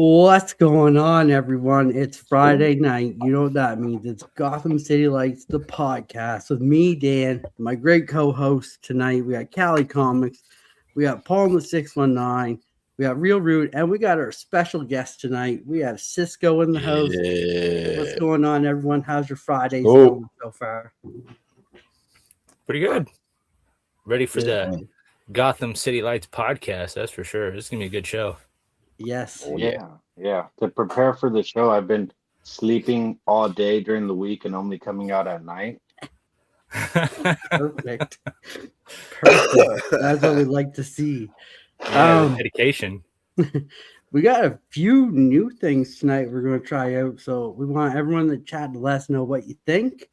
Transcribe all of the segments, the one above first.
What's going on, everyone? It's Friday night. You know what that means. It's Gotham City Lights, the podcast with me, Dan, my great co-host tonight. We got Cali Comics, we got Paul in the 619, we got Real Rude, and we got our special guest tonight. We have Cisco in the house. What's Yeah. going on, everyone? How's your Fridays Oh. going so far? Pretty good. Ready for Good. the Gotham City Lights podcast, that's for sure. This is going to be a good show. Yes. Oh, Yeah. To prepare for the show, I've been sleeping all day during the week and only coming out at night. Perfect. Perfect. That's what we like to see. Yeah, dedication. We got a few new things tonight we're going to try out. So we want everyone in the chat to let us know what you think.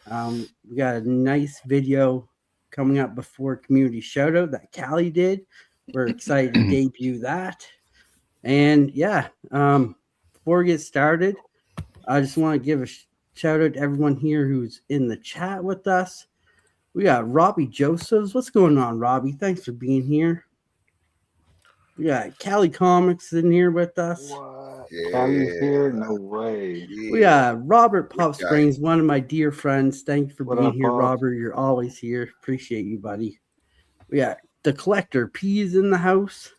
We got a nice video coming up before community shout out that Callie did. We're excited to debut that. And yeah, before we get started, I just want to give a shout out to everyone here who's in the chat with us. We got Robbie Josephs. What's going on, Robbie? Thanks for being here. We got Cali Comics in here with us. What? Yeah. Callie's here? No way. We got Robert Pop Good guy. Springs, one of my dear friends. Thanks for What being up, here, Pops? Robert. You're always here. Appreciate you, buddy. We got the Collector P's in the house.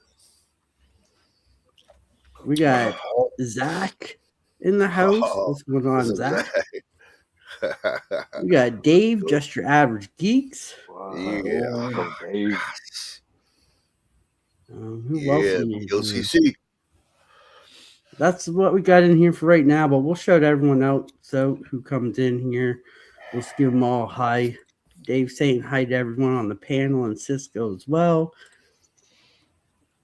We got Zach in the house. What's going on, Zach? We got Dave, just your average geeks. What? Yeah. Go, Dave. Who else Yeah, in here? LCC. That's what we got in here for right now, but we'll shout everyone else out who comes in here. We'll just give them all hi. Dave saying hi to everyone on the panel and Cisco as well.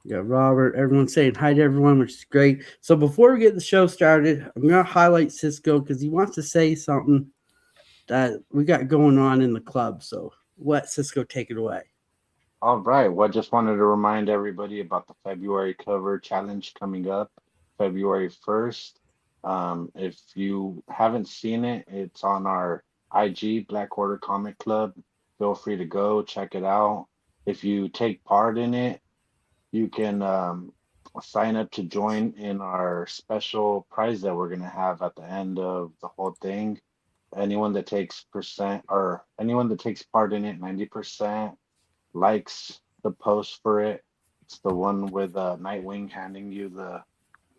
We got Robert, everyone saying hi to everyone, which is great. So before we get the show started, I'm going to highlight Cisco because he wants to say something that we got going on in the club. So let Cisco take it away. All right. Well, just wanted to remind everybody about the February cover challenge coming up February 1st. If you haven't seen it, it's on our IG, Black Order Comic Club. Feel free to go check it out. If you take part in it, you can sign up to join in our special prize that we're going to have at the end of the whole thing. Anyone that takes part in it, 90% likes the post for it. It's the one with Nightwing handing you the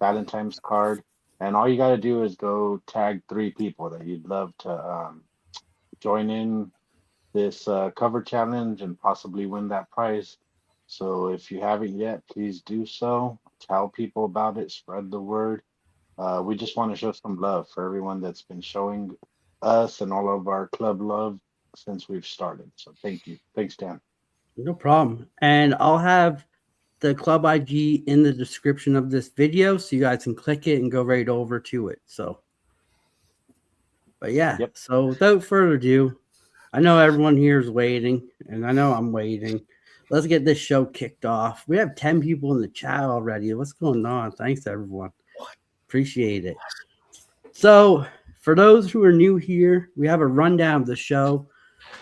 Valentine's card. And all you got to do is go tag 3 people that you'd love to join in this cover challenge and possibly win that prize. So if you haven't yet, please do so. Tell people about it. Spread the word. We just want to show some love for everyone that's been showing us and all of our club love since we've started. So thank you. Thanks, Dan. No problem. And I'll have the club IG in the description of this video so you guys can click it and go right over to it. So, but yeah, Yep. So without further ado, I know everyone here is waiting, and I know I'm waiting. Let's get this show kicked off. We have 10 people in the chat already. What's going on? Thanks, everyone. Appreciate it. So, for those who are new here, we have a rundown of the show.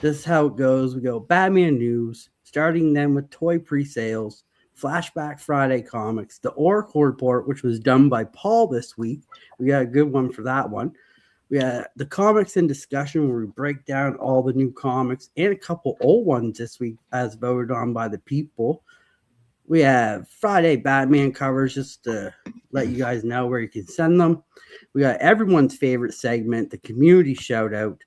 This is how it goes. We go Batman news, starting then with toy pre-sales, Flashback Friday comics, the Oracle Report, which was done by Paul this week. We got a good one for that one. We had the comics in discussion where we break down all the new comics and a couple old ones this week as voted on by the people. We have Friday Batman covers just to let you guys know where you can send them. We got everyone's favorite segment, the community shout out.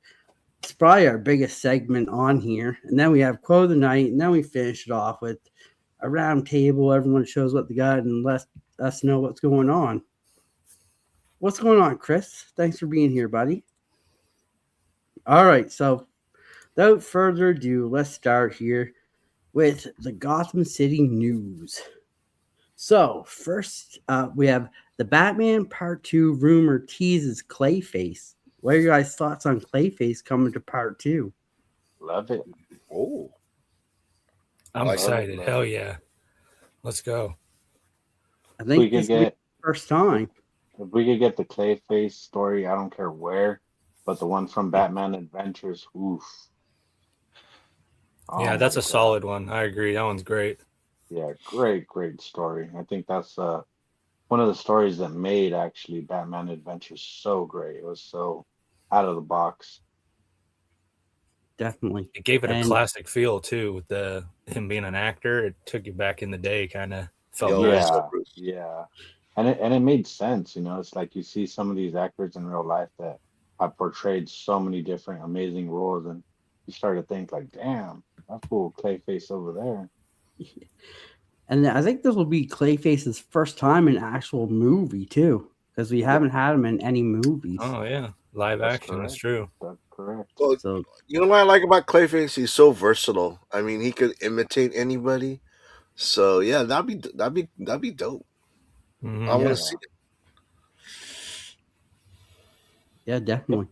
It's probably our biggest segment on here. And then we have quote of the night, and then we finish it off with a round table. Everyone shows what they got and let us know what's going on. What's going on, Chris? Thanks for being here, buddy. All right, so without further ado, let's start here with the Gotham City news. So first, we have the Batman Part 2 rumor teases Clayface. What are your guys' thoughts on Clayface coming to Part 2? Love it. Oh. I'm like excited. Hell yeah. Let's go. I think this will be the first time. If we could get the Clayface story, I don't care where, but the one from Batman Adventures, oof. Yeah, that's a solid one. I agree. That one's great. Yeah, great story. I think that's one of the stories that made actually Batman Adventures so great. It was so out of the box. Definitely. It gave it a And classic feel too, with him being an actor. It took you back in the day, kind of felt Yo, nice. what's up, Yeah, Bruce? yeah. And it made sense, It's like you see some of these actors in real life that have portrayed so many different amazing roles, and you start to think like, damn, that fool Clayface over there. I think this will be Clayface's first time in actual movie too, because we haven't had him in any movies. Oh yeah, live That's action. That's correct. true. That's correct. Well, So you know what I like about Clayface? He's so versatile. I mean, he could imitate anybody. So yeah, that'd be dope. I Mhm. want yeah, to see it. yeah, definitely.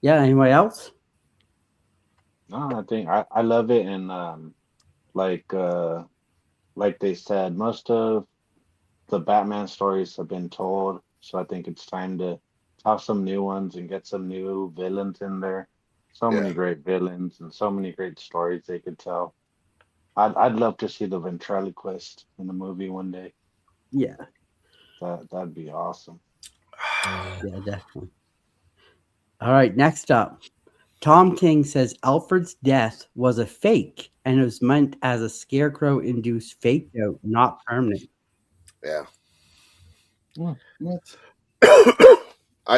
Yeah. Anybody else? No, I think I love it, and like uh like they said, most of the Batman stories have been told, so I think it's time to have some new ones and get some new villains in there. So Yeah. many great villains and so many great stories they could tell. I'd love to see the ventriloquist in the movie one day. Yeah, That'd be awesome. Oh yeah. yeah, definitely. All right. Next up, Tom King says Alfred's death was a fake and it was meant as a scarecrow-induced fake out, not permanent. Yeah. What?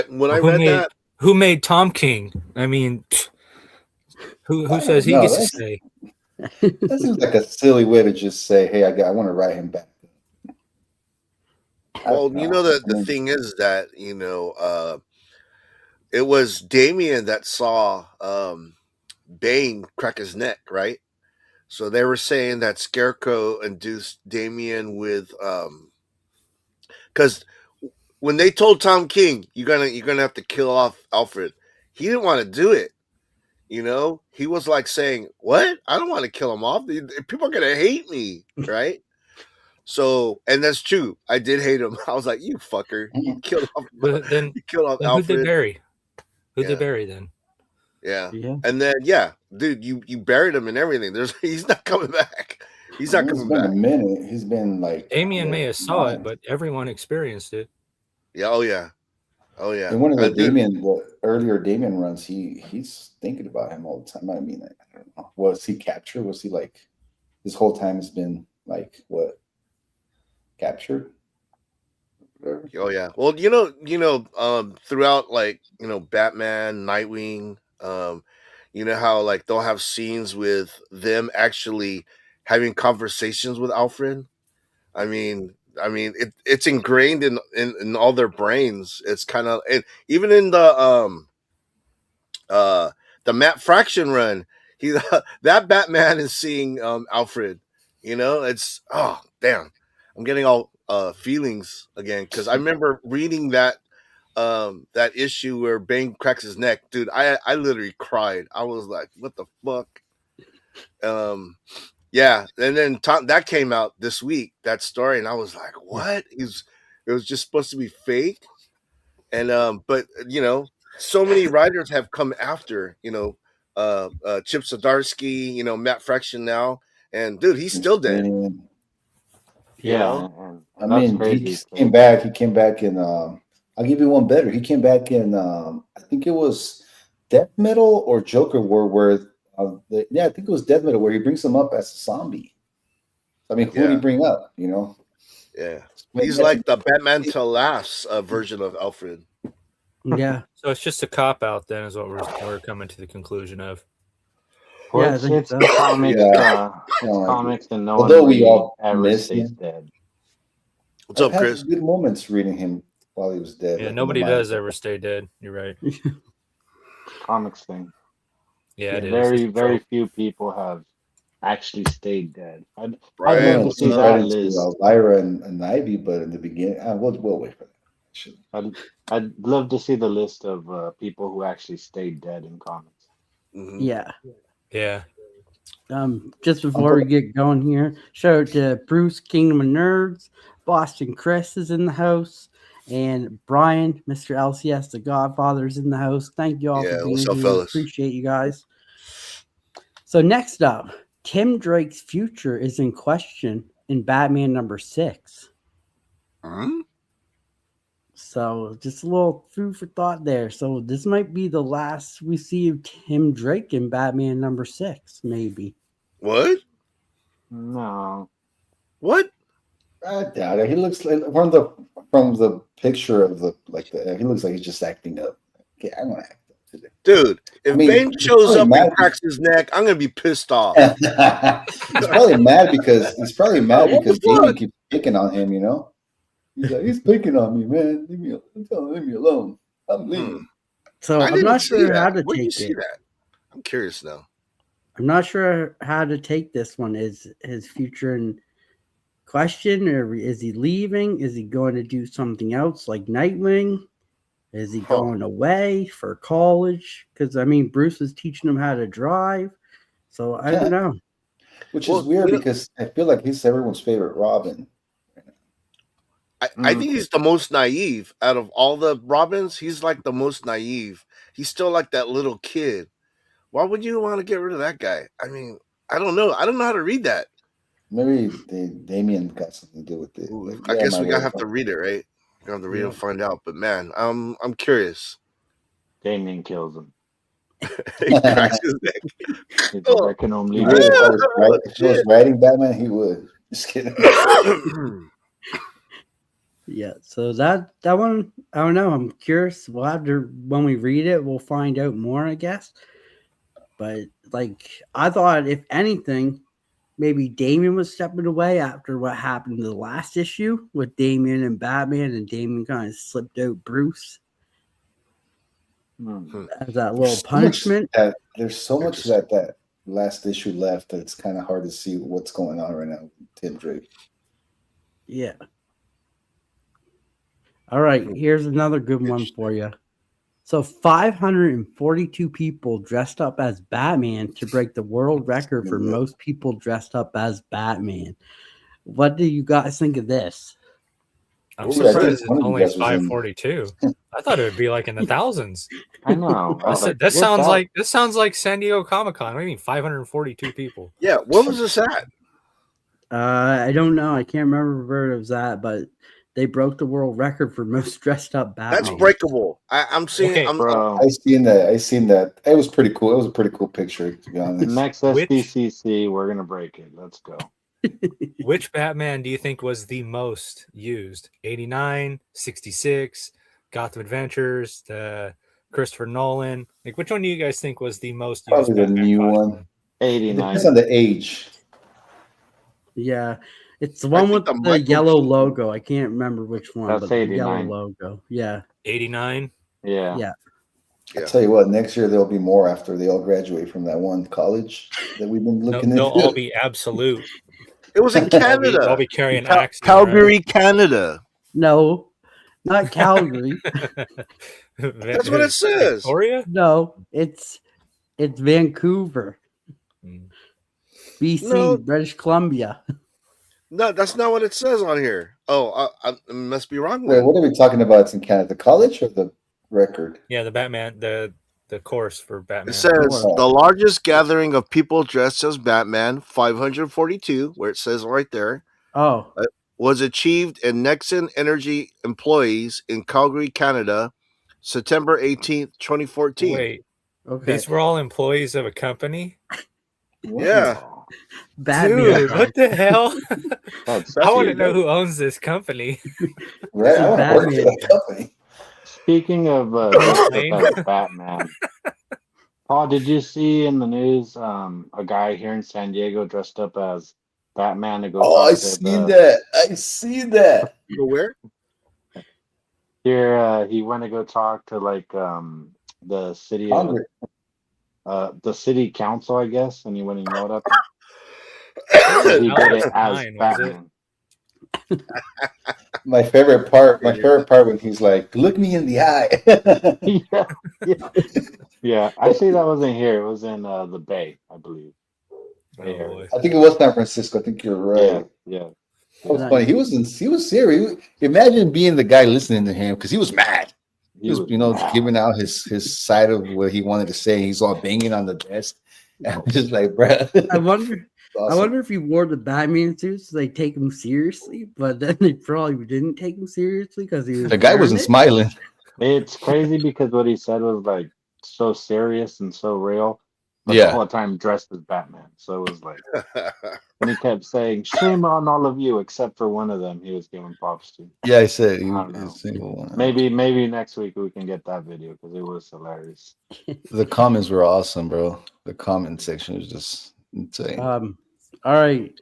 When I Well, who read made that, who made Tom King? I mean, who I says don't he know. gets to say? That seems like a silly way to just say, "Hey, I want to write him back." I well, don't know. I the mean, thing is that it was Damien that saw Bane crack his neck, right? So they were saying that Scarecrow induced Damien with because when they told Tom King you're gonna have to kill off Alfred, he didn't want to do it. He was like saying, "What? I don't want to kill him off. People are gonna hate me, right?" So, and that's true. I did hate him. I was like, "You fucker! You killed off, But then, you killed off then who'd they Alfred." bury? Who'd they Yeah, bury then? yeah. Yeah, And then, yeah, dude, you buried him and everything. He's not coming back. He's not it's coming been a back. minute. He's been like Damien may have saw it, gone. but everyone experienced it. Yeah. Oh yeah. Oh yeah. In one of Dude. the earlier Damien runs, he's thinking about him all the time. I mean, I don't know. Was he captured? Was he like this whole time has been like what captured? Whatever. Oh yeah. Well, throughout like Batman, Nightwing, you know how like they'll have scenes with them actually having conversations with Alfred. It's ingrained in all their brains. It's kind of, and even in uh the Matt Fraction run, he that Batman is seeing Alfred. It's, oh damn, I'm getting all feelings again because I remember reading that issue where Bane cracks his neck, dude. I literally cried. I was like, what the fuck? Yeah, and then that came out this week, that story, and I was like, yeah, what? It was just supposed to be fake. And but so many writers have come after, Chip Zdarsky, Matt Fraction now, and dude, he's still dead. You Yeah, know, I and that's mean, he crazy came because back. He came back in. I'll give you one better. He came back in. I think it was Death Metal or Joker War, where yeah, I think it was Death Metal, where he brings him up as a zombie. I mean, who did he yeah, bring up? yeah. I mean, He's yes, like the Batman to laughs version of Alfred. yeah, So it's just a cop out. Then is what we're coming to the conclusion of. well, yeah. I it's think it's so. comics. yeah. It's comics, and no one Although we really all ever miss stays him, dead. What's I've up, had Chris? some good moments reading him while he was dead, Yeah, like in the nobody minor. does ever stay dead. You're right. Comics thing. Yeah, Yeah. it is. It's Very, a very trope. few people have actually stayed dead. I'd I Right? love wanted to to see jump right that into list. Lyra and Ivy, but in the beginning, we'll wait for that. Actually. I'd love to see the list of people who actually stayed dead in comics. Hmm. Yeah. Yeah. Just I'm before we talking, get going here, shout out to Bruce, Kingdom of Nerds, Boston Chris is in the house, and Brian, Mr. LCS, the Godfather, is in the house. Thank you all for Yeah. What's being up, here. fellas? Appreciate you guys. So next up, Tim Drake's future is in question in Batman number 6. Huh? So just a little food for thought there. So this might be the last we see of Tim Drake in Batman #6, maybe. What? No. What? I doubt it. He looks like from the picture of he looks like he's just acting up. Okay, I'm gonna act up today. Dude, if I mean, Bane he's shows probably up mad and cracks his neck, I'm gonna be pissed off. He's probably mad because What the Damien fuck? keeps picking on him. You know, he's like, he's picking on me, man. Leave me alone. I'm leaving. So I I'm didn't not see sure how that. to Where'd you take see it. that? I'm curious now. I'm not sure how to take this one. Is his future in question, or is he leaving? Is he going to do something else like Nightwing? Is he going away for college? Because I mean, Bruce is teaching him how to drive. So I don't know. Which Well, is weird you know- because I feel like he's everyone's favorite Robin. I think he's the most naive out of all the Robins. He's like the most naive. He's still like that little kid. Why would you want to get rid of that guy? I mean, I don't know. I don't know how to read that. Maybe Damien got something to do with it. Ooh, Like, I yeah, guess my we gotta word, have to fuck. read it, right? We have to read it Yeah. and find out. But man, I'm curious. Damien kills him. He cracks his neck. He's Oh. like, I can only He leave. would if I Oh, if he was writing Batman, he would. Just kidding. Yeah. So that one, I don't know. I'm curious. We'll have to when we read it, we'll find out more, I guess. But like, I thought, if anything, maybe Damien was stepping away after what happened in the last issue with Damien and Batman, and Damien kind of slipped out Bruce as that little punishment. There's so much that last issue left that it's kind of hard to see what's going on right now with Tim Drake. Yeah. All right, here's another good one for you. So 542 people dressed up as Batman to break the world record for most people dressed up as Batman. What do you guys think of this? I'm Ooh, I think surprised it's one of you only guys was in- 542. I thought it would be like in the thousands. I know. I was like, This what's sounds like San Diego Comic-Con. What do you mean 542 people? Yeah, when was this at? I don't know. I can't remember where it was at, but they broke the world record for most dressed up Batman. That's breakable. I'm seeing. Okay, bro. I seen that. It was pretty cool. It was a pretty cool picture, to be honest. Next Which- SDCC, we're gonna break it. Let's go. Which Batman do you think was the most used? 89, 66, Gotham Adventures, the Christopher Nolan. Like, which one do you guys think was the most used? Probably the Batman new costume? one. It 89. depends on the age. Yeah. It's the one think with the the Michael yellow Keaton- logo. I can't remember which one, That's but the yellow 89. logo. Yeah. 89. Yeah. Yeah. I tell you what, next year there'll be more after they all graduate from that one college that we've been No, looking they'll into. all be absolute. It was in They'll Canada. be carrying Cal- axes. Calgary, Canada. No, not Calgary. That's what it says. Victoria? No, it's Vancouver, Mm. BC, No. British Columbia. No, that's not what it says on here. Oh, I must be wrong. Wait, Then. what are we talking about? It's in Canada. The college or the record? Yeah, the Batman, the course for Batman. It says Wow. the largest gathering of people dressed as Batman, 542, where it says right there, Oh, was achieved in Nexon Energy employees in Calgary, Canada, September 18th, 2014. Wait, okay. these were all employees of a company? Yeah. Batman. Dude, what the hell? That's I want to stupid. know who owns this company. Right? I want to work for Batman. that company. Speaking of dressed Lane. up as Batman, Paul, did you see in the news a guy here in San Diego dressed up as Batman to go? Oh, talk I to seen the- that. I seen that. Go where? Here, he went to go talk to like the city, Congress. the city council, I guess, and he went and yelled at them. That He was did it as 9, was it? Batman. My favorite part when he's like, "Look me in the eye." Yeah. Actually, that wasn't here. It was in the Bay, I believe. Oh, There. boy. I think it was San Francisco. I think you're right. Yeah. That was funny. He was serious. Imagine being the guy listening to him because he was mad. He was, mad. giving out his side of what he wanted to say. He's all banging on the desk. And I'm just like, bruh. I wonder I Awesome. wonder if he wore the Batman suits, so they take him seriously, but then they probably didn't take him seriously because he was The guy wearing wasn't it. smiling. It's crazy because what he said was like so serious and so real, but the Yeah. whole time dressed as Batman. So it was like, and he kept saying, "Shame on all of you," except for one of them. He was giving props to. Yeah, I said he I don't was know. single one. Maybe next week we can get that video because it was hilarious. The comments were awesome, bro. The comment section was just insane. All right.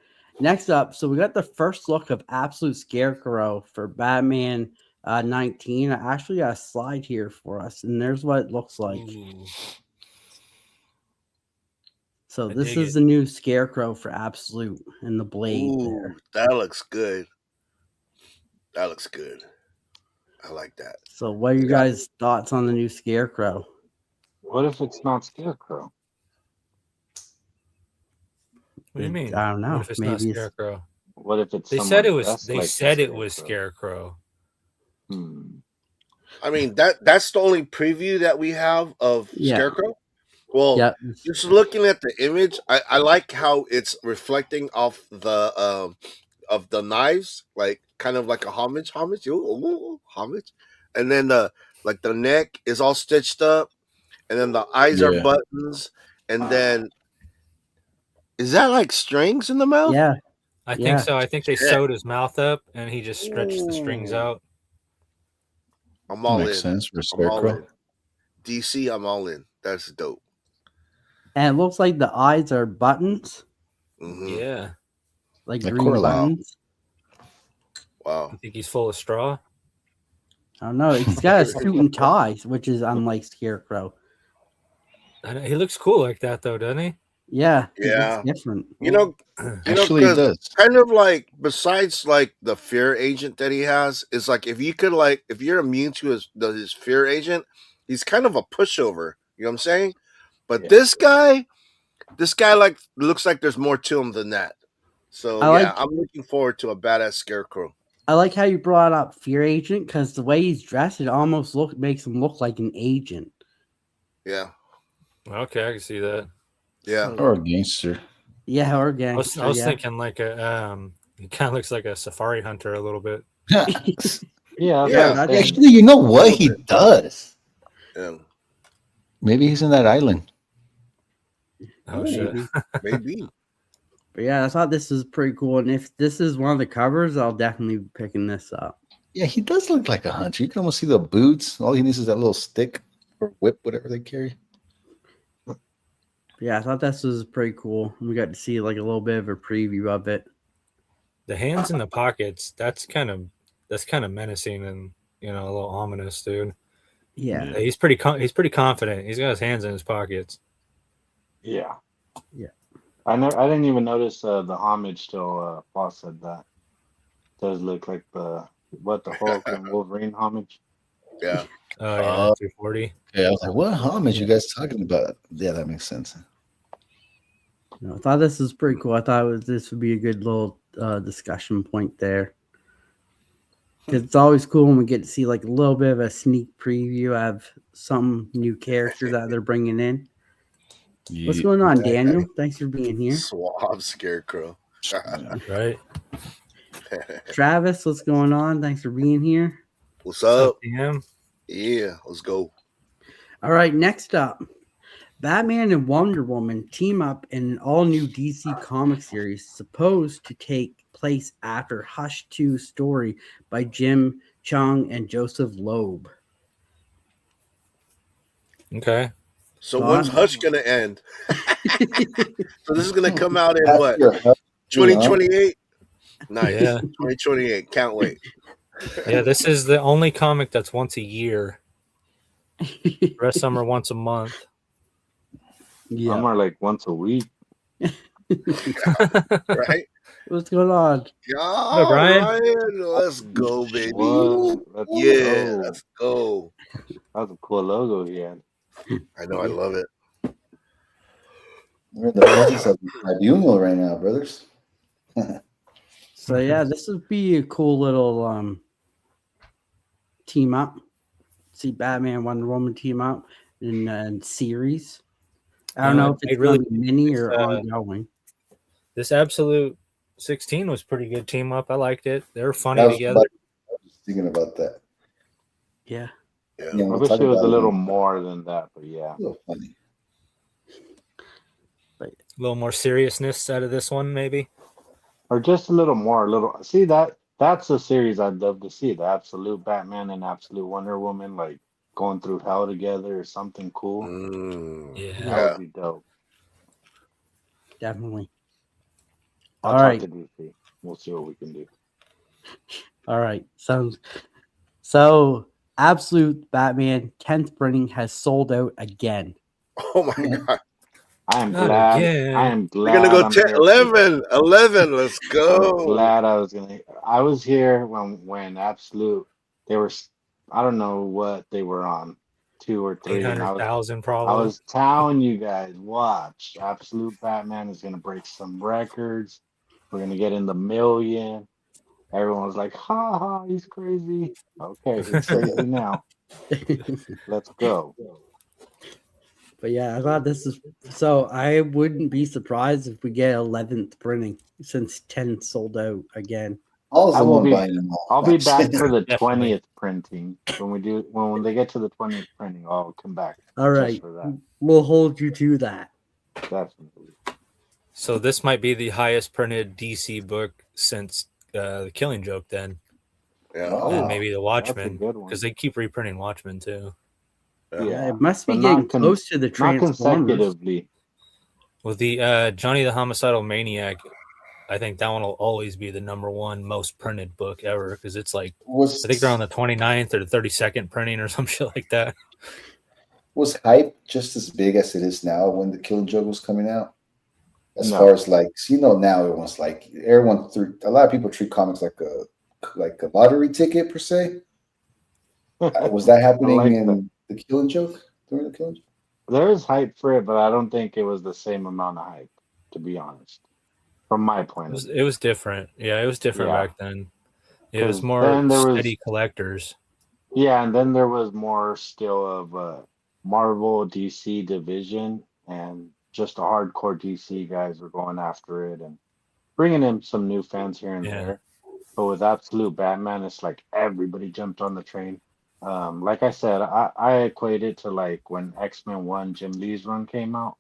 Next up, so we got the first look of Absolute Scarecrow for Batman 19. I actually got a slide here for us, and there's what it looks like. Ooh, So I this dig is it. the new Scarecrow for Absolute and the blade Ooh, there. that looks good. That looks good. I like that. So what are you guys' thoughts on the new Scarecrow? What if it's not Scarecrow? What do you mean? I don't know. What if it's not Maybe it's Scarecrow? What if it's They someone said it was. dressed They like the said it was Scarecrow? Scarecrow. I mean, that's the only preview that we have of Yeah. Scarecrow. Well, yeah. just looking at the image, I like how it's reflecting off the of the knives, like kind of like a homage, ooh, homage, and then the like the neck is all stitched up, and then the eyes are Yeah. buttons, and then is that like strings in the mouth? Yeah. I Yeah. think so. I think they Shit. sewed his mouth up and he just stretched the strings Ooh. out. I'm all Makes in. sense for I'm all Scarecrow. in. DC, I'm all in. That's dope. And it looks like the eyes are buttons, Mhm. Yeah. like Like green Coraline. buttons. Wow. You think he's full of straw? I don't know. He's got a suit and tie, which is unlike Scarecrow. I know, he looks cool like that though, doesn't he? Yeah. He Yeah. looks different. You know, Actually, he 'cause does. kind of like besides like the fear agent that he has, is like if you could like if you're immune to his fear agent, he's kind of a pushover. You know what I'm saying? But Yeah. this guy like looks like there's more to him than that. So I yeah, like- I'm looking forward to a badass Scarecrow. I like how you brought up Fear Agent because the way he's dressed, it almost makes him look like an agent. Yeah, Okay, I can see that. yeah. So- Or a gangster. yeah, or I gangster. was yeah. thinking like a he kind of looks like a safari hunter a little bit. Yeah. Yeah. Actually, you know what? He does. Yeah, Maybe he's in that island. Oh Ooh. shit. Maybe. maybe. But yeah, I thought this was pretty cool. And if this is one of the covers, I'll definitely be picking this up. Yeah, he does look like a hunter. You can almost see the boots. All he needs is that little stick or whip, whatever they carry. But yeah, I thought this was pretty cool. We got to see like a little bit of a preview of it. The hands in the pockets, that's kind of menacing and a little ominous, dude. Yeah. He's pretty confident. He's got his hands in his pockets. Yeah. Yeah. I didn't even notice the homage till Paul said that. Does look like the Hulk and Wolverine homage. Yeah. Oh yeah, 240. Yeah, I was like, what homage you guys talking about? Yeah, that makes sense. I thought this was pretty cool. I thought this would be a good little discussion point there. Because it's always cool when we get to see like a little bit of a sneak preview of some new character that they're bringing in. What's going on, Daniel? Thanks for being here. Suave Scarecrow. Right. Travis, what's going on? Thanks for being here. What's up? DM. Yeah, let's go. All right, next up. Batman and Wonder Woman team up in an all-new DC comic series supposed to take place after Hush 2 story by Jim Chung and Joseph Loeb. Okay. So when's Hush gonna end? So this is gonna come out in what? After Hush, 2028? Nice. Yeah. 2028. Can't wait. Yeah, this is the only comic that's once a year. The rest of them are once a month. Yeah. I'm more like once a week. Right? What's going on? Yeah, up, Ryan? Ryan, let's go, baby. What? Let's Yeah, go. let's go. That's a cool logo he had. I know, I love it. We're in the presence of the tribunal right now, brothers. So yeah, this would be a cool little team up. See Batman, Wonder Woman team up in series. I don't know if it's really going to be mini or it's, ongoing. This Absolute 16 was pretty good team up. I liked it. They were funny I was together. just thinking about that. Yeah. Yeah. Yeah, I we'll wish talk it was a about little in- more than that, but yeah. a little funny. A little more seriousness out of this one, maybe. Or just a little more, see that's a series I'd love to see. The Absolute Batman and Absolute Wonder Woman, like going through hell together or something cool. Yeah. That Yeah. would be dope. Definitely. I'll All talk right. to DC. We'll see what we can do. All right. So Absolute Batman 10th printing has sold out again. Oh my god. I am Not glad. again. I am We're gonna glad go I'm 10, here. 11. 11. Let's I'm go. glad I was here when Absolute, they were, I don't know what they were on, 2 or 3, and I 800,000 probably. was telling you guys, watch, Absolute Batman is gonna break some records. We're gonna get in the million. Everyone was like, ha ha, he's crazy. Okay, he's crazy now. Let's go. But yeah, I thought this is so. I wouldn't be surprised if we get 11th printing since 10 sold out again. I was I the will one be- buying them all. I'll be back for the Definitely. 20th printing. When they get to the 20th printing, I'll come back. All just right, for that. we'll hold you to that. Definitely. So this might be the highest printed DC book since the Killing Joke, then, Yeah. Wow. and maybe the That's a Watchmen, good one. because they keep reprinting Watchmen too. Yeah, it must be but getting not con- close to the Not Transformers. consecutively. Well, the Johnny the Homicidal Maniac, I think that one will always be the #1 most printed book ever, because it's like, Was I think they're on the 29th or the 32nd printing or some shit like that. was hype just as big as it is now when the Killing Joke was coming out? As No. far as like, now everyone's like a lot of people treat comics like a lottery ticket per se. Was that happening like in the Killing Joke during the Killing Joke? There is hype for it, but I don't think it was the same amount of hype, to be honest. From my point of view. It was different. Yeah, it was different Yeah. back then. It was 'Cause more then there was- steady collectors. Yeah, and then there was more still of Marvel DC division, and just the hardcore DC guys were going after it and bringing in some new fans here and Yeah. there. But with Absolute Batman, it's like everybody jumped on the train. Like I said, I equate it to like when X-Men 1 Jim Lee's run came out.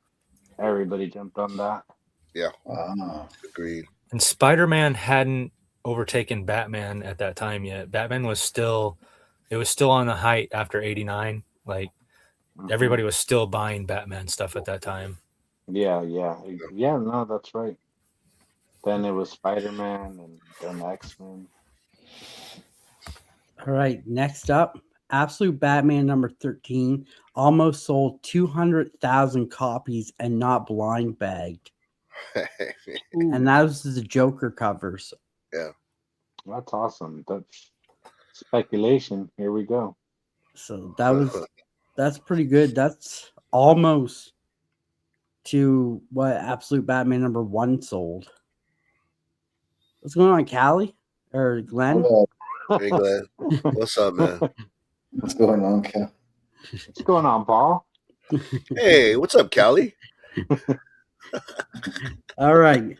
Everybody jumped on that. Ah, Agreed. And Spider-Man hadn't overtaken Batman at that time yet. Batman was still, it was still on the height after 89. Like, Mhm. everybody was still buying Batman stuff at that time. Yeah, no, that's right. Then it was Spider-Man and then X-Men. All right, next up, Absolute Batman #13 almost sold 200,000 copies and not blind bagged. And that was the Joker covers. That's awesome. That's speculation. Here we go. So that's pretty good. That's almost to what Absolute Batman #1 sold. What's going on, Callie or Glenn? Hey, Glenn. What's up, man? what's going on, Cal? What's going on, Paul? Hey, what's up, Callie? All right.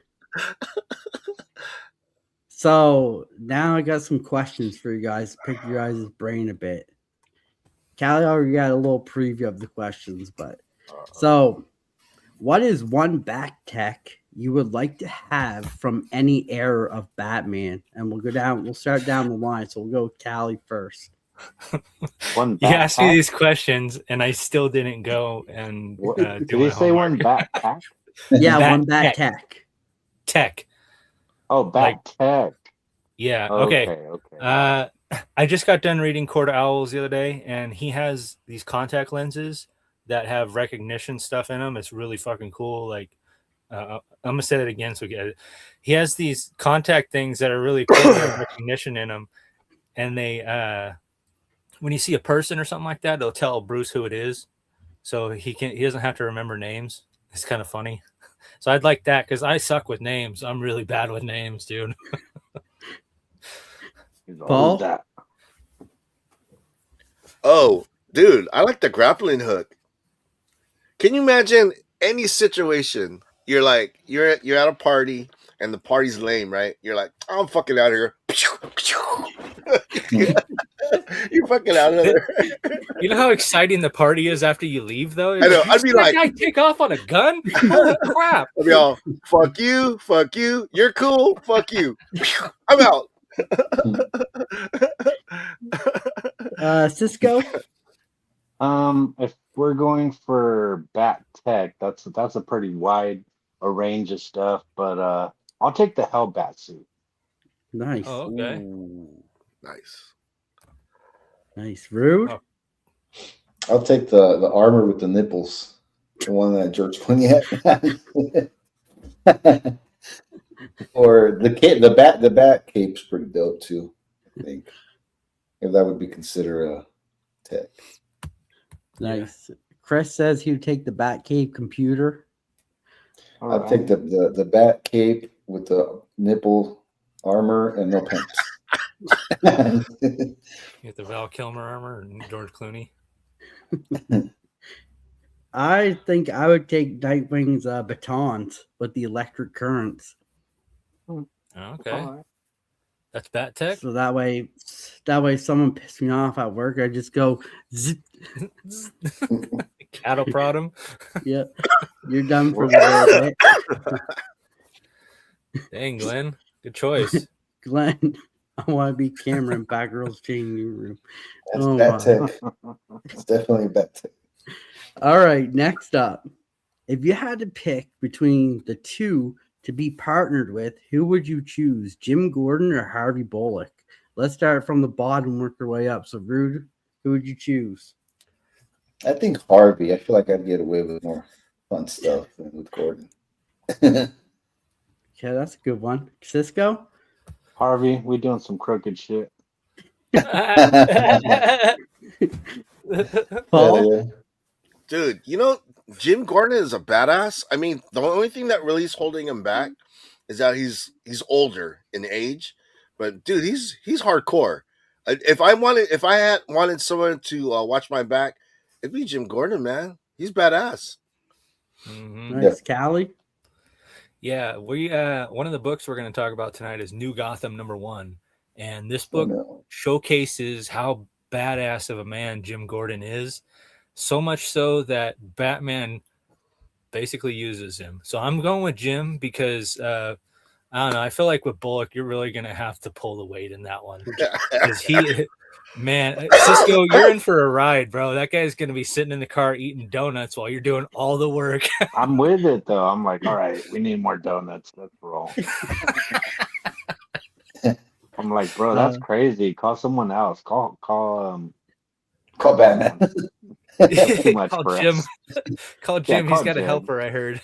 So now I got some questions for you guys. Pick your guys' brain a bit. Callie already got a little preview of the questions, but so what is one back tech you would like to have from any era of Batman? And we'll start down the line. So we'll go with Callie first. One You backpack? asked me these questions, and I still didn't go and What, do did my he say one homework. backpack? Yeah, Bat one back tech. tech. Tech. Oh, back tech. Yeah. Okay. Okay. I just got done reading Court of Owls the other day, and he has these contact lenses that have recognition stuff in them. It's really fucking cool. Like, I'm gonna say that again so we get it. He has these contact things that are really cool. That have recognition in them, and they when you see a person or something like that, they'll tell Bruce who it is, so he doesn't have to remember names. It's kind of funny. So I'd like that because I suck with names. I'm really bad with names, dude. Paul? That. Oh, dude, I like the grappling hook. Can you imagine any situation you're like you're at a party and the party's lame, right? You're like, oh, I'm fucking out of here. You're fucking out of there. You know how exciting the party is after you leave, though? I know. I'd be "Did that like, guy take off on a gun? Holy crap. I'd be all, fuck you, you're cool, fuck you. I'm out. Cisco. If we're going for Bat Tech, that's a pretty wide a range of stuff, but I'll take the Hellbat suit. Nice. Oh, okay. Ooh, nice. Nice. Rude. Oh. I'll take the armor with the nipples, the one that George Clooney had. Or the bat cape's pretty dope too. I think if that would be considered a tech. Nice. Chris says he would take the Batcave computer. I'll take the bat cape with the nipple armor and no pants. You get the Val Kilmer armor and George Clooney. I think I would take Nightwing's batons with the electric currents. Okay. That's Bat Tech. So that way someone pissed me off at work, I just go zip. Cattle prod him. Yep. You're done for the day. Dang, Glenn. Good choice. Glenn, I want to be Cameron Batgirl's changing room. That's Oh, bat my. tech. It's definitely bat tech. All right, next up. If you had to pick between the two to be partnered with, who would you choose? Jim Gordon or Harvey Bullock? Let's start from the bottom and work our way up. So, Rude, who would you choose? I think Harvey. I feel like I'd get away with more fun stuff than with Gordon. Okay, that's a good one. Cisco? Harvey, we doing some crooked shit. Paul? Yeah. Dude, Jim Gordon is a badass. I mean, the only thing that really is holding him back is that he's older in age. But dude, he's hardcore. If I had wanted someone to watch my back, it'd be Jim Gordon, man. He's badass. Mm-hmm. Nice. Callie? Yeah, we one of the books we're going to talk about tonight is New Gotham #1, and this book showcases how badass of a man Jim Gordon is. So much so that Batman basically uses him. So I'm going with Jim because I don't know. I feel like with Bullock, you're really going to have to pull the weight in that one. Because man, Cisco, you're in for a ride, bro. That guy's going to be sitting in the car eating donuts while you're doing all the work. I'm with it though. I'm like, all right, we need more donuts. Let's roll. I'm like, bro, that's crazy. Call someone else. Call Batman. Too much Call for Jim. us. Call Jim. call He's got Jim. a helper, I heard.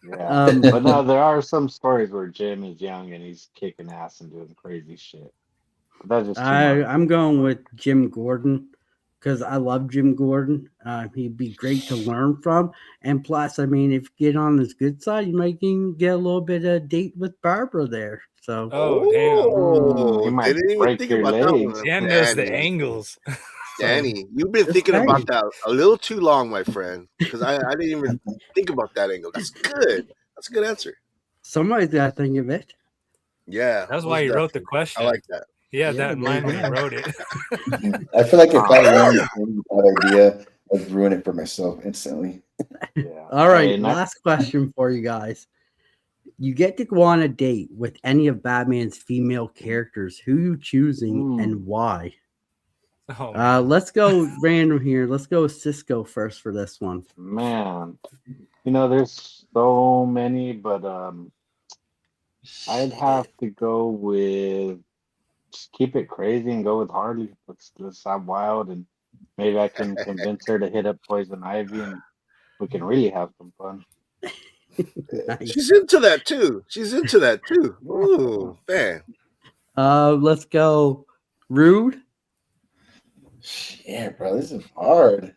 Yeah. But no, there are some stories where Jim is young and he's kicking ass and doing crazy shit. But that's just too much. I'm going with Jim Gordon because I love Jim Gordon. He'd be great to learn from. And plus, I mean, if you get on his good side, you might even get a little bit of date with Barbara there. So, You might didn't even break think your about that legs. one. Dan knows the angles. Danny, you've been thinking about that a little too long, my friend, because I didn't even think about that angle. That's good. That's a good answer. somebody's got to think of it. Yeah. That's why he wrote the question. I like that. He had that in mind when he wrote it. I feel like if I learned that idea, I'd ruin it for myself instantly. Yeah. All right, Hey, last question for you guys. You get to go on a date with any of Batman's female characters. Who you choosing and why? Oh, Let's go random here. Let's go with Cisco first for this one. Man, there's so many, but I'd have to go with just keep it crazy and go with Harley. Let's have wild, and maybe I can convince her to hit up Poison Ivy, and we can really have some fun. Nice. She's into that too. Ooh, man. Let's go Rude. Shit, bro, this is hard.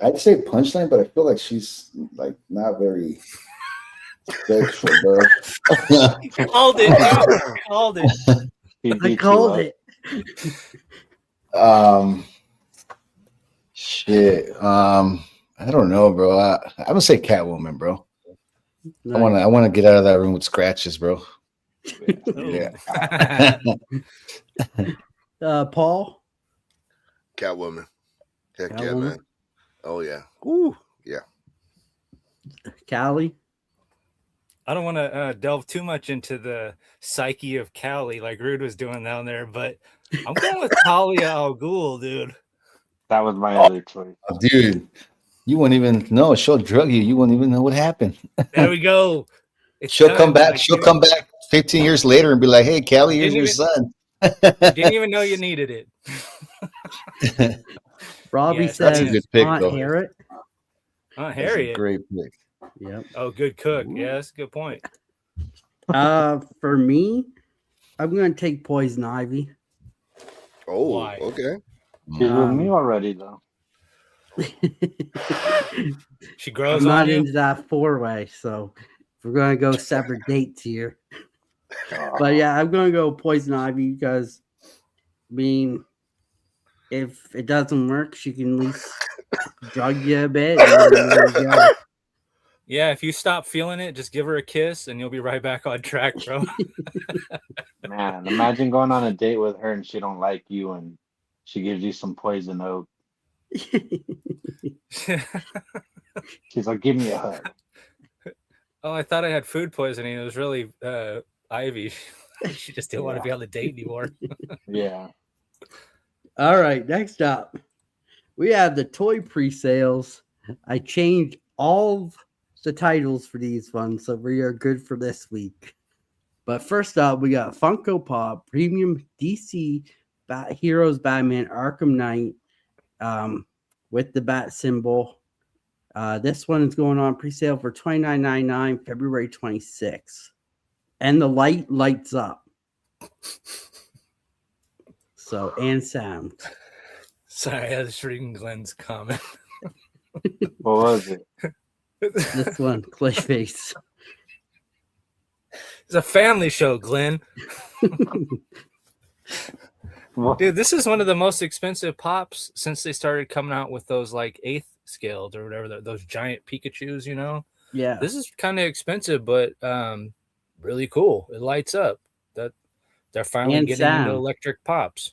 I'd say Punchline, but I feel like she's like not very sexual, bro. Called it. Dude. Called it. I called it. Shit. I don't know, bro. I'm gonna say Catwoman, bro. Nice. I wanna get out of that room with scratches, bro. Yeah. Paul, Catwoman. Heck yeah, Catwoman? man. Oh yeah. Ooh, yeah. Callie. I don't want to delve too much into the psyche of Callie like Rude was doing down there, but I'm going with Talia al Ghul, dude. That was my other choice. Dude, you won't even know. She'll drug you. You won't even know what happened. There we go. It's She'll done. come back. Like, She'll come back 15 years later and be like, "Hey, Callie, here's Didn't your even- son." Didn't even know you needed it. Robbie Yes, That's a says good pick, Aunt though. Harriet. Oh, That's a Harriet. great pick. Yep. Oh, good cook. Ooh. Yeah, that's a good point. For me, I'm gonna take Poison Ivy. Oh, Why? okay. She's with me already, though. She grows I'm not on you. into that 4-way, so we're gonna go separate dates here. But yeah, I'm gonna go Poison Ivy because, I mean, if it doesn't work, she can at least drug you a bit. And then there you go. Yeah, if you stop feeling it, just give her a kiss and you'll be right back on track, bro. Man, imagine going on a date with her and she don't like you and she gives you some poison oak. She's like, give me a hug. Oh, I thought I had food poisoning. It was really Ivy. She just didn't want to be on the date anymore. Yeah. All right, next up, we have the toy pre-sales. I changed all of the titles for these ones, so we are good for this week. But first up, we got Funko Pop Premium DC Heroes Batman Arkham Knight with the bat symbol. This one is going on pre-sale for $29.99 February 26th. And the light lights up. So, and sound. Sorry, I was reading Glenn's comment. What was it? This one, Clayface. It's a family show, Glenn. What? Dude, this is one of the most expensive pops since they started coming out with those like 8th scaled or whatever, those giant Pikachus, you know? Yeah. This is kind of expensive, but really cool. It lights up. That they're finally And getting sound. into electric pops.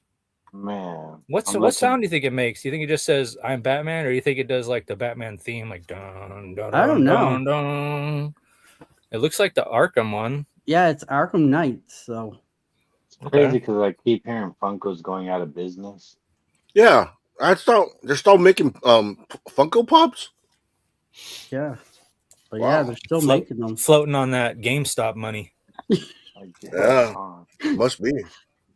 Man. What sound do you think it makes? Do you think it just says "I'm Batman," or do you think it does like the Batman theme, like dun dun? I don't know. Dun, dun. It looks like the Arkham one. Yeah, it's Arkham Knight. So, It's crazy because I keep hearing Funko's going out of business. Yeah, they're still making Funko Pops. yeah. But Wow. yeah, they're still making them. Floating on that GameStop money. Like, Yeah. Must be.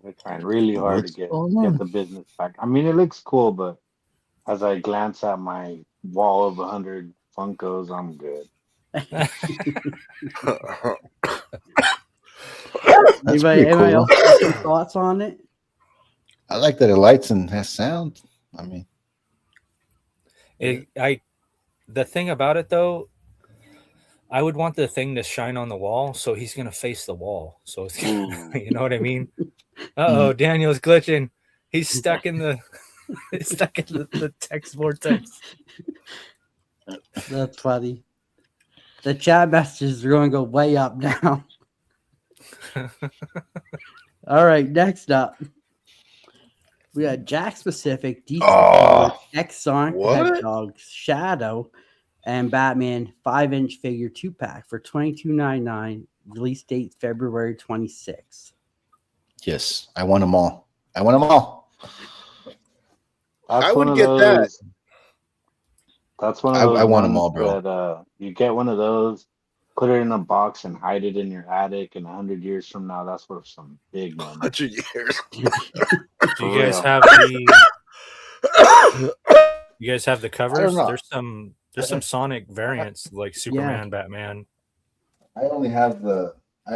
they're trying really hard What's to get going on? the business back. I mean, it looks cool, but as I glance at my wall of 100 Funkos, I'm good. That's Anybody pretty cool. else have some thoughts on it? I like that it lights and has sound. I mean, The thing about it though, I would want the thing to shine on the wall, so he's gonna face the wall. So it's you know what I mean? Uh-oh, Daniel's glitching. He's stuck in the the text vortex. That's funny. The chat messages are going to go way up now. All right, next up, we got Jack Specific, DC X Sonic the What? Hedgehog, Shadow, and Batman 5-inch figure 2-pack for $22.99. Release date February 26th. yes, I want them all. I want them all. I would get that. That's one of those. I want 'em ones all, bro. That, you get one of those, put it in a box, and hide it in your attic. And 100 years from now, that's worth some big money. 100 years. Do you guys real. have the? You guys have the covers? know. There's some Sonic variants like Superman, Batman. I only have the.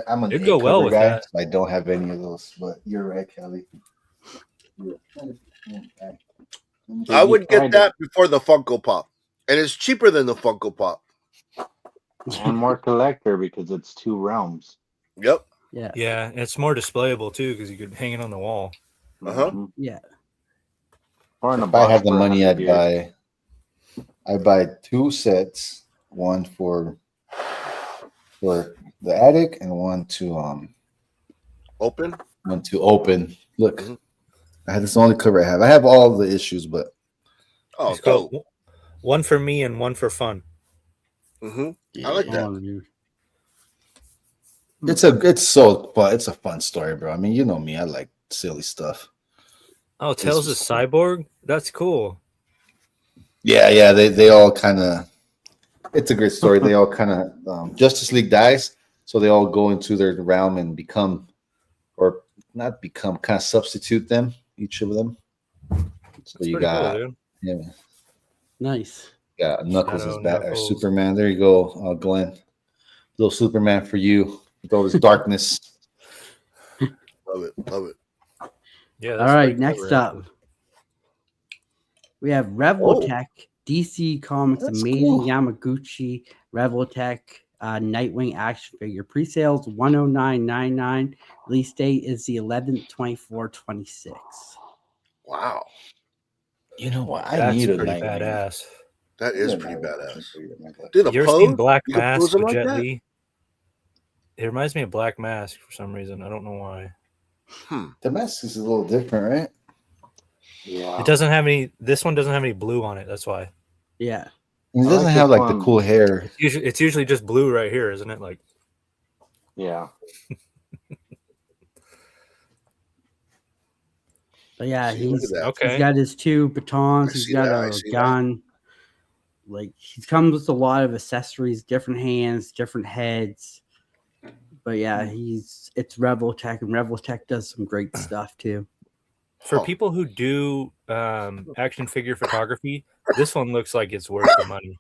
I'm an It'd go well with guy, that. so I don't have any of those. But you're right, Kelly. I would get Kinda. that before the Funko Pop, and it's cheaper than the Funko Pop. And more collector because it's two realms. Yep. Yeah. Yeah, and it's more displayable too because you could hang it on the wall. Uh-huh. Mhm. Yeah. Or in a If I box had the for money, 100 I'd years. buy I buy 2 sets, one for the attic and one to Open. open. Look, Mhm. that's the only cover I have. I have all the issues, but Oh, It's called dope. one for me and one for fun. I like that. Oh, dude. it's so fun. It's a fun story, bro. I mean, you know me. I like silly stuff. Oh, Tails was is cool. cyborg. That's cool. Yeah. They all kind of. It's a great story. They all kind of Justice League dies, so they all go into their realm and become, or not become, kind of substitute them, each of them. So That's you pretty cool, got dude. yeah, Nice. got Knuckles Shadow as Bat or Knuckles. Superman. There you go, Glenn. Little Superman for you with all this darkness. Love it. Love it. Yeah. All That's right, pretty next cool, up, we have Revoltech, DC Comics, That's Amazing cool. Yamaguchi, Revoltech, Nightwing action figure. Pre-sales $109.99. Release date is the 11th, 24/26. Wow. You know what? I That's need a pretty Nightwing. collectible. That I is need a pretty Nightwing badass. action figure in my collection. Dude, the You ever seen pose? Black You can pose Mask him with like Jet that? Li? It reminds me of Black Mask for some reason. I don't know why. The mask is a little different, right? Yeah. It doesn't have any. This one doesn't have any blue on it. That's why. Yeah. And it I doesn't like have this like the one. cool hair. It's usually just blue right here, isn't it? Like, Yeah. But yeah, See, look at he's that. okay. he's got his 2 batons. I He's see got that, I a see that. gun. Like he comes with a lot of accessories, different hands, different heads. But yeah, it's Revoltech, and Revoltech does some great stuff too. For Oh. people who do action figure photography, this one looks like it's worth the money.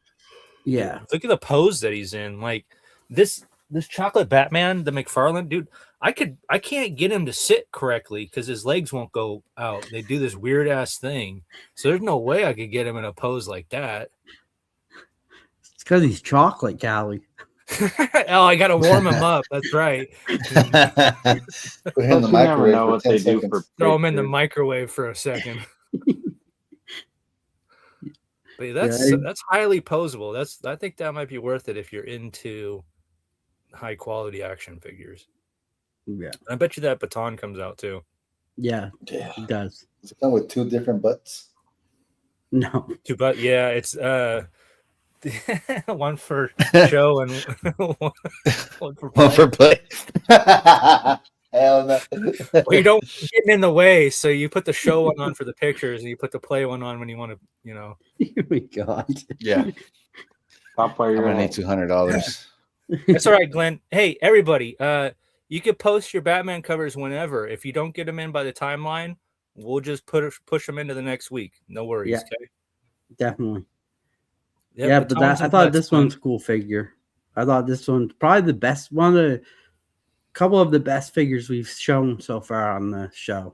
Yeah. Look at the pose that he's in. Like this chocolate Batman, the McFarlane dude. I can't get him to sit correctly because his legs won't go out. They do this weird ass thing. So there's no way I could get him in a pose like that. It's because he's chocolate, Callie. Oh, I gotta warm him up. That's right. Put him in the Plus, you never microwave know for what 10 they do seconds. for Throw him in the pictures. microwave for a second. But Yeah, that's highly posable. I think that might be worth it if you're into high quality action figures. yeah, I bet you that baton comes out too. yeah, Yeah. he does. Does it come with 2 different butts? No, But yeah, it's one for show and one for play. One for play. Hell no. Well, you don't get in the way, so you put the show one on for the pictures, and you put the play one on when you want to, oh my god. Yeah. Stop while I'm you're gonna at need it. $200. That's all right, Glenn. Hey, everybody, you could post your Batman covers whenever. If you don't get them in by the timeline, we'll just push them into the next week. No worries. Yeah. Okay. Definitely. Yep, Yeah, but batons I and thought butts, this Glenn. one's a cool figure. I thought this one's probably the best one of the couple of the best figures we've shown so far on the show.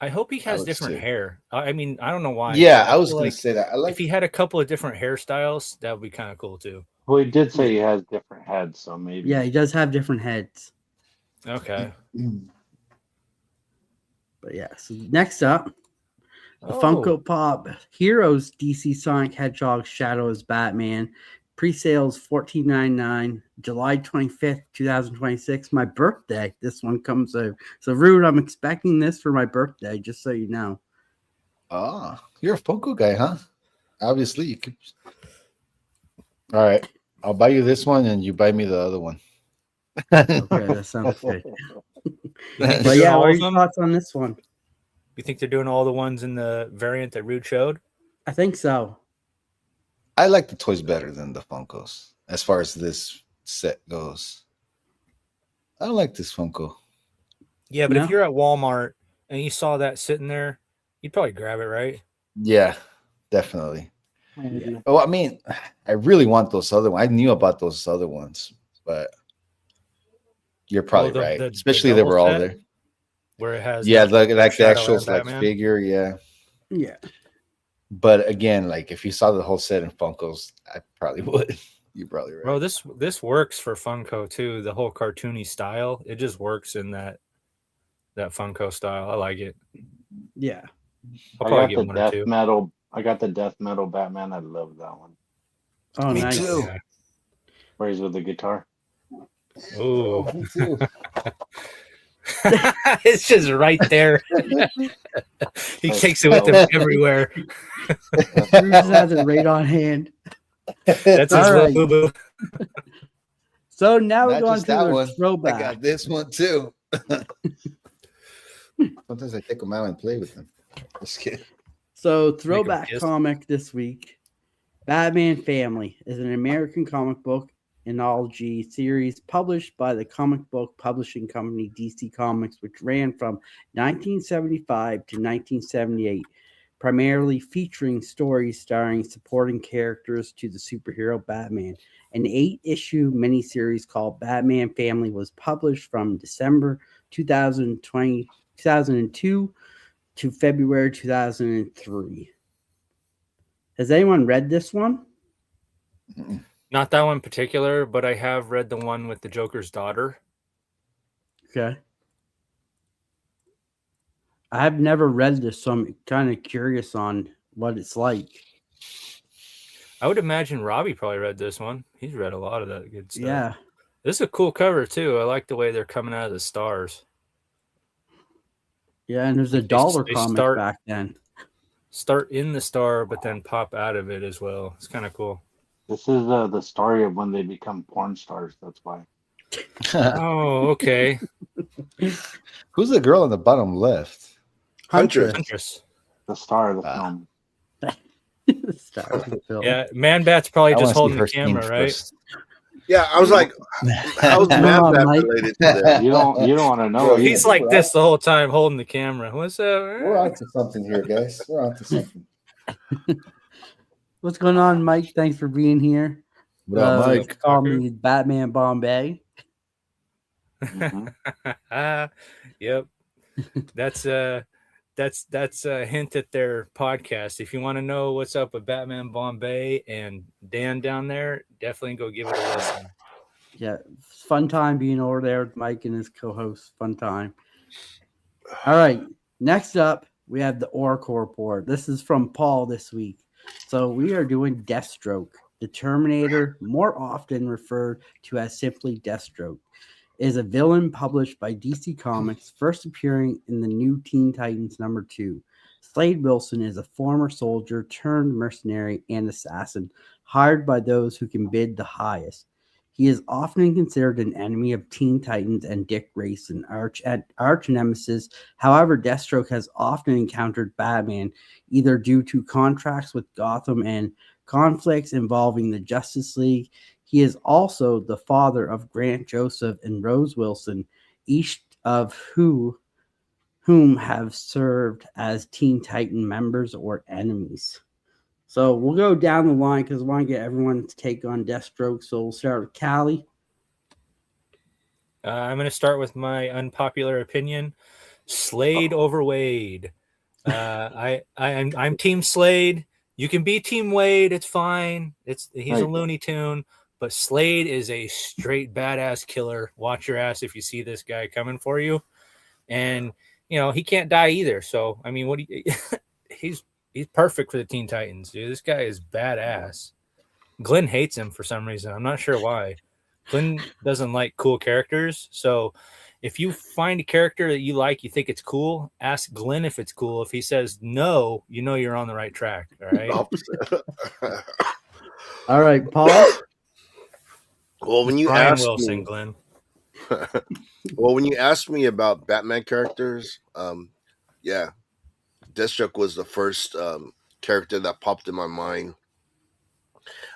I hope he has would different too. hair. I mean, I don't know why. Yeah, but I was feel gonna like say that. I if like he had a couple of different hairstyles, that would be kind of cool too. Well, he did say he has different heads, so maybe. Yeah, he does have different heads. Okay. But yeah, so next up, the Oh. Funko Pop Heroes DC Sonic Hedgehog Shadow as Batman. Pre-sales $14.99, July 25th, 2026. My birthday. This one comes out. So Rude, I'm expecting this for my birthday, just so you know. Oh, you're a Funko guy, huh? Obviously, you could. All right, I'll buy you this one, and you buy me the other one. Okay, that sounds good. They're But doing yeah, all what are of your them? thoughts on this one? You think they're doing all the ones in the variant that Rude showed? I think so. I like the toys better than the Funkos as far as this set goes. I don't like this Funko. Yeah, but No? if you're at Walmart and you saw that sitting there, you'd probably grab it, right? Yeah, definitely. Yeah. Oh, I mean, I really want those other ones. I knew about those other ones, but you're probably the- right. the Especially they double were all set? there. Where it has Yeah, the like the Shadow actual and like Batman? figure. Yeah, Yeah. but again, like if you saw the whole set in Funkos, I probably would. You're probably right. Bro, this works for Funko too. The whole cartoony style, it just works in that Funko style. I like it. Yeah. I'll I probably got get the one or death two. metal I got the death metal Batman. I love that one. Oh, Me nice. too. Yeah. Where he's with the guitar. Ooh. Me too. It's just right there. He That's takes it with him dope. everywhere. That's Bruce dope. has it right on hand. That's his All little right. boo-boo. So now we're Not going just to that the one. I throwback. got this one too. Sometimes I take them out and play with them. Just kidding. So throwback kiss. comic this week. Batman Family is an American comic book anthology series published by the comic book publishing company DC Comics, which ran from 1975 to 1978, primarily featuring stories starring supporting characters to the superhero Batman. An 8-issue miniseries called Batman Family was published from December 2002 to February 2003. Has anyone read this one? Not that one in particular, but I have read the one with the Joker's daughter. Okay. I've never read this, so I'm kind of curious on what it's like. I would imagine Robbie probably read this one. He's read a lot of that good stuff. Yeah. This is a cool cover too. I like the way they're coming out of the stars. Yeah, and there's a They dollar they comic start- back then. Start in the star, but then pop out of it as well. It's kind of cool. This is the story of when they become porn stars. That's why. Oh, okay. Who's the girl on the bottom left? Huntress. Huntress. The star of the Ah. film. Star of the film. Yeah, Man Bat's probably I wanna just see holding her the camera, scene right? first. Yeah, I was like, how's Come Man on, Bat Mike. related to that? You don't want to know. Bro, He's Yeah, like we're this the whole time, holding the camera. What's We're up? onto something here, guys. We're onto something. What's going on, Mike? Thanks for being here. What up, Mike? Call me Batman Bombay. Mhm. Yep. That's a hint at their podcast. If you want to know what's up with Batman Bombay and Dan down there, definitely go give it a listen. Yeah, fun time being over there with Mike and his co-host. Fun time. All right, next up we have the Oracle Report. This is from Paul this week. So we are doing Deathstroke, the Terminator, more often referred to as simply Deathstroke, is a villain published by DC Comics, first appearing in the new Teen Titans #2. Slade Wilson is a former soldier turned mercenary and assassin, hired by those who can bid the highest. He is often considered an enemy of Teen Titans and Dick Grayson, arch nemesis. However, Deathstroke has often encountered Batman, either due to contracts with Gotham and conflicts involving the Justice League. He is also the father of Grant Joseph and Rose Wilson, each of whom have served as Teen Titan members or enemies. So we'll go down the line because I want to get everyone's take on Deathstroke. So we'll start with Callie. I'm going to start with my unpopular opinion. Slade over Wade. I'm Team Slade. You can be Team Wade. It's fine. He's Right. a Looney Tune, but Slade is a straight badass killer. Watch your ass if you see this guy coming for you. And he can't die either. So I mean, he's perfect for the Teen Titans, dude. This guy is badass. Glenn hates him for some reason. I'm not sure why. Glenn doesn't like cool characters. So if you find a character that you like, you think it's cool, ask Glenn if it's cool. If he says no, you're on the right track. All right. All right, Paul. Well, when you Brian asked Wilson, me, Glenn. well, when you asked me about Batman characters, yeah, Deathstroke was the first character that popped in my mind.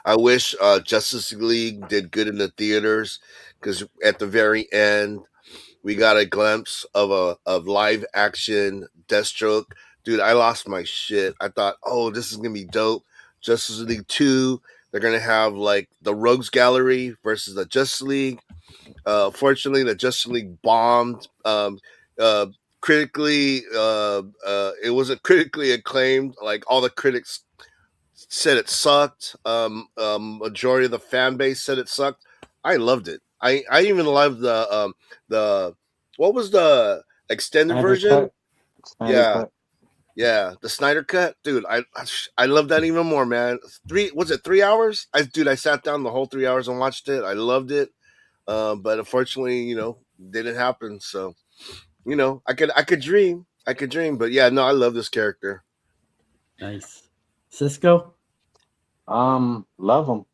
I wish Justice League did good in the theaters because at the very end we got a glimpse of live action Deathstroke. Dude, I lost my shit. I thought, oh, this is gonna be dope. Justice League 2, they're gonna have like the Rogues Gallery versus the Justice League. Fortunately, the Justice League bombed. Critically, it wasn't critically acclaimed. Like all the critics said it sucked. Majority of the fan base said it sucked. I loved it. I even loved the what was the extended Standard version? cut. Standard Yeah. cut. Yeah, the Snyder cut, dude. I love that even more, man. 3 hours? I sat down the whole 3 hours and watched it. I loved it. But unfortunately, didn't happen. So, I could dream. I could dream. But yeah, no, I love this character. Nice. Cisco? Love them.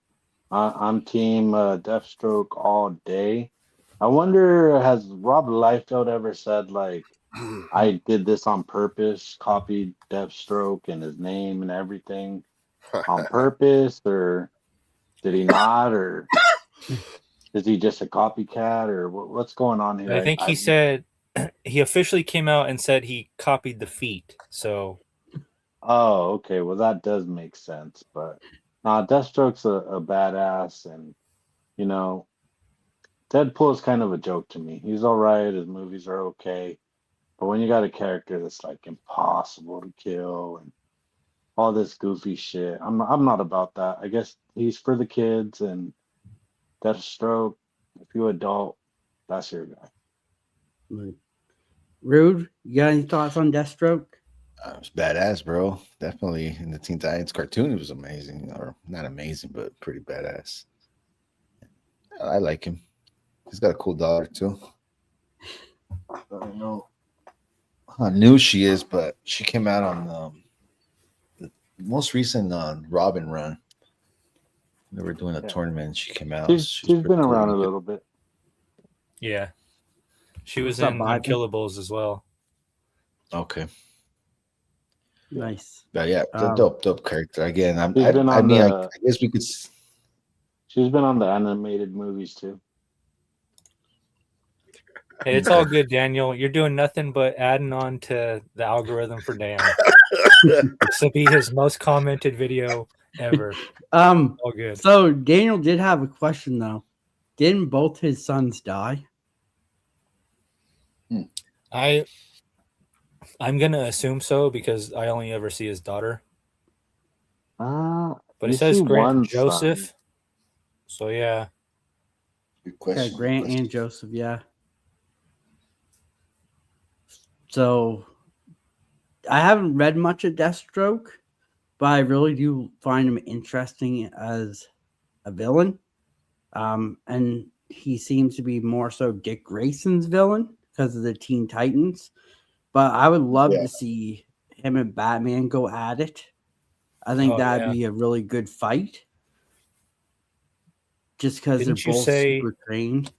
I'm team Deathstroke all day. I wonder, has Rob Liefeld ever said like, I did this on purpose, copied Deathstroke and his name and everything on purpose, or did he not, or is he just a copycat, or what's going on here? I think he said he officially came out and said he copied the feet. So, oh, okay. Well, that does make sense. But Deathstroke's a badass, and Deadpool is kind of a joke to me. He's all right. His movies are okay. But when you got a character that's like impossible to kill and all this goofy shit, I'm not about that. I guess he's for the kids, and Deathstroke, if you're adult, that's your guy. Rude, you got any thoughts on Deathstroke? It was badass, bro. Definitely in the Teen Titans cartoon, it was amazing, or not amazing, but pretty badass. I like him. He's got a cool daughter too. I don't know how new she is, but she came out on the most recent Robin run. They were doing a tournament. She came out. She's been around a little bit. yeah. She was in Unkillables as well. Okay. Nice. But yeah, dope character. Again, I guess we could. She's been on the animated movies too. Hey, it's all good, Daniel. You're doing nothing but adding on to the algorithm for Dan. This will be his most commented video ever. All good. So Daniel did have a question though. Didn't both his sons die? I'm gonna assume so because I only ever see his daughter. But it says Grant Joseph. Son. So yeah. Good question. Yeah, Grant and Joseph, yeah. So I haven't read much of Deathstroke, but I really do find him interesting as a villain. And he seems to be more so Dick Grayson's villain because of the Teen Titans. But I would love to see him and Batman go at it. I think that'd be a really good fight. Just because they're both super trained.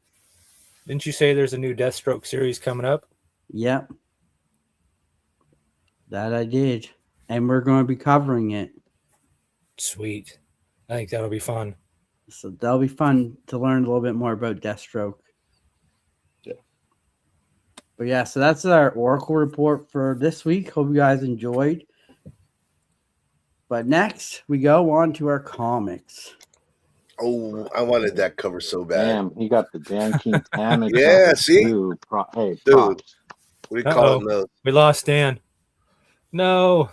Didn't you say there's a new Deathstroke series coming up? Yep. That I did. And we're going to be covering it. Sweet. I think that'll be fun. So that'll be fun to learn a little bit more about Deathstroke. Yeah. But yeah, so that's our Oracle report for this week. Hope you guys enjoyed. But next, we go on to our comics. Oh, I wanted that cover so bad. Damn, he got the Dan Quintana. Yeah, see? Dude, hey, dude. Props. What do you call it? We lost Dan. No.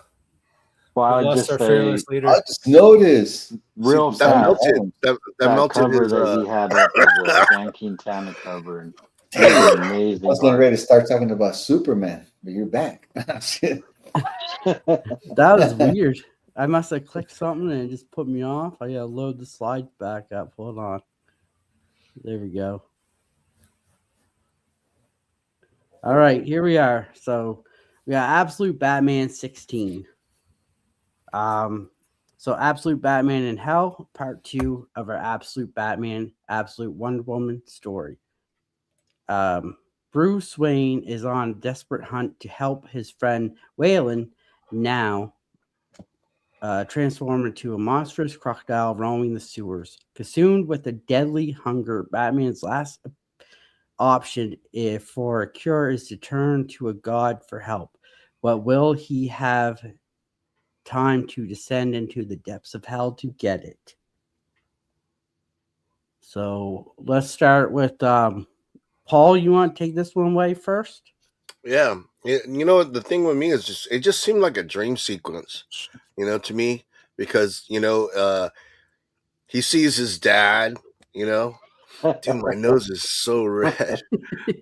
Well, we lost our fearless leader. I just noticed. Real that fast. melted. That melted cover his, that he had up was a Dan Quintana cover. And amazing. I was getting ready to start talking about Superman, but you're back. That was weird. I must have clicked something and it just put me off. I gotta load the slides back up. Hold on. There we go. All right, here we are. So we got Absolute Batman 16. So Absolute Batman in Hell, part 2 of our Absolute Batman, Absolute Wonder Woman story. Bruce Wayne is on a desperate hunt to help his friend Waylon now transform into a monstrous crocodile roaming the sewers. Consumed with a deadly hunger, Batman's last option for a cure is to turn to a god for help. But will he have time to descend into the depths of hell to get it? So let's start with Paul. You want to take this one away first? Yeah. You know, the thing with me is it just seemed like a dream sequence, to me, because, he sees his dad, Dude, my nose is so red.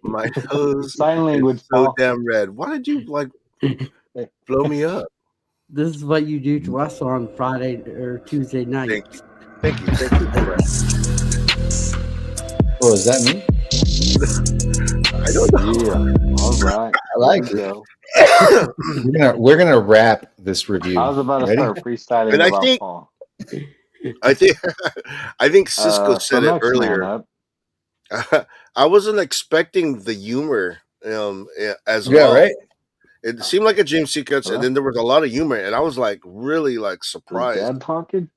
My nose Sign language is so damn red. Why did you Blow me up. This is what you do to us on Friday or Tuesday night. Thank you. Comrade. Oh, is that me? I don't know. Yeah. All right. I like Here we it. go. We're gonna wrap this review. I was about to Ready? start freestyling And I about think Paul. I think Cisco So said it next man earlier. up. I wasn't expecting the humor as Yeah, well. right. It seemed like a dream sequence, and Hello? then there was a lot of humor, and I was like really like Is surprised. Dad talking?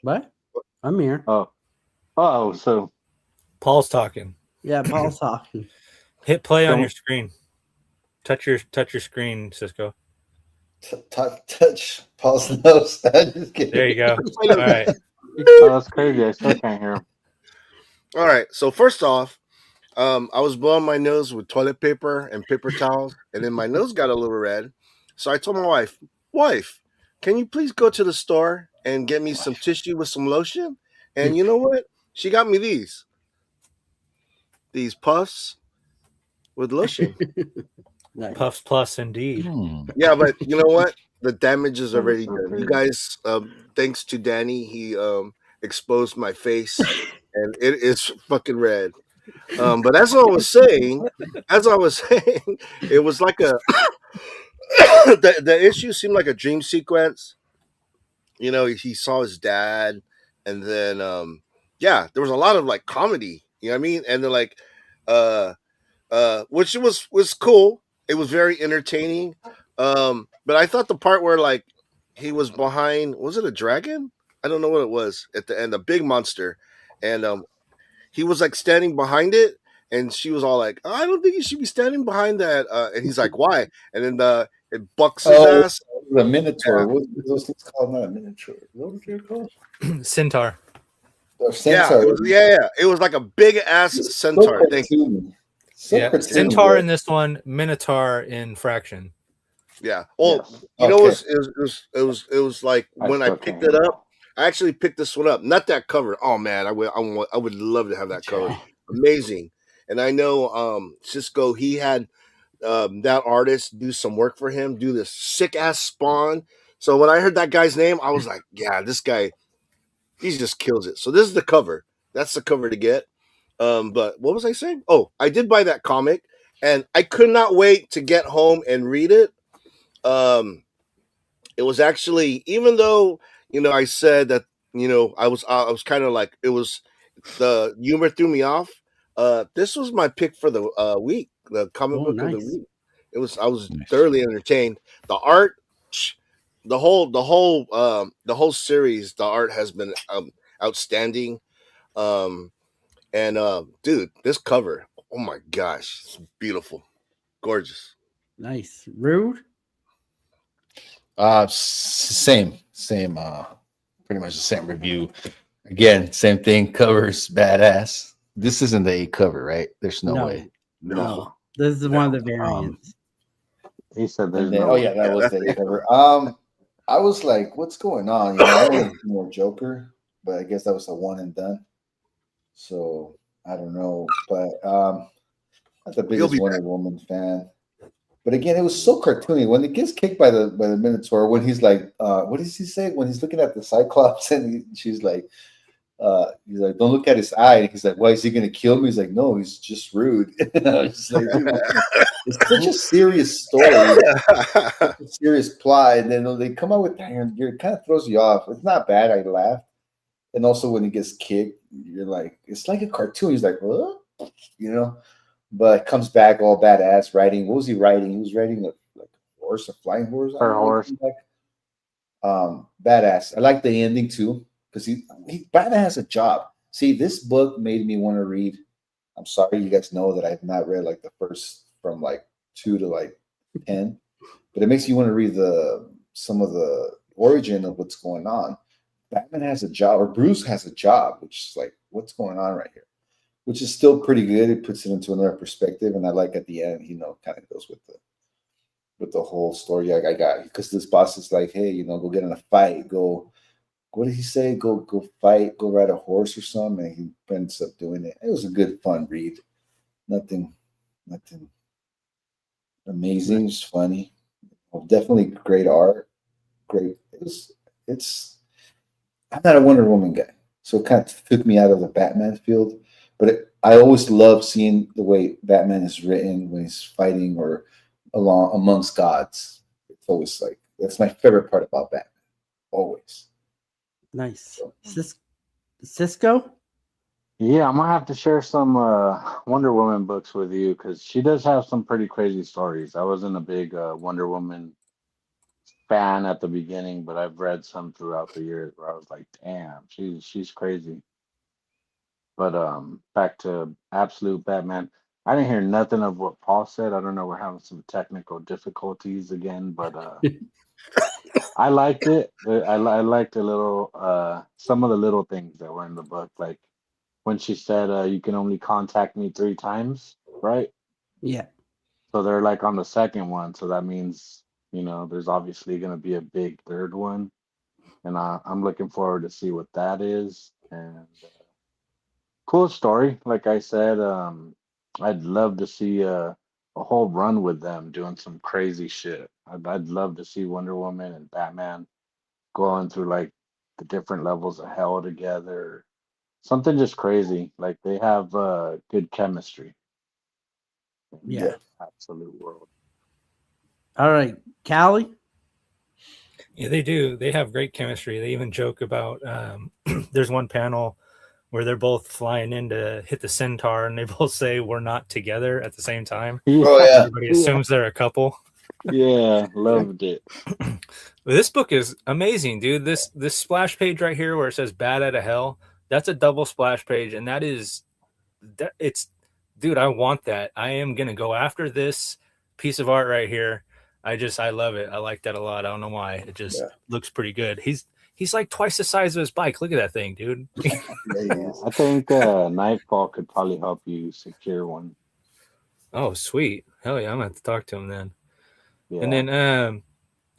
What? I'm here. Oh, so Paul's talking. Yeah, Paul's talking. Hit play on Don't- your screen. Touch your screen, Cisco. Touch Paul's nose. I'm just kidding. There you go. All right. oh, that's crazy. I still can't hear him. All right, so first off, I was blowing my nose with toilet paper and paper towels, and then my nose got a little red. So I told my wife, can you please go to the store and get me some tissue with some lotion? And you know what? She got me these puffs with lotion. Nice. Puffs plus indeed. Yeah, but you know what? The damage is That is already so done. You crazy. guys, thanks to Danny, he exposed my face, and it is fucking red. But as I was saying, it was like a the issue seemed like a dream sequence. You know, he saw his dad, and then yeah, there was a lot of like comedy. You know what I mean? And then like which was cool. It was very entertaining. But I thought the part where like he was behind, was it a dragon? I don't know what it was at the end, a big monster, and he was like standing behind it, and she was all like, "I don't think you should be standing behind that." And he's like, "Why?" And then it bucks his ass. The Minotaur. What are those things called? Not a Minotaur. What was it called? Centaur. Or Yeah, Centaur. it was like a big ass centaur. Thank you. cartoony. So Yeah. cartoony, Centaur right? in this one, Minotaur in Fraction. Yeah. Well, Yes. you know, Okay. it was like when I still picked can't it hear up. I actually picked this one up, not that cover. Oh man, I would love to have that cover. Amazing. And I know Cisco, he had that artist do some work for him, do this sick ass Spawn. So when I heard that guy's name, I was like, yeah, this guy, he just kills it. So this is the cover. That's the cover to get. But what was I saying? Oh, I did buy that comic, and I could not wait to get home and read it. It was actually, even though I said that I was kind of like, it was, the humor threw me off. This was my pick for the week, the comic book of the nice. week. I was thoroughly entertained. The art, the whole series, the art has been outstanding. And dude, this cover, oh my gosh, it's beautiful, gorgeous. Nice. Rude? Same, pretty much the same review. Again, same thing. Covers badass. This isn't the A cover, right? There's no way. No. This is one of the variants. He said And there's then, no. oh yeah, that was the A cover. I was like, what's going on? I wanted more Joker, but I guess that was a one and done. So I don't know, but not the biggest be Wonder Woman fan. But again, it was so cartoony. When he gets kicked by the Minotaur, when he's like, what does he say? When he's looking at the Cyclops and she's like, don't look at his eye. And he's like, why is he gonna kill me? He's like, no, he's just rude. Just like, it's such a serious story, a serious plot, and then they come out with that, and it kind of throws you off. It's not bad. I laughed, and also when he gets kicked, you're like, it's like a cartoon. He's like, what? But comes back all badass riding. What was he riding? He was riding a horse, a flying horse. Her horse. Badass. I like the ending too, because Batman has a job. See, this book made me want to read. I'm sorry, you guys know that I've not read like the first from like 2 to like 10, but it makes you want to read some of the origin of what's going on. Batman has a job, or Bruce has a job, which is like, what's going on right here? Which is still pretty good. It puts it into another perspective, and I like at the end, kind of goes with the whole story. I got, because this boss is like, hey, go get in a fight, go. What did he say? Go fight, go ride a horse or something, and he ends up doing it. It was a good, fun read. Nothing amazing. It was funny. Definitely great art. Great. I'm not a Wonder Woman guy, so it kind of took me out of the Batman field. But I always love seeing the way Batman is written when he's fighting or along amongst gods. It's always like that's my favorite part about Batman. Always. Nice. Cisco? Yeah, I'm gonna have to share some Wonder Woman books with you because she does have some pretty crazy stories. I wasn't a big Wonder Woman fan at the beginning, but I've read some throughout the years where I was like, damn, she's crazy. But back to Absolute Batman. I didn't hear nothing of what Paul said. I don't know, we're having some technical difficulties again, but I liked it. I liked a little some of the little things that were in the book, like when she said you can only contact me 3 times, right? Yeah. So they're like on the second one, so that means there's obviously going to be a big third one, and I'm looking forward to see what that is. And cool story, like I said. I'd love to see a whole run with them doing some crazy shit. I'd love to see Wonder Woman and Batman going through like the different levels of hell together. Something just crazy. Like they have good chemistry in Yeah. the Absolute world. All right. Callie? Yeah, they do. They have great chemistry. They even joke about there's one panel where they're both flying in to hit the centaur, and they both say we're not together at the same time. Oh yeah. Everybody assumes they're a couple. Yeah, loved it. This book is amazing, dude. This splash page right here where it says "Bad out of Hell," that's a double splash page, and dude, I want that. I am gonna go after this piece of art right here. I love it. I like that a lot. I don't know why. It just looks pretty good. He's like twice the size of his bike. Look at that thing, dude. I think Nightfall could probably help you secure one. Oh, sweet. Hell yeah, I'm gonna have to talk to him then. Yeah. And then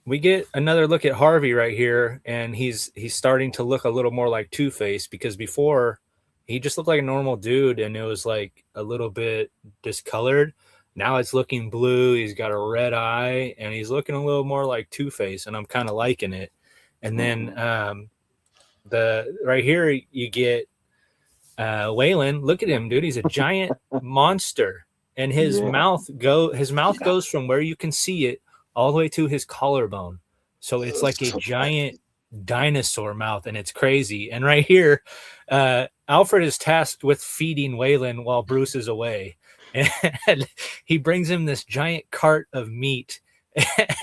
we get another look at Harvey right here, and he's starting to look a little more like Two-Face, because before he just looked like a normal dude and it was like a little bit discolored. Now it's looking blue. He's got a red eye and he's looking a little more like Two-Face, and I'm kind of liking it. And then the right here you get Waylon. Look at him, dude. He's a giant monster, and his mouth goes from where you can see it all the way to his collarbone. So it's like a giant dinosaur mouth, and it's crazy. And right here, Alfred is tasked with feeding Waylon while Bruce is away, and he brings him this giant cart of meat.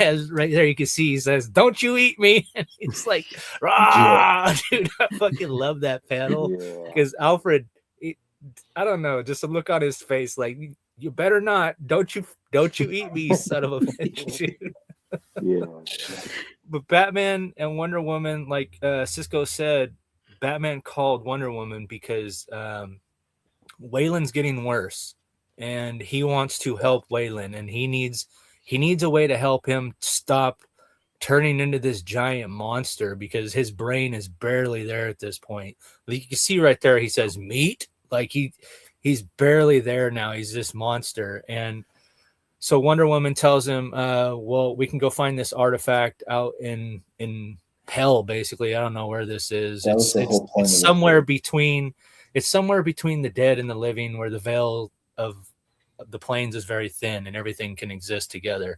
As right there you can see, he says, "Don't you eat me." And it's like, rah, dude, I fucking love that panel, because Alfred, I don't know, just a look on his face like, you better not, don't you eat me, you son of a bitch, dude. Yeah. But Batman and Wonder Woman, like Cisco said, Batman called Wonder Woman because Waylon's getting worse, and he wants to help Waylon, and he needs a way to help him stop turning into this giant monster, because his brain is barely there at this point. Like you can see right there, he says meat, like he's barely there now. He's this monster. And so Wonder Woman tells him, well, we can go find this artifact out in hell, basically. I don't know where this is. It's somewhere between the dead and the living, where the veil of the plains is very thin and everything can exist together.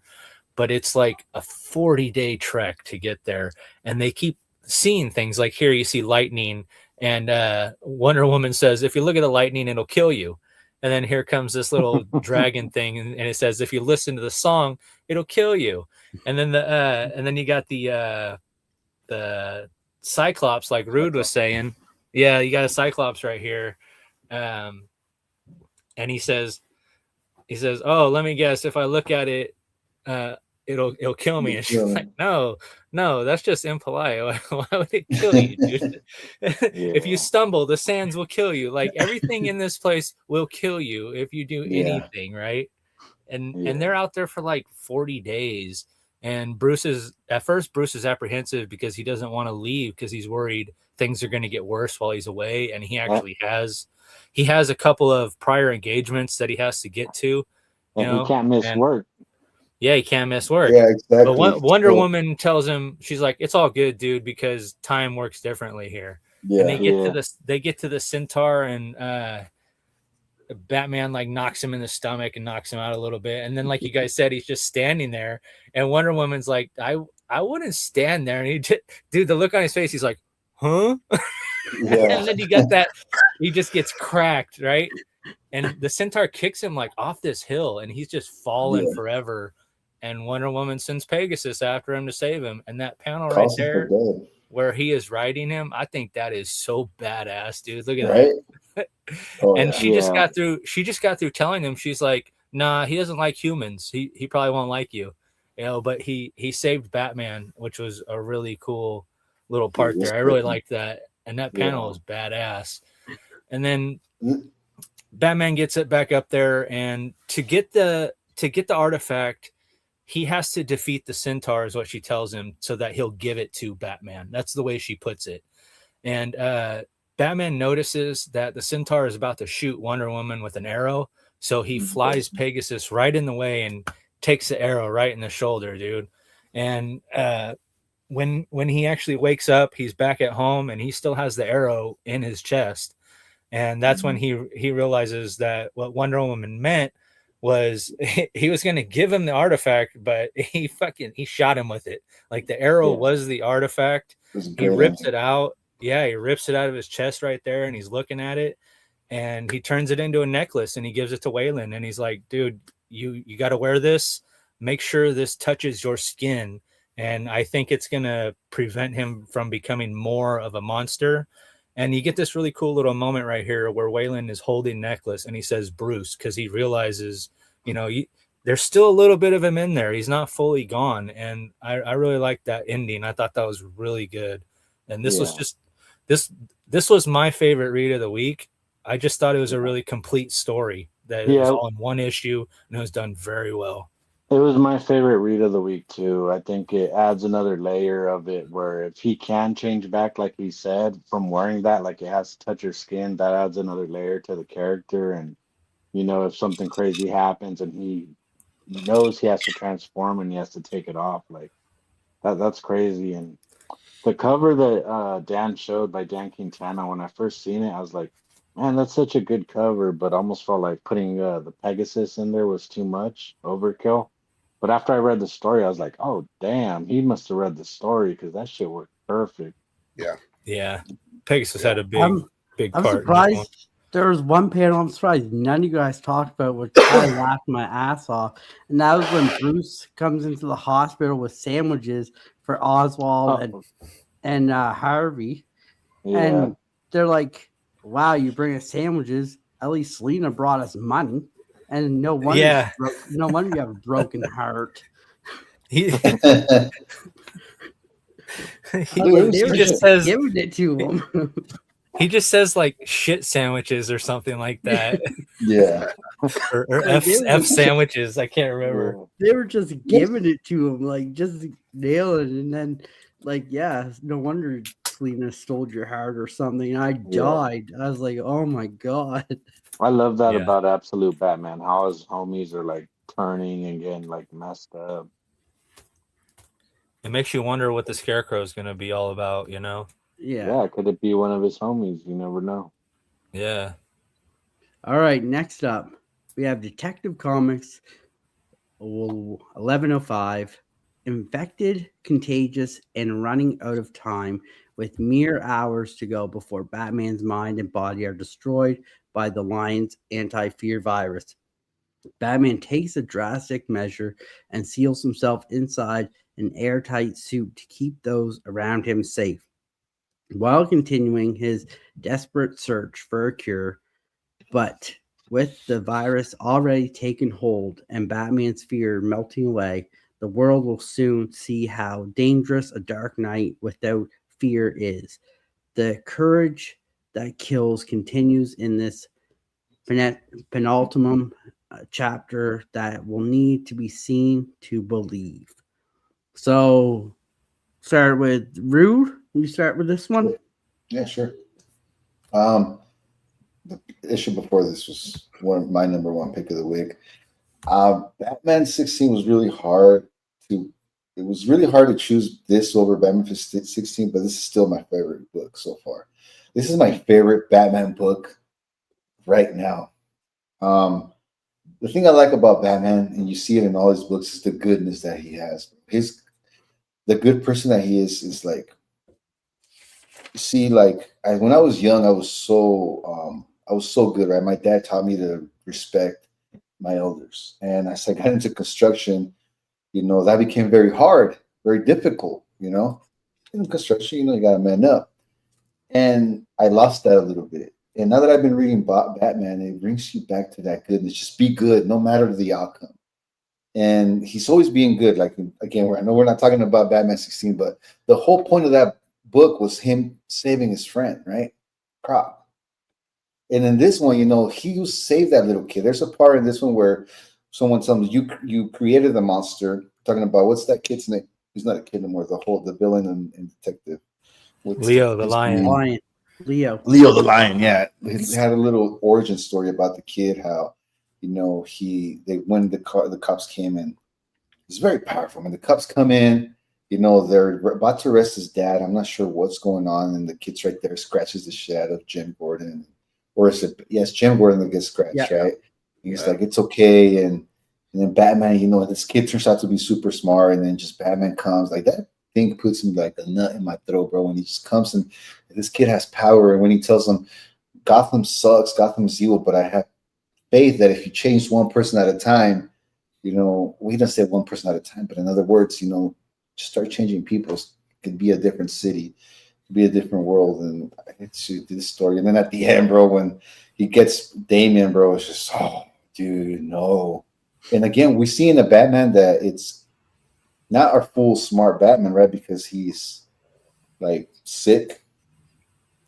But it's like a 40-day trek to get there, and they keep seeing things. Like here you see lightning, and Wonder Woman says, if you look at the lightning, it'll kill you. And then here comes this little dragon thing, and it says, if you listen to the song, it'll kill you. And then you got the Cyclops, like Rude was saying. Yeah, you got a Cyclops right here. And he says, oh, let me guess, if I look at it, it'll kill me. And she's like, no, that's just impolite. Why would it kill you, dude? If you stumble, the sands will kill you. Like everything in this place will kill you if you do anything, right? And they're out there for like 40 days. And Bruce is apprehensive because he doesn't want to leave, because he's worried things are going to get worse while he's away. And he actually has a couple of prior engagements that he has to get to. And he can't miss work. Yeah, he can't miss work. Yeah, exactly. But Wonder So, Woman tells him, she's like, "It's all good, dude, because time works differently here." And yeah, they get to the centaur, and Batman like knocks him in the stomach and knocks him out a little bit. And then, like you guys said, he's just standing there, and Wonder Woman's like, I wouldn't stand there. And dude, the look on his face, he's like, huh? yeah. And then you got that, he just gets cracked, right? And the centaur kicks him like off this hill, and he's just falling forever. And Wonder Woman sends Pegasus after him to save him. And that panel right Calls him there, for dead. where he is riding him, I think that is so badass, dude. Look at Right? that. Oh, And yeah. she just got through telling him, she's like, nah, he doesn't like humans. He probably won't like you. You know, but he saved Batman, which was a really cool little part there. I really liked that. And that panel was badass. And then Batman gets it back up there, and to get the artifact, he has to defeat the centaur, is what she tells him, so that he'll give it to Batman. That's the way she puts it. And Batman notices that the centaur is about to shoot Wonder Woman with an arrow, so he flies Pegasus right in the way and takes the arrow right in the shoulder, dude. And when he actually wakes up, he's back at home, and he still has the arrow in his chest. And that's when he realizes that what Wonder Woman meant was he was going to give him the artifact, but he shot him with it. Like the arrow was the artifact. He rips it out. Yeah, he rips it out of his chest right there, and he's looking at it, and he turns it into a necklace, and he gives it to Waylon, and he's like, dude, you got to wear this. Make sure this touches your skin. And I think it's going to prevent him from becoming more of a monster. And you get this really cool little moment right here where Waylon is holding necklace, and he says Bruce, because he realizes, you know, there's still a little bit of him in there. He's not fully gone. And I really liked that ending. I thought that was really good. And this was just this was my favorite read of the week. I just thought it was a really complete story that was all in one issue, and it was done very well. It was my favorite read of the week too. I think it adds another layer of it where if he can change back, like he said, from wearing that, like it has to touch your skin, that adds another layer to the character. And, you know, if something crazy happens and he knows he has to transform and he has to take it off, like that's crazy. And the cover that Dan showed by Dan Quintana, when I first seen it, I was like, man, that's such a good cover, but almost felt like putting the Pegasus in there was too much overkill. But after I read the story, I was like, oh, damn, he must have read the story, because that shit worked perfect. Yeah. Yeah. Pegasus had a big I'm part. surprised there was one panel I'm surprised none of you guys talked about, which I laughed my ass off. And that was when Bruce comes into the hospital with sandwiches for Oswald and Harvey. Yeah. And they're like, wow, you bring us sandwiches. At least Selena brought us money. And no wonder, no wonder you have a broken heart. He just says giving it to him. He just says like shit sandwiches or something like that. Yeah. or F sandwiches. I can't remember. They were just giving it to him, like just nailing it. And then like, yeah, no wonder Selena stole your heart or something. I died. I was like, oh my God. I love that about Absolute Batman, how his homies are like turning and getting like messed up. It makes you wonder what the Scarecrow is going to be all about, you know? Yeah, could it be one of his homies? You never know. Yeah. All right, next up, we have Detective Comics 1105, infected, contagious, and running out of time, with mere hours to go before Batman's mind and body are destroyed by the Lion's anti-fear virus. Batman takes a drastic measure and seals himself inside an airtight suit to keep those around him safe, while continuing his desperate search for a cure. But with the virus already taken hold and Batman's fear melting away, the world will soon see how dangerous a dark night without fear is. The courage that kills continues in this penultimate chapter that will need to be seen to believe. So, start with Rude. You start with this one? Yeah, sure. The issue before this was my number one pick of the week. Batman 16 was really hard to. It was really hard to choose this over Batman 16, but this is still my favorite book so far. This is my favorite Batman book right now. Um, the thing I like about Batman, and you see it in all his books, is the goodness that he has. The good person that he is like. See, like when I was young, I was so good, right? My dad taught me to respect my elders, and as I got into construction, that became very hard, very difficult. In construction, you got to man up, and I lost that a little bit. And now that I've been reading Batman, it brings you back to that goodness. Just be good, no matter the outcome. And he's always being good. Like again, I know we're not talking about Batman 16, but the whole point of that book was him saving his friend, right? Crop. And in this one, he saved that little kid. There's a part in this one where someone tells me you created the monster. Talking about what's that kid's name? He's not a kid anymore. The villain and detective. Leo the lion. Lion. Leo the lion. Yeah, he had a little origin story about the kid. How when the cops came in, it's very powerful. When the cops come in, they're about to arrest his dad. I'm not sure what's going on, and the kid's right there, scratches the shit out of Jim Gordon, or is it? Yes, Jim Gordon that gets scratched, right? He's like, it's okay, and then Batman, this kid turns out to be super smart, and then just Batman comes like that thing puts him like a nut in my throat, bro. When he just comes and this kid has power, and when he tells them Gotham sucks, Gotham's evil, but I have faith that if you change one person at a time, we don't say one person at a time, but in other words, just start changing people. It could be a different city, be a different world, and it's this story. And then at the end, bro, when he gets Damian, bro, it's just, oh, dude, no. And again, we see in the Batman that it's not our full smart Batman, right? Because he's like sick,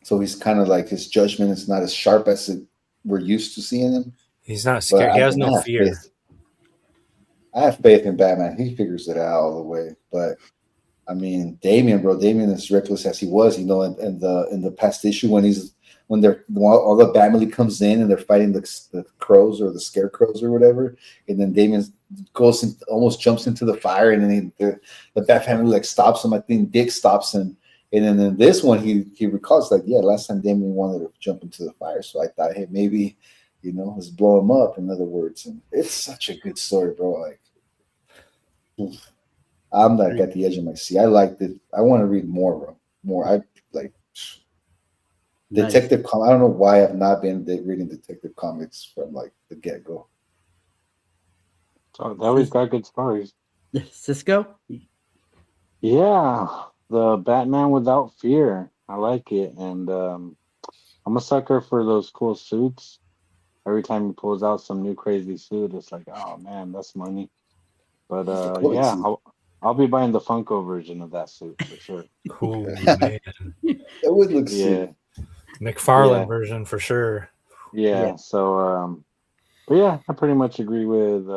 so he's kind of like his judgment is not as sharp as we're used to seeing him. He's not scared. He has no fear. I have faith in Batman. He figures it out all the way. But I mean, Damian is reckless as he was, in the past issue when all the family comes in and they're fighting the crows or the scarecrows or whatever, and then Damian goes and almost jumps into the fire, and then the Bat family like stops him. I think Dick stops him, and then in this one he recalls like, yeah, last time Damian wanted to jump into the fire, so I thought, hey, maybe let's blow him up. In other words, and it's such a good story, bro. Like, I'm like at the edge of my seat. I liked it. I want to read more, bro. More. I like Detective Comics. I don't know why I've not been reading Detective Comics from like the get go. So that always got good stories. Cisco? Yeah, the Batman Without Fear. I like it, and I'm a sucker for those cool suits. Every time he pulls out some new crazy suit, it's like, oh man, that's money. But yeah, I'll be buying the Funko version of that suit for sure. Cool, man. It would look sick. McFarlane version for sure. Yeah. So, but yeah, I pretty much agree with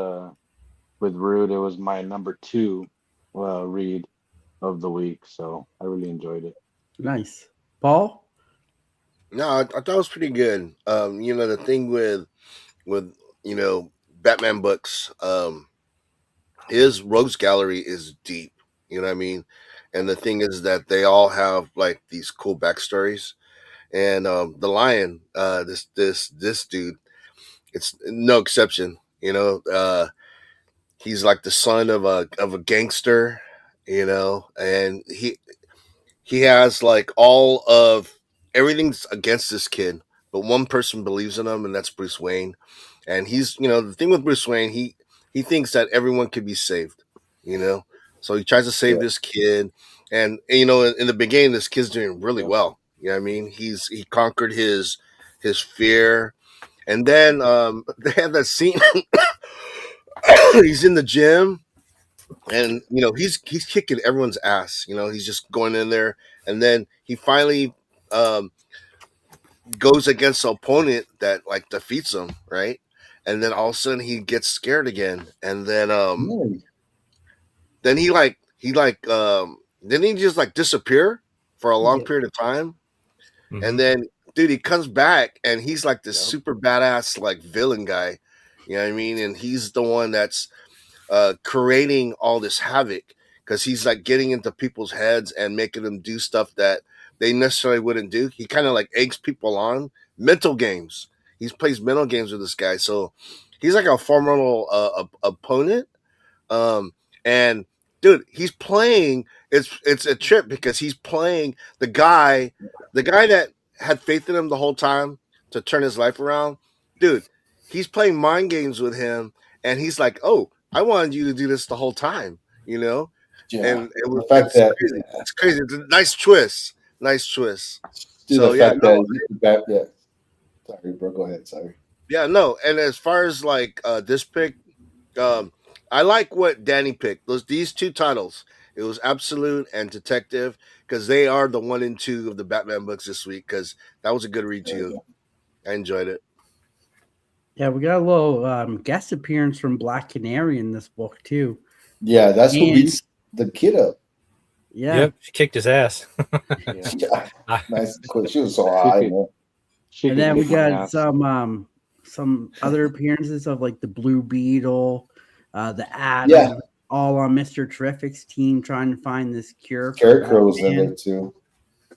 Rude. It was my number 2 read of the week, so I really enjoyed it. Nice, Paul. No, I thought it was pretty good. The thing with Batman books, his rogues gallery is deep. You know what I mean? And the thing is that they all have like these cool backstories. And the lion, this dude, it's no exception. He's like the son of a gangster, and he has like all of everything's against this kid, but one person believes in him, and that's Bruce Wayne. And he's, the thing with Bruce Wayne, he thinks that everyone could be saved, so he tries to save this kid. And in the beginning, this kid's doing really well. You know what I mean? He conquered his fear. And then they have that scene he's in the gym, and he's kicking everyone's ass. He's just going in there, and then he finally goes against an opponent that like defeats him, right? And then all of a sudden he gets scared again, and then then then he just like disappear for a long period of time, and then dude, he comes back and he's like this super badass like villain guy, You know what I mean? And he's the one that's creating all this havoc because he's like getting into people's heads and making them do stuff that they necessarily wouldn't do. He kind of like eggs people on mental games. He plays mental games with this guy, so he's like a formidable opponent. Um, and dude, he's playing. It's a trip because he's playing the guy that had faith in him the whole time to turn his life around. Dude, he's playing mind games with him, and he's like, "Oh, I wanted you to do this the whole time," you know. Yeah, And the fact it's that crazy. It's crazy. It's a nice twist. Nice twist. dude, So the yeah, fact no, that yeah. Sorry, bro. Go ahead. Sorry. yeah, no. And as far as like this pick, I like what Danny picked. These two titles. It was Absolute and Detective because they are the 1 and 2 of the Batman books this week. Because that was a good read There you too. go. I enjoyed it. Yeah, we got a little guest appearance from Black Canary in this book too. Yeah, that's who And- beats the kid up. Yeah, Yep, she kicked his ass. Yeah, I- nice. She was so high, man. and then we got some. some other appearances of like the Blue Beetle, the Atom, Yeah. all on Mr. Terrific's team trying to find this cure for Scarecrow was in Batman, there too.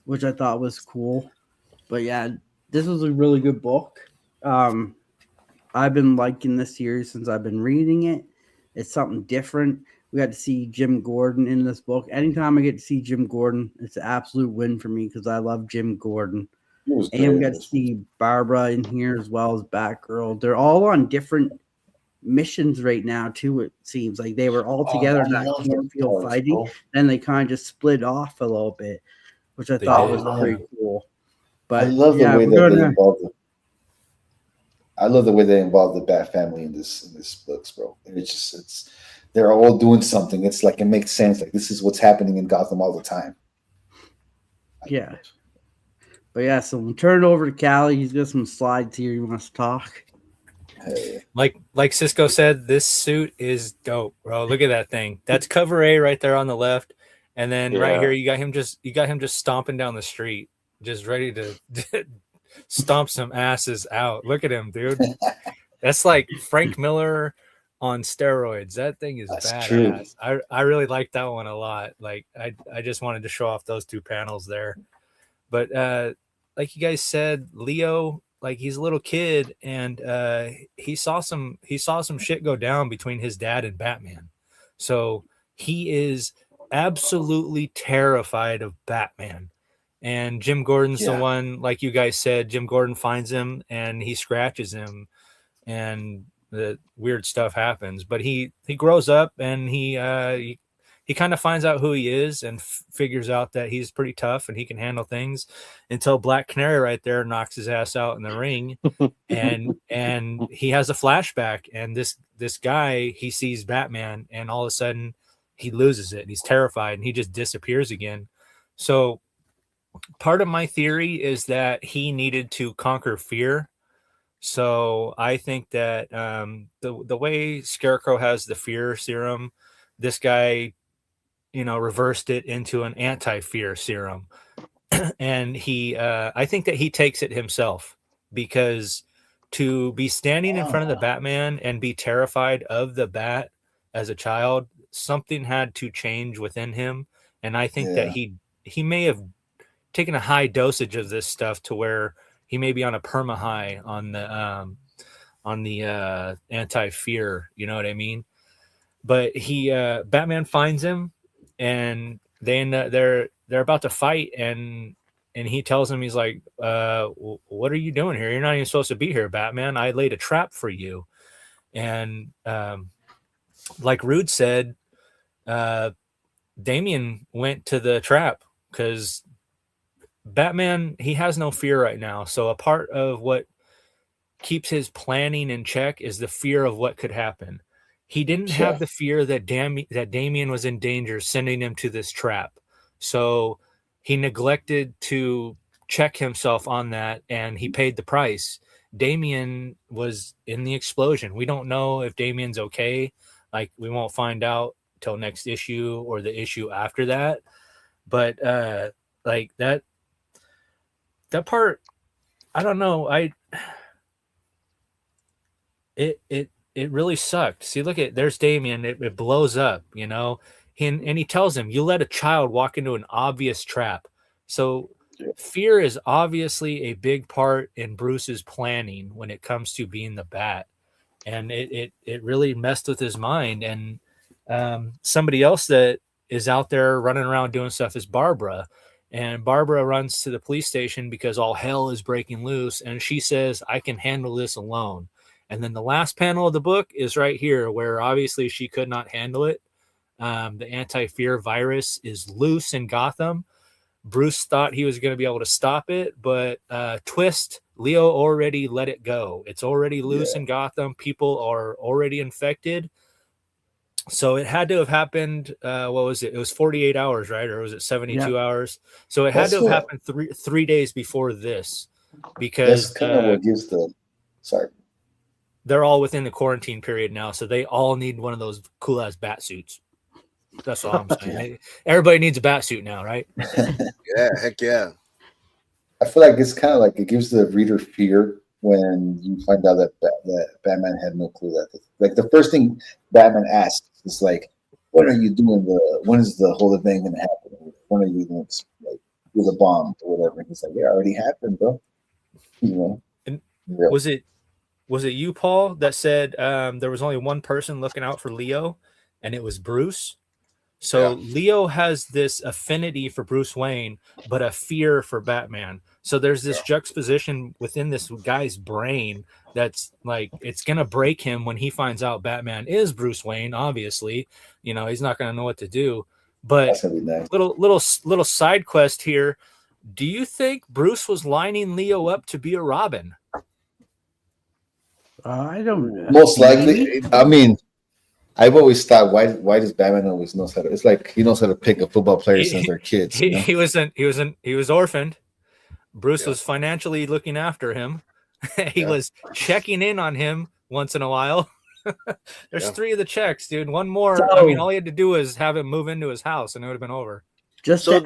which I thought was cool. But yeah, this was a really good book. I've been liking this series since I've been reading it. It's something different. We got to see Jim Gordon in this book. Anytime I get to see Jim Gordon, it's an absolute win for me because I love Jim Gordon. He was And we great got in to this see Barbara in here as well as Batgirl. They're all on different missions right now, too, it seems. Like they were all together in that love those cornfield parts, fighting. bro. Then they kind of just split off a little bit, which I They thought did. was pretty cool. I But love the yeah, way we're that they gonna involved the. I love the way they involved the Bat family in this books, bro. It's they're all doing something. It's like it makes sense. Like this is what's happening in Gotham all the time. Yeah. But yeah, so we'll turn it over to Callie. He's got some slides here he wants to talk. Hey, Like Cisco said, this suit is dope, bro. Look at that thing. That's cover A right there on the left, and then right Yeah. here you got him just stomping down the street, just ready to stomp some asses out. Look at him, dude. That's like Frank Miller on steroids. That thing is That's badass. I really like that one a lot. Like I just wanted to show off those two panels there. But like you guys said, Leo, like he's a little kid and he saw some shit go down between his dad and Batman. So he is absolutely terrified of Batman. And Jim Gordon's the Yeah. one, like you guys said, Jim Gordon finds him and he scratches him and the weird stuff happens. But he grows up and he kind of finds out who he is and figures out that he's pretty tough and he can handle things until Black Canary right there knocks his ass out in the ring. and he has a flashback and this guy, he sees Batman and all of a sudden he loses it. He's terrified and he just disappears again. So part of my theory is that he needed to conquer fear. So I think that the way Scarecrow has the fear serum, this guy, reversed it into an anti-fear serum. And I think that he takes it himself because to be standing in front of the Batman and be terrified of the bat as a child, something had to change within him. And I think that he may have taken a high dosage of this stuff to where he may be on a perma high on the anti-fear, you know what I mean? But Batman finds him and they're about to fight and he tells him, he's like, what are you doing here? You're not even supposed to be here, Batman. I laid a trap for you. And like Rude said, Damian went to the trap because Batman, he has no fear right now. So a part of what keeps his planning in check is the fear of what could happen. He didn't have the fear that Damian was in danger, sending him to this trap. So he neglected to check himself on that, and he paid the price. Damian was in the explosion. We don't know if Damian's okay. Like, we won't find out till next issue or the issue after that. But like that part, I don't know. it really sucked. See, look at there's Damien. It blows up, you know. And he tells him, "You let a child walk into an obvious trap." So fear is obviously a big part in Bruce's planning when it comes to being the Bat, and it really messed with his mind. And somebody else that is out there running around doing stuff is Barbara. And Barbara runs to the police station because all hell is breaking loose. And she says, "I can handle this alone." And then the last panel of the book is right here, where obviously she could not handle it. The anti-fear virus is loose in Gotham. Bruce thought he was going to be able to stop it, but twist, Leo already let it go. It's already loose in Gotham. People are already infected. So it had to have happened. What was it? It was 48 hours, right? Or was it 72 hours? So it had to have happened three days before this, because that's kind of what gives the they're all within the quarantine period now. So they all need one of those cool ass bat suits. That's all I'm saying. Everybody needs a bat suit now, right? Yeah, heck yeah. I feel like it's kind of like it gives the reader fear when you find out that Batman had no clue that. Like the first thing Batman asks is like, "What are you doing? When is the whole event going to happen? When are you going to like do the bomb or whatever?" And he's like, "Yeah, it already happened, bro." You know. And was it you, Paul, that said there was only one person looking out for Leo, and it was Bruce? So Leo has this affinity for Bruce Wayne, but a fear for Batman. So there's this juxtaposition within this guy's brain that's like, it's going to break him when he finds out Batman is Bruce Wayne. Obviously, you know, he's not going to know what to do. But nice. little side quest here. Do you think Bruce was lining Leo up to be a Robin? I don't know. Most likely. I mean, I've always thought, why does Batman always knows how to? It's like he knows how to pick a football player since they're kids. He was orphaned. Bruce was financially looking after him. He was checking in on him once in a while. There's 3 of the checks, dude. One more. So, I mean, all he had to do was have him move into his house, and it would have been over. Just to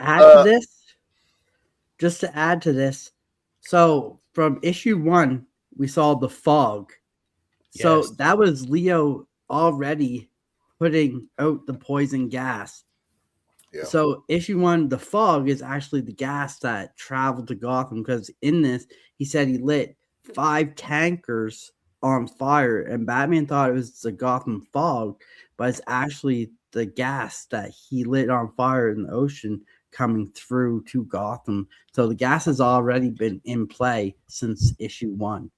add to this. So from issue 1, we saw the fog. So that was Leo already putting out the poison gas. Yeah. So issue 1, the fog is actually the gas that traveled to Gotham, because in this he said he lit 5 tankers on fire, and Batman thought it was the Gotham fog, but it's actually the gas that he lit on fire in the ocean coming through to Gotham. So the gas has already been in play since issue 1.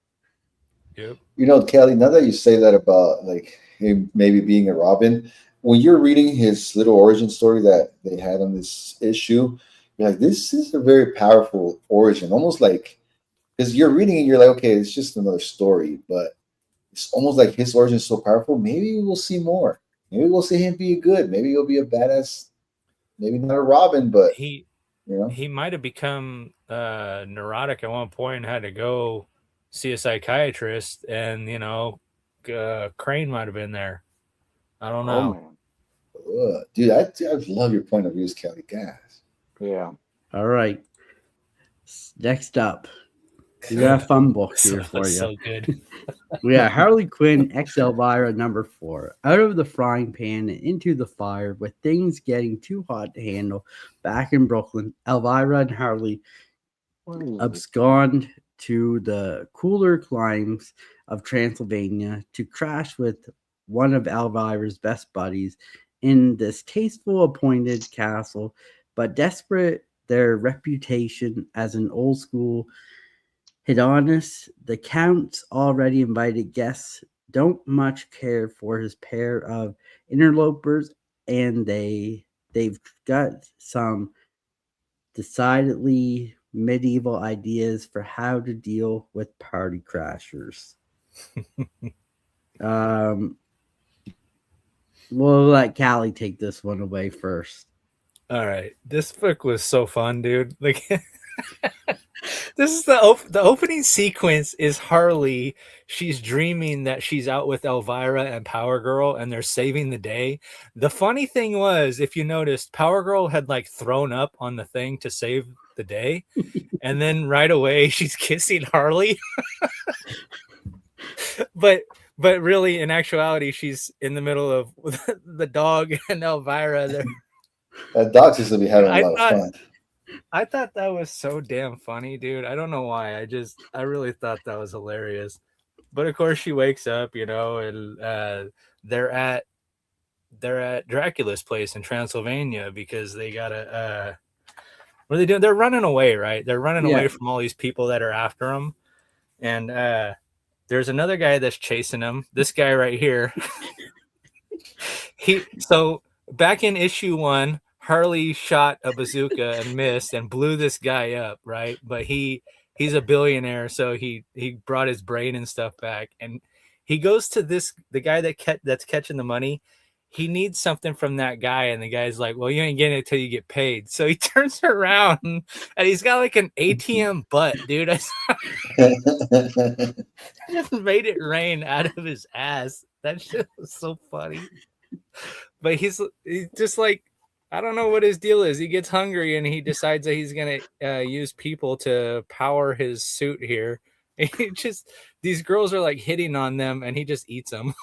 Yep. You know, Kelly, now that you say that about like him maybe being a Robin, when you're reading his little origin story that they had on this issue, you're like, this is a very powerful origin. Almost like, because you're reading and you're like, okay, it's just another story, but it's almost like his origin is so powerful. Maybe we'll see more. Maybe we'll see him be good. Maybe he'll be a badass. Maybe not a Robin, but he might have become neurotic at one point and had to go see a psychiatrist, and Crane might have been there. I don't know. Dude, I love your point of view, Kelly. Guys. Yeah. All right. Next up, we got a fun book here for you. So good. We got Harley Quinn X Elvira #4. Out of the frying pan and into the fire, with things getting too hot to handle. Back in Brooklyn, Elvira and Harley abscond to the cooler climes of Transylvania to crash with one of Elvira's best buddies in this tasteful appointed castle, but desperate their reputation as an old school hedonist, the Count's already invited guests don't much care for his pair of interlopers, and they've got some decidedly medieval ideas for how to deal with party crashers. We'll let Callie take this one away first. All right, this book was so fun, dude. Like, this is the opening sequence is Harley. She's dreaming that she's out with Elvira and Power Girl, and they're saving the day. The funny thing was, if you noticed, Power Girl had like thrown up on the thing to save the day, and then right away she's kissing Harley. But but really, in actuality, she's in the middle of the dog and Elvira. There, That dog seems to be having a I lot of thought fun. I thought that was so damn funny, dude. I don't know why. I really thought that was hilarious. But of course, she wakes up, and they're at Dracula's place in Transylvania because they gotta. What are they doing? They're running away, right? They're running away from all these people that are after them, and there's another guy that's chasing them. This guy right here. So back in issue 1, Harley shot a bazooka and missed and blew this guy up, right? But he's a billionaire, so he brought his brain and stuff back, and he goes to the guy that's catching the money. He needs something from that guy, and the guy's like, "Well, you ain't getting it till you get paid." So he turns around, and he's got like an ATM butt, dude. I just made it rain out of his ass. That shit was so funny. But he's just like, I don't know what his deal is. He gets hungry and he decides that he's gonna use people to power his suit here. These girls are like hitting on them, and he just eats them.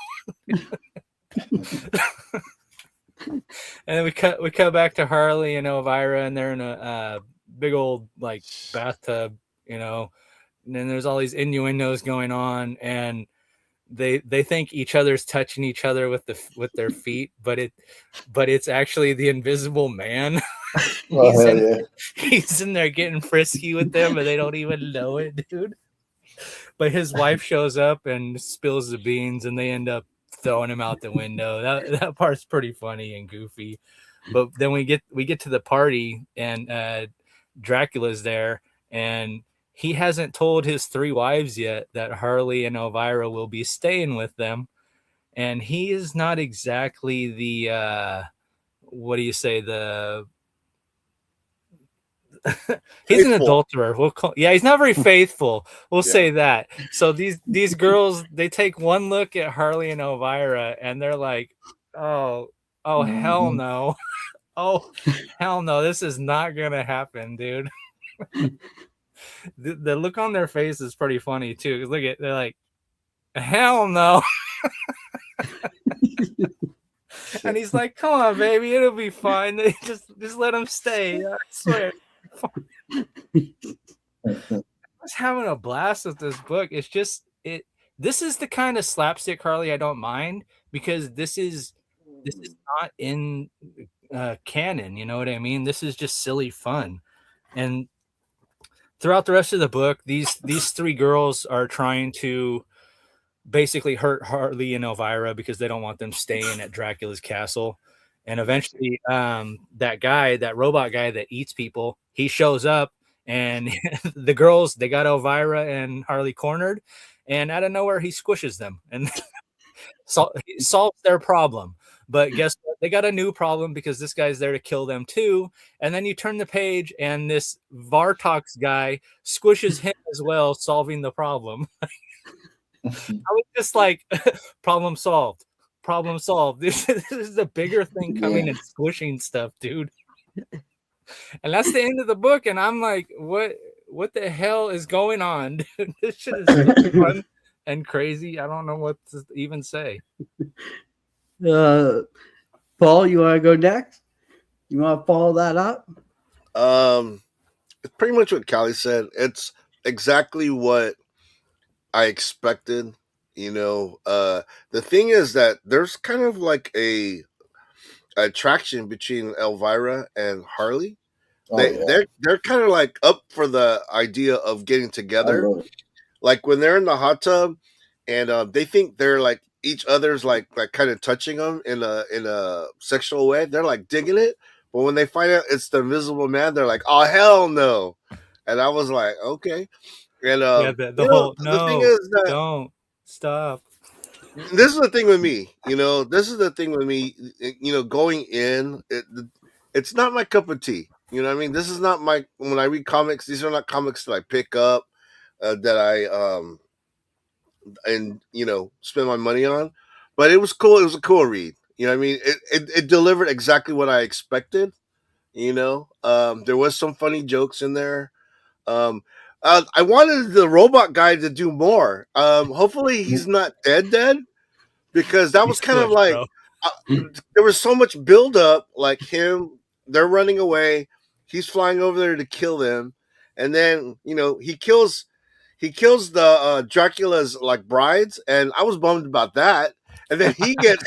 And then we cut back to Harley and Elvira, and they're in a big old like bathtub, and then there's all these innuendos going on, and they think each other's touching each other with their feet, but it's actually the Invisible Man. He's in there getting frisky with them, and they don't even know it, dude. But his wife shows up and spills the beans, and they end up throwing him out the window. That part's pretty funny and goofy. But then we get to the party, and Dracula's there, and he hasn't told his 3 wives yet that Harley and Elvira will be staying with them. And he is not exactly the what do you say, the he's an adulterer. He's not very faithful. We'll say that. So these girls, they take one look at Harley and Elvira, and they're like, oh hell no. Oh hell no, this is not gonna happen, dude. The look on their face is pretty funny too. They're like, hell no. And he's like, come on, baby, it'll be fine. They just let him stay. I swear. I was having a blast with this book. It's just this is the kind of slapstick Harley I don't mind, because this is not in canon, you know what I mean? This is just silly fun. And throughout the rest of the book, these 3 girls are trying to basically hurt Harley and Elvira because they don't want them staying at Dracula's castle. And eventually, that robot guy that eats people, he shows up, and the girls, they got Elvira and Harley cornered, and out of nowhere, he squishes them and solves their problem. But guess what? They got a new problem because this guy's there to kill them too. And then you turn the page, and this Vartox guy squishes him as well, solving the problem. I was just like, problem solved. Problem solved. This is a bigger thing coming and squishing stuff, dude. And that's the end of the book. And I'm like, what the hell is going on? Dude? This shit is so fun and crazy. I don't know what to even say. Paul, you want to go next? You want to follow that up? It's pretty much what Callie said. It's exactly what I expected. The thing is that there's kind of like a attraction between Elvira and Harley. They're kind of like up for the idea of getting together. Like when they're in the hot tub, and they think they're like each other's like kind of touching them in a sexual way. They're like digging it, but when they find out it's the Invisible Man, they're like, "Oh hell no!" And I was like, "Okay." And the thing is that don't stop. This is the thing with me. Going in, it's not my cup of tea. You know what I mean? This is not when I read comics, these are not comics that I pick up, that I spend my money on. But it was cool. It was a cool read. You know what I mean? It delivered exactly what I expected. There was some funny jokes in there. I wanted the robot guy to do more. Hopefully he's not dead, because that was He's kind of squished, like bro. there was so much build up, like him, they're running away, he's flying over there to kill them, and then he kills the Dracula's like brides, and I was bummed about that. And then he gets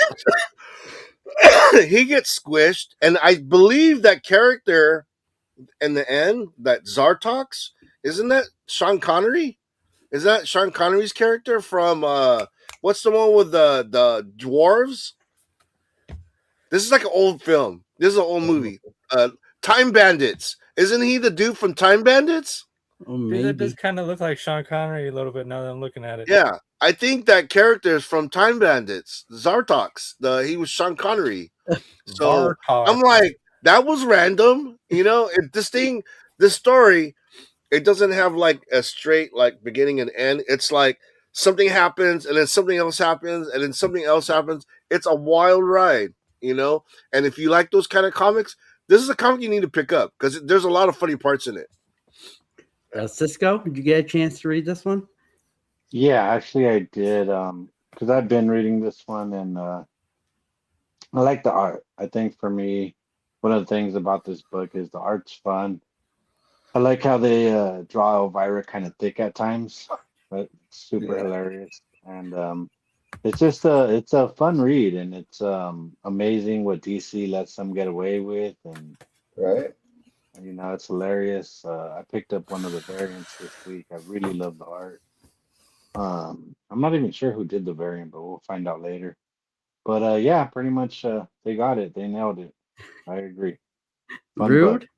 he gets squished, and I believe that character in the end, that Zartox, isn't that Sean Connery? Is that Sean Connery's character from what's the one with the dwarves? This is like an old film. This is an old movie. Time Bandits. Isn't he the dude from Time Bandits? Oh, Dude, that does maybe. kind of look like Sean Connery a little bit now that I'm looking at it. Yeah, I think that character is from Time Bandits. Zartox. He was Sean Connery. So Zartok. I'm like, that was random. This story, it doesn't have like a straight like beginning and end. It's like something happens, and then something else happens, and then something else happens. It's a wild ride. And if you like those kind of comics, this is a comic you need to pick up, because there's a lot of funny parts in it. Cisco, did you get a chance to read this one? Yeah, actually I did. Because I've been reading this one, and I like the art. I think for me, one of the things about this book is the art's fun. I like how they draw Elvira kind of thick at times, but it's super hilarious. And it's just it's a fun read, and it's amazing what DC lets them get away with, and Right. it's hilarious. I picked up one of the variants this week. I really love the art. I'm not even sure who did the variant, but we'll find out later. But yeah, pretty much they got it. They nailed it. I agree. Fun book. Rude?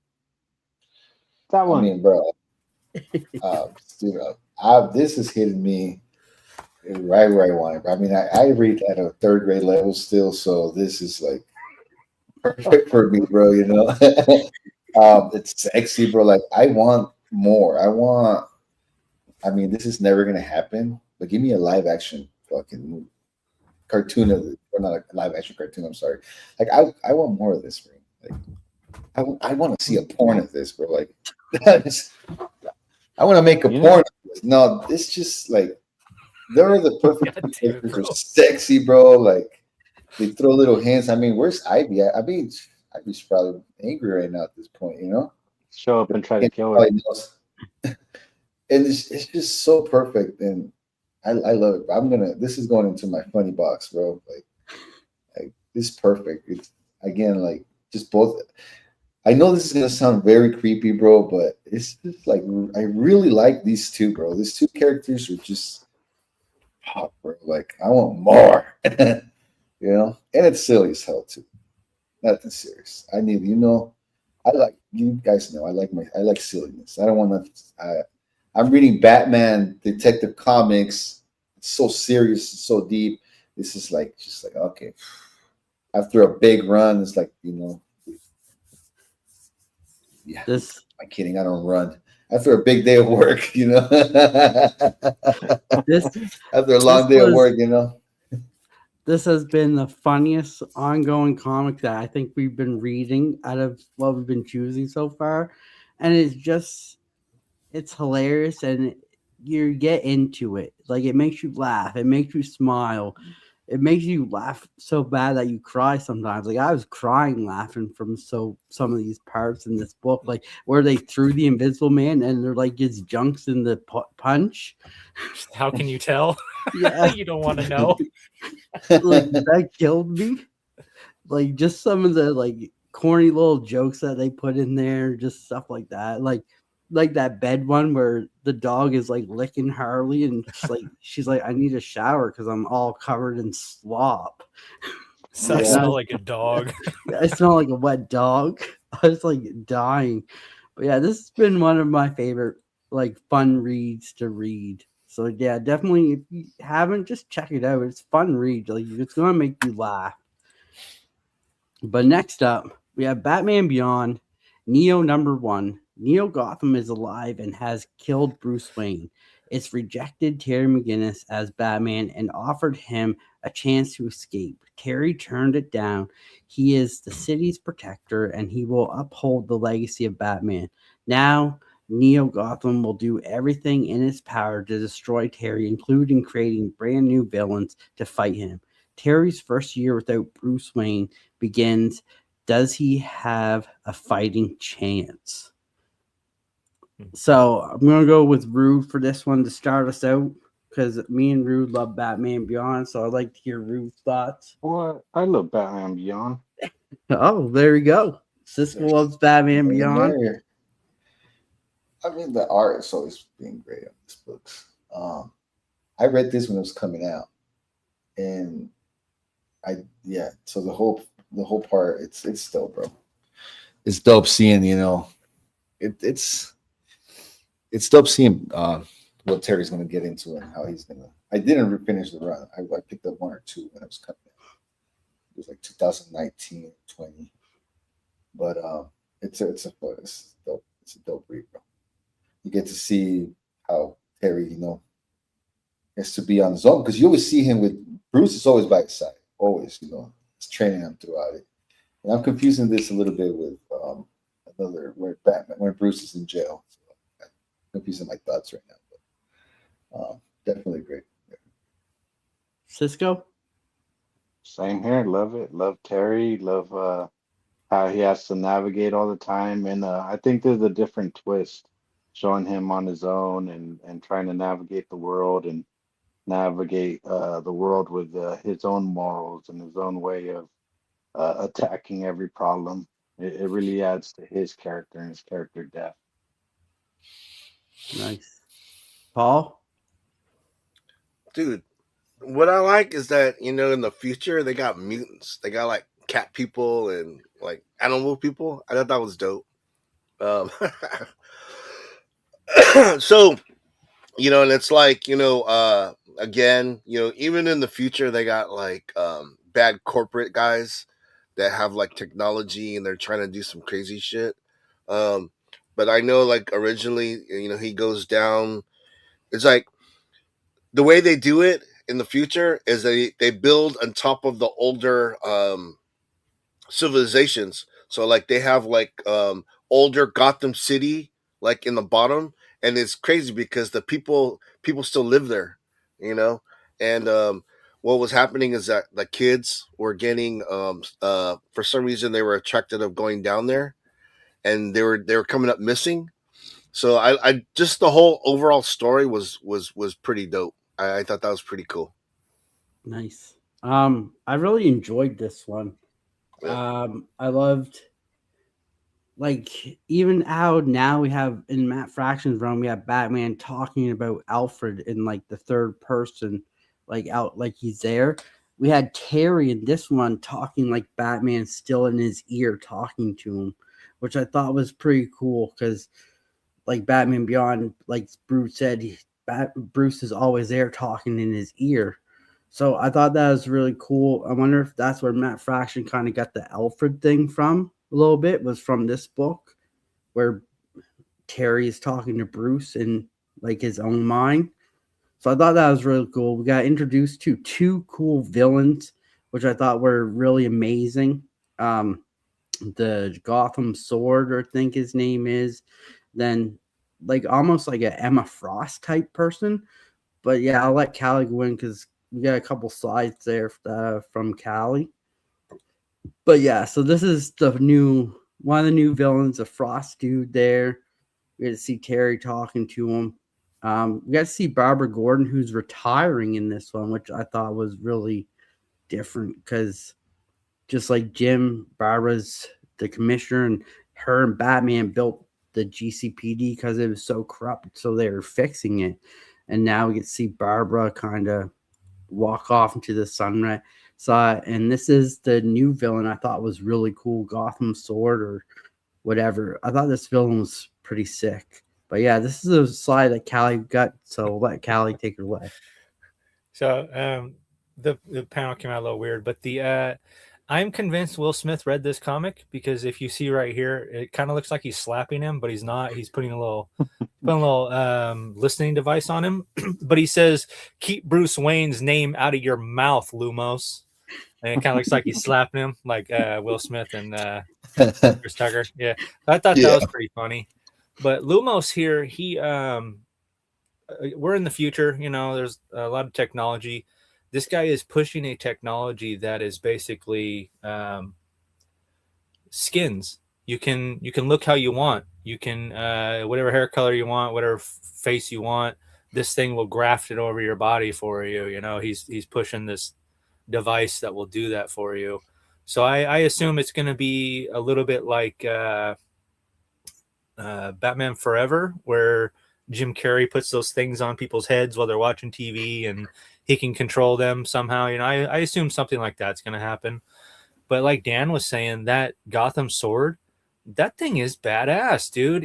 That I one. mean, bro, dude, this is hitting me right where I want it. I mean, I read at a third grade level still, so this is like perfect for me, bro. It's sexy, bro. Like, I want more. I mean, this is never gonna happen. But give me a live action fucking cartoon of it, or not a live action cartoon. I'm sorry. Like, I want more of this, bro. Like, I want to see a porn of this, bro. Like, I want to make a porn of this. No, it's just like, they're the perfect characters. They're sexy, bro. Like, they throw little hints. I mean, where's Ivy at? I mean, Ivy's probably angry right now at this point, Show up and try to kill her. And it's just so perfect, and I love it. This is going into my funny box, bro. Like this is perfect. It's, again, like, just both. I know this is gonna sound very creepy, bro, but it's just like, I really like these two, bro. These two characters are just hot, bro. Like, I want more, and it's silly as hell too. Nothing serious. I need, I like, you guys know, I like silliness. I don't want to. I'm reading Batman Detective Comics. It's so serious, it's so deep. This is like, just like, okay. After a big run, it's like, yeah. I'm kidding. I don't run. After a big day of work, after a long day of work, This has been the funniest ongoing comic that I think we've been reading out of what we've been choosing so far. And it's hilarious, and you get into it. Like, it makes you laugh. It makes you smile. It makes you laugh so bad that you cry sometimes. Like, I was crying laughing from some of these parts in this book, like where they threw the Invisible Man and they're like his junks in the punch. How can you tell? Yeah. You don't want to know. Like, that killed me. Like, just some of the like corny little jokes that they put in there, just stuff like that. Like that bed one where the dog is like licking Harley, and she's like, I need a shower because I'm all covered in slop. So I smell like a dog. I smell like a wet dog. I was like dying. But yeah, this has been one of my favorite like fun reads to read. So yeah, definitely, if you haven't, just check it out. It's fun read. Like, it's gonna make you laugh. But next up, we have Batman Beyond, Neo #1. Neo Gotham is alive and has killed Bruce Wayne. It's rejected Terry McGinnis as Batman and offered him a chance to escape. Terry turned it down. He is the city's protector, and he will uphold the legacy of Batman. Now, Neo Gotham will do everything in its power to destroy Terry, including creating brand new villains to fight him. Terry's first year without Bruce Wayne begins. Does he have a fighting chance? So I'm going to go with Rude for this one to start us out, because me and Rude love Batman Beyond, so I'd like to hear Rude's thoughts. Well, I love Batman Beyond. Oh, there we go. Cisco loves Batman Beyond. I mean, the art has always been great on these books. I read this when it was coming out, and so the whole part, it's dope, bro. It's dope seeing, it's dope seeing what Terry's gonna get into and how he's gonna. I didn't finish the run. I picked up one or two when it was coming out. It was like 2019, 20. But it's dope. It's a dope read, bro. You get to see how Terry, has to be on his own, because you always see him with Bruce is always by his side, always, he's training him throughout it. And I'm confusing this a little bit with another where Bruce is in jail. So I'm confusing my thoughts right now, but definitely great. Cisco? Same here. Love it. Love Terry. Love how he has to navigate all the time. And I think there's a different twist showing him on his own and trying to navigate the world and navigate the world with his own morals and his own way of attacking every problem. It really adds to his character and his character depth. Nice. Paul? Dude, what I like is that, in the future, they got mutants. They got, like, cat people and, like, animal people. I thought that was dope. So, and it's like, again, even in the future, they got, like, bad corporate guys that have, like, technology and they're trying to do some crazy shit. But I know, like, originally, he goes down. It's like the way they do it in the future is they build on top of the older civilizations. So, like, they have, like, older Gotham City, like, in the bottom, and it's crazy because the people still live there, and what was happening is that the kids were getting for some reason they were attracted of going down there, and they were coming up missing. So I just the whole overall story was pretty dope. I thought that was pretty cool. Nice. I really enjoyed this one. Yeah. I loved, like, even how now we have in Matt Fraction's run, we have Batman talking about Alfred in, like, the third person, like, out, like he's there. We had Terry in this one talking like Batman's still in his ear talking to him, which I thought was pretty cool, because, like, Batman Beyond, like Bruce said, Bruce is always there talking in his ear. So I thought that was really cool. I wonder if that's where Matt Fraction kind of got the Alfred thing from a little bit, was from this book where Terry is talking to Bruce in, like, his own mind. So I thought that was really cool. We got introduced to two cool villains, which I thought were really amazing. The Gotham Sword, I think his name is, then, like, almost like a Emma Frost type person. But yeah, I'll let Callie go in because we got a couple slides there from Callie. But yeah, so this is one of the new villains, a Frost dude there. We got to see Terry talking to him. We got to see Barbara Gordon, who's retiring in this one, which I thought was really different, because just like Jim, Barbara's the commissioner, and her and Batman built the GCPD because it was so corrupt, so they were fixing it. And now we get to see Barbara kind of walk off into the sunrise. And this is the new villain I thought was really cool, Gotham Sword or whatever. I thought this villain was pretty sick. But yeah, this is a slide that Callie got, so I'll let Callie take it away. So the panel came out a little weird, but I'm convinced Will Smith read this comic, because if you see right here, it kind of looks like he's slapping him, but he's not. He's putting a little listening device on him. But he says, "Keep Bruce Wayne's name out of your mouth, Lumos." And it kind of looks like he's slapping him, like Will Smith and Chris Tucker. Yeah, I thought that was pretty funny. But Lumos here, we're in the future. There's a lot of technology. This guy is pushing a technology that is basically skins. You can look how you want. You can whatever hair color you want, whatever face you want. This thing will graft it over your body for you. He's pushing this device that will do that for you. So I assume it's going to be a little bit like Batman Forever, where Jim Carrey puts those things on people's heads while they're watching TV, and he can control them somehow. I assume something like that's going to happen. But like Dan was saying, that Gotham sword, that thing is badass, dude.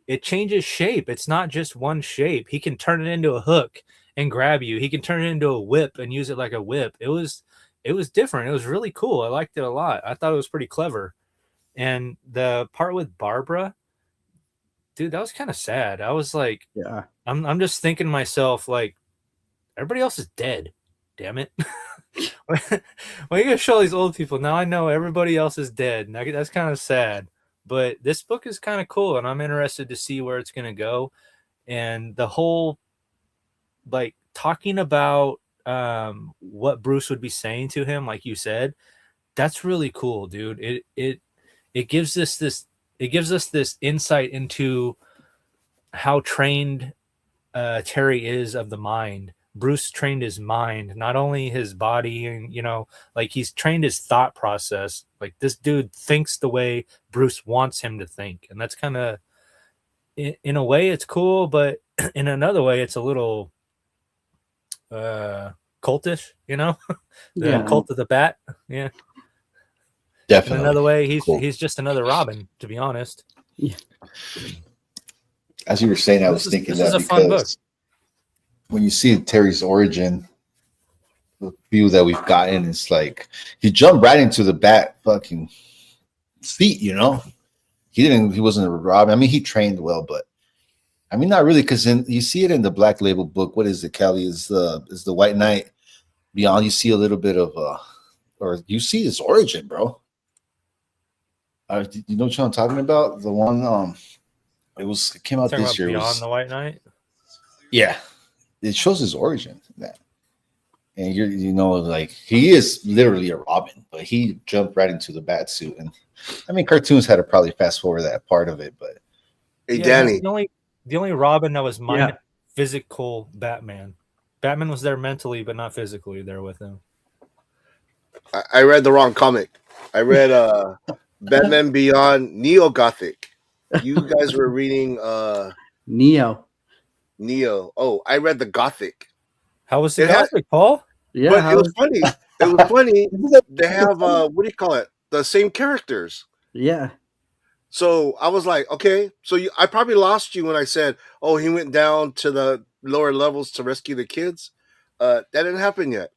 It changes shape. It's not just one shape. He can turn it into a hook and grab you. He can turn it into a whip and use it like a whip. It was different. It was really cool. I liked it a lot. I thought it was pretty clever. And the part with Barbara, dude, that was kind of sad. I was like, Yeah. I'm just thinking to myself, like, everybody else is dead. Damn it. Well, you gotta show these old people. Now I know everybody else is dead. Now that's kind of sad. But this book is kind of cool, and I'm interested to see where it's gonna go. And the whole, like, talking about what Bruce would be saying to him, like you said, that's really cool, dude. It gives us this insight into how trained Terry is of the mind. Bruce trained his mind, not only his body, and like, he's trained his thought process. Like, this dude thinks the way Bruce wants him to think, and that's kind of, in a way, it's cool, but in another way, it's a little cultish. The cult of the bat. Yeah, Definitely. in another way, Cool. he's just another Robin, to be honest. Yeah. As you were saying, I was thinking this that is a fun book. because when you see Terry's origin, the view that we've gotten is like he jumped right into the bat fucking feet. He wasn't a Robin. I mean, he trained well, but I mean, not really, because you see it in the Black Label book. What is it, Kelly? Is the White Knight Beyond? You see a little bit of or you see his origin, bro. You know what I'm talking about? The one it came out Talking this about year. Beyond the White Knight. Yeah, it shows his origin in that, and like, he is literally a Robin, but he jumped right into the bat suit. And I mean, cartoons had to probably fast forward that part of it, but Hey, Yeah, Danny. the only Robin that was Yeah. physical Batman. Batman was there mentally, but not physically there with him. I read the wrong comic. I read Batman Beyond Neo Gothic. You guys were reading Neo. Neo. Oh, I read the Gothic. How was the It had- Gothic, Paul? Yeah. But how it was is- funny. It was funny. They have what do you call it? The same characters. yeah. So I was like, okay. So I probably lost you when I said, oh, he went down to the lower levels to rescue the kids. That didn't happen yet.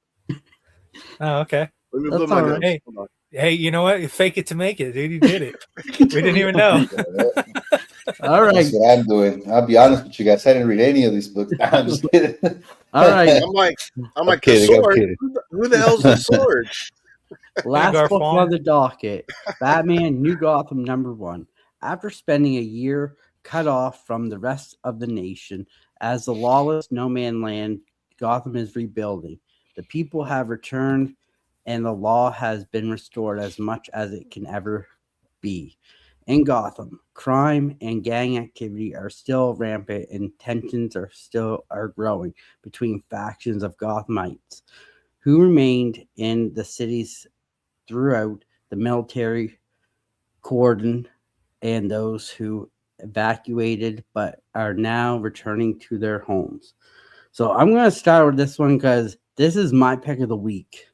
Oh, okay. Let me That's put my all notes. right. Hold on. Hey, you know what? Fake it to make it, dude. You did it. We didn't even know. All right. that's what I'm doing. I'll be honest with you guys. I didn't read any of these books. I'm just kidding. All right. I'm like, kidding, the I'm sword. kidding. Who the hell's the sword? Last book Garfon. on the docket, Batman New Gotham #1. After spending a year cut off from the rest of the nation as the lawless no man land, Gotham is rebuilding. The people have returned and the law has been restored as much as it can ever be. In Gotham, crime and gang activity are still rampant and tensions are growing between factions of Gothamites who remained in the cities throughout the military cordon and those who evacuated but are now returning to their homes. So I'm going to start with this one because this is my pick of the week.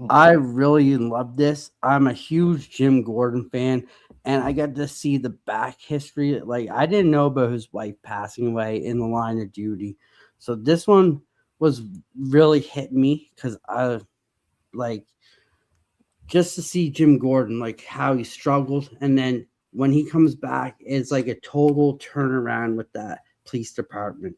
I really love this. I'm a huge Jim Gordon fan, and I got to see the back history. Like, I didn't know about his wife passing away in the line of duty. So this one was really hit me because I like just to see Jim Gordon, like how he struggled. And then when he comes back, it's like a total turnaround with that police department.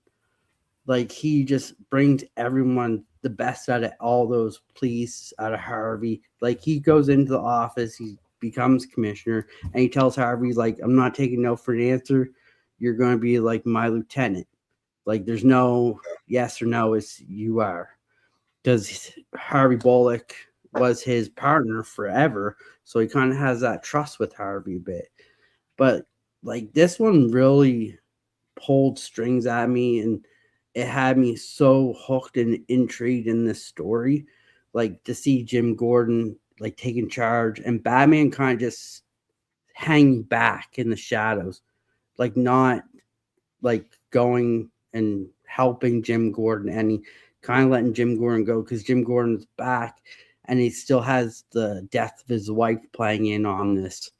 Like, he just brings everyone the best out of all those police, out of Harvey. Like, he goes into the office, he becomes commissioner, and he tells Harvey, like, I'm not taking no for an answer. You're going to be like my lieutenant. Like, there's no yes or no, it's you are. Because Harvey Bullock was his partner forever, so he kind of has that trust with Harvey a bit. But like, this one really pulled strings at me, and it had me so hooked and intrigued in this story. Like, to see Jim Gordon like taking charge, and Batman kind of just hang back in the shadows, like not like going and helping Jim Gordon, and he kind of letting Jim Gordon go because Jim Gordon's back, and he still has the death of his wife playing in on this.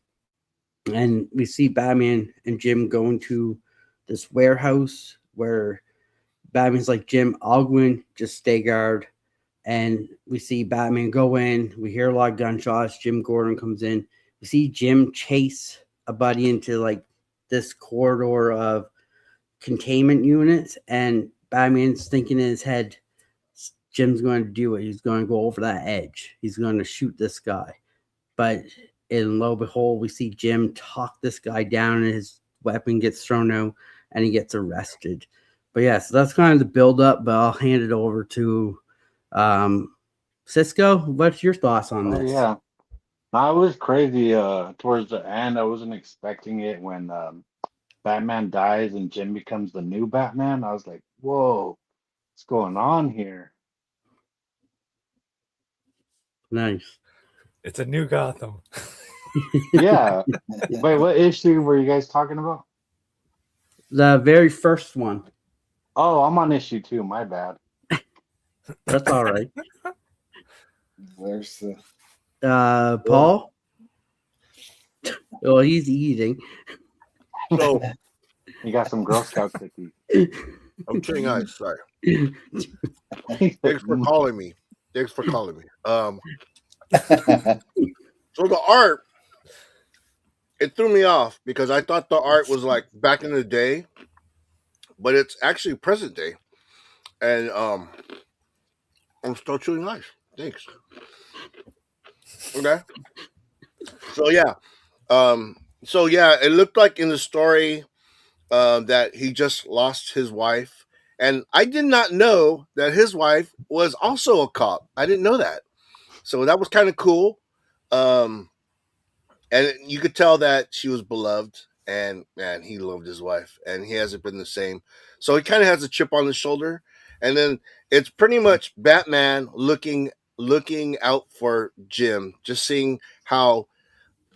And we see Batman and Jim going to this warehouse where Batman's like, Jim, I'll go in, just stay guard. And we see Batman go in. We hear a lot of gunshots. Jim Gordon comes in. We see Jim chase a buddy into like this corridor of containment units, and Batman's thinking in his head, Jim's going to do it. He's going to go over that edge. He's going to shoot this guy. But and lo and behold, we see Jim talk this guy down, and his weapon gets thrown out, and he gets arrested. But yeah, so that's kind of the build up. But I'll hand it over to Cisco. What's your thoughts on this? Yeah, I was crazy. Towards the end, I wasn't expecting it when Batman dies and Jim becomes the new Batman. I was like, whoa, what's going on here? Nice. It's a new Gotham. Yeah. Wait, what issue were you guys talking about? The very first one. Oh, I'm on issue 2. My bad. That's all right. Where's the Paul? Well, he's eating. So You got some Girl Scout cookies. I'm chewing ice. Sorry. Thanks for calling me. So the art, it threw me off because I thought the art was like back in the day, but it's actually present day. And I'm still chewing ice. Thanks. Okay. So yeah. It looked like in the story that he just lost his wife. And I did not know that his wife was also a cop. I didn't know that. So that was kind of cool. And you could tell that she was beloved, and man, he loved his wife, and he hasn't been the same. So he kind of has a chip on his shoulder. And then it's pretty much Batman looking out for Jim, just seeing how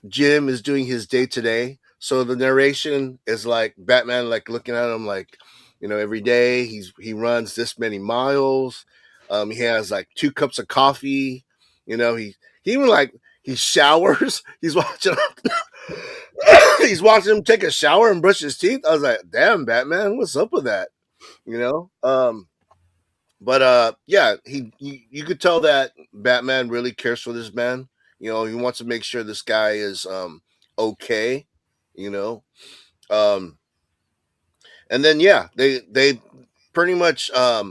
Jim is doing his day to day. So the narration is like Batman, like looking at him, like, every day he runs this many miles. He has like 2 cups of coffee. He even like he showers. He's watching him take a shower and brush his teeth. I was like, damn, Batman, what's up with that? Yeah, you could tell that Batman really cares for this man. He wants to make sure this guy is okay. And then yeah, they pretty much I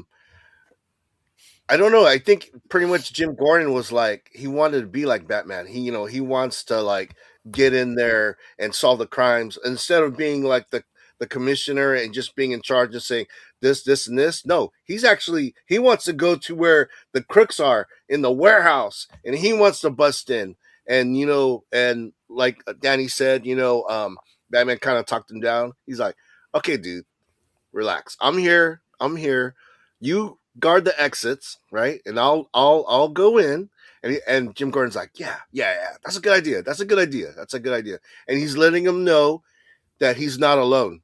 don't know. I think pretty much Jim Gordon was like, he wanted to be like Batman. He wants to like get in there and solve the crimes instead of being like the commissioner and just being in charge and saying this, and this. No, he wants to go to where the crooks are in the warehouse, and he wants to bust in. And and like Danny said, Batman kind of talked him down. He's like, okay, dude, relax. I'm here. You guard the exits, right? And I'll go in. And Jim Gordon's like, yeah. That's a good idea. And he's letting him know that he's not alone,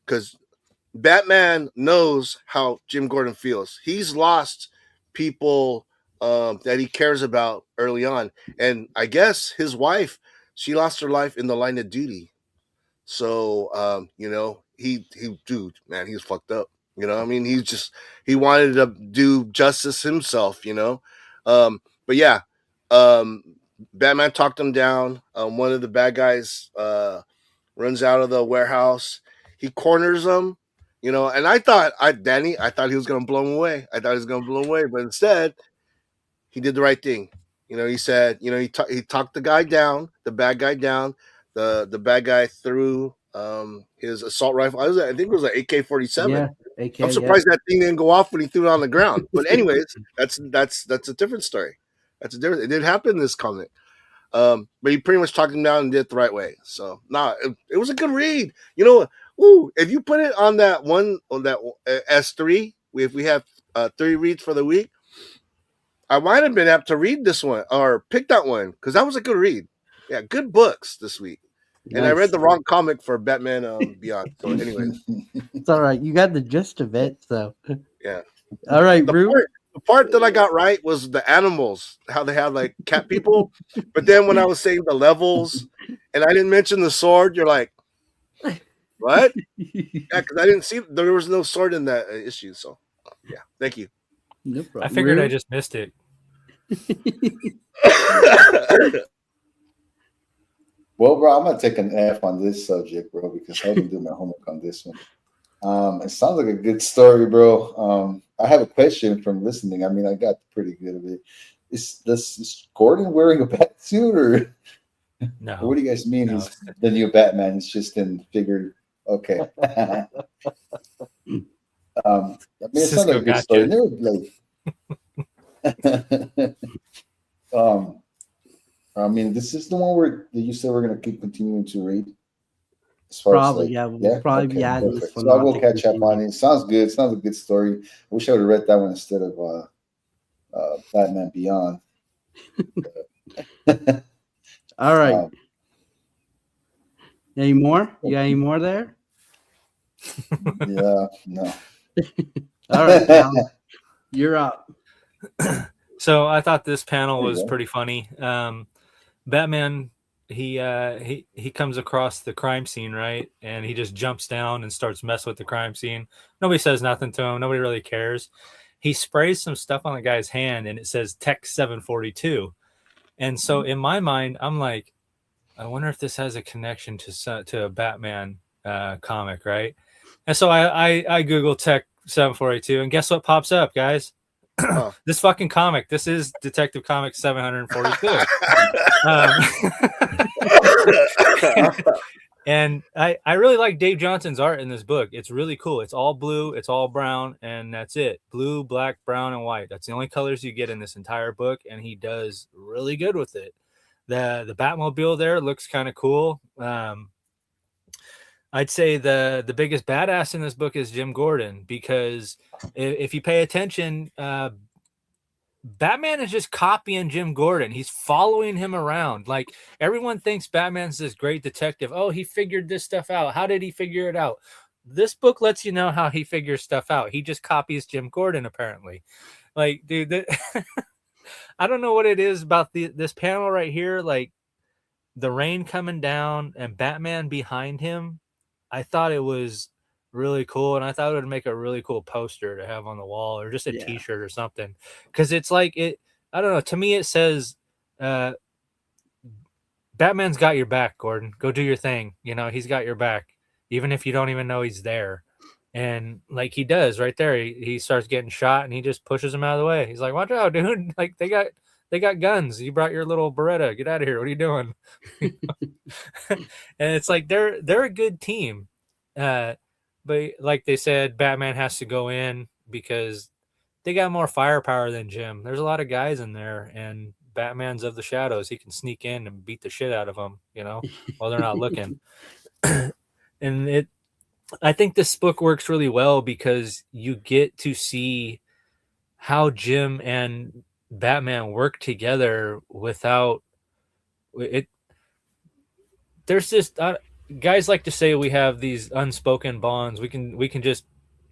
because Batman knows how Jim Gordon feels. He's lost people that he cares about early on, and I guess his wife, she lost her life in the line of duty. So dude, man, he's fucked up. I mean, he wanted to do justice himself. But yeah, Batman talked him down. One of the bad guys runs out of the warehouse. He corners him. And I thought he was gonna blow him away. But instead, he did the right thing. he said, he talked the guy down, the bad guy down. The bad guy threw his assault rifle. I think it was an AK-47. Yeah, AK. I'm surprised that thing didn't go off when he threw it on the ground. But anyways, that's a different story. It did happen in this comic. But he pretty much talked him down and did it the right way. So it was a good read. If you put it on that S3, if we have 3 reads for the week, I might have been apt to read this one or pick that one because that was a good read. Yeah, good books this week. Nice. And I read the wrong comic for Batman Beyond. So anyways. It's all right. You got the gist of it. So yeah. All right, the part that I got right was the animals, how they have like cat people. But then when I was saying the levels and I didn't mention the sword, you're like, what? Yeah, because I didn't see there was no sword in that issue. So yeah, thank you. No problem. I figured I just missed it. Well, bro, I'm gonna take an F on this subject, bro, because I didn't do my homework on this one. It sounds like a good story, bro. I have a question from listening. I mean, I got pretty good of it. Is Gordon wearing a bat suit, or no? What do you guys mean? No. He's the new Batman. It's just in figured. Okay. I mean, it sounds like a good story. Never, I mean, this is the one where you said we're going to keep continuing to read. As far probably, as we'll probably okay, be adding this one. So I will catch up on it. Sounds good. Sounds a good story. I wish I would have read that one instead of Batman Beyond. All right. Any more? You got any more there? Yeah, no. All right, Alan, you're up. So I thought this panel was pretty funny. Batman, he comes across the crime scene, right? And he just jumps down and starts messing with the crime scene. Nobody says nothing to him. Nobody really cares. He sprays some stuff on the guy's hand, and it says Tech 742. And so in my mind, I'm like, I wonder if this has a connection to a Batman comic, right? And so I Google Tech 742, and guess what pops up, guys? This fucking comic. This is Detective Comics 742. And I really like Dave Johnson's art in this book. It's really cool. It's all blue, it's all brown, and that's it. Blue, black, brown, and white. That's the only colors you get in this entire book, and he does really good with it. The Batmobile there looks kind of cool. I'd say the biggest badass in this book is Jim Gordon, because if you pay attention, Batman is just copying Jim Gordon. He's following him around. Like, everyone thinks Batman's this great detective. Oh, he figured this stuff out. How did he figure it out? This book lets you know how he figures stuff out. He just copies Jim Gordon, apparently. Like, dude, I don't know what it is about this panel right here. Like, the rain coming down and Batman behind him. I thought it was really cool, and I thought it would make a really cool poster to have on the wall, or just a t-shirt or something, because it's like, I don't know, to me it says Batman's got your back, Gordon. Go do your thing. He's got your back, even if you don't even know he's there. And like he does right there, he starts getting shot and he just pushes him out of the way. He's like, watch out, dude. Like, they got guns. You brought your little Beretta. Get out of here. What are you doing? And it's like they're a good team. But like they said, Batman has to go in because they got more firepower than Jim. There's a lot of guys in there, and Batman's of the shadows. He can sneak in and beat the shit out of them, while they're not looking. And I think this book works really well because you get to see how Jim and Batman work together without it. There's just guys like to say we have these unspoken bonds. We can just,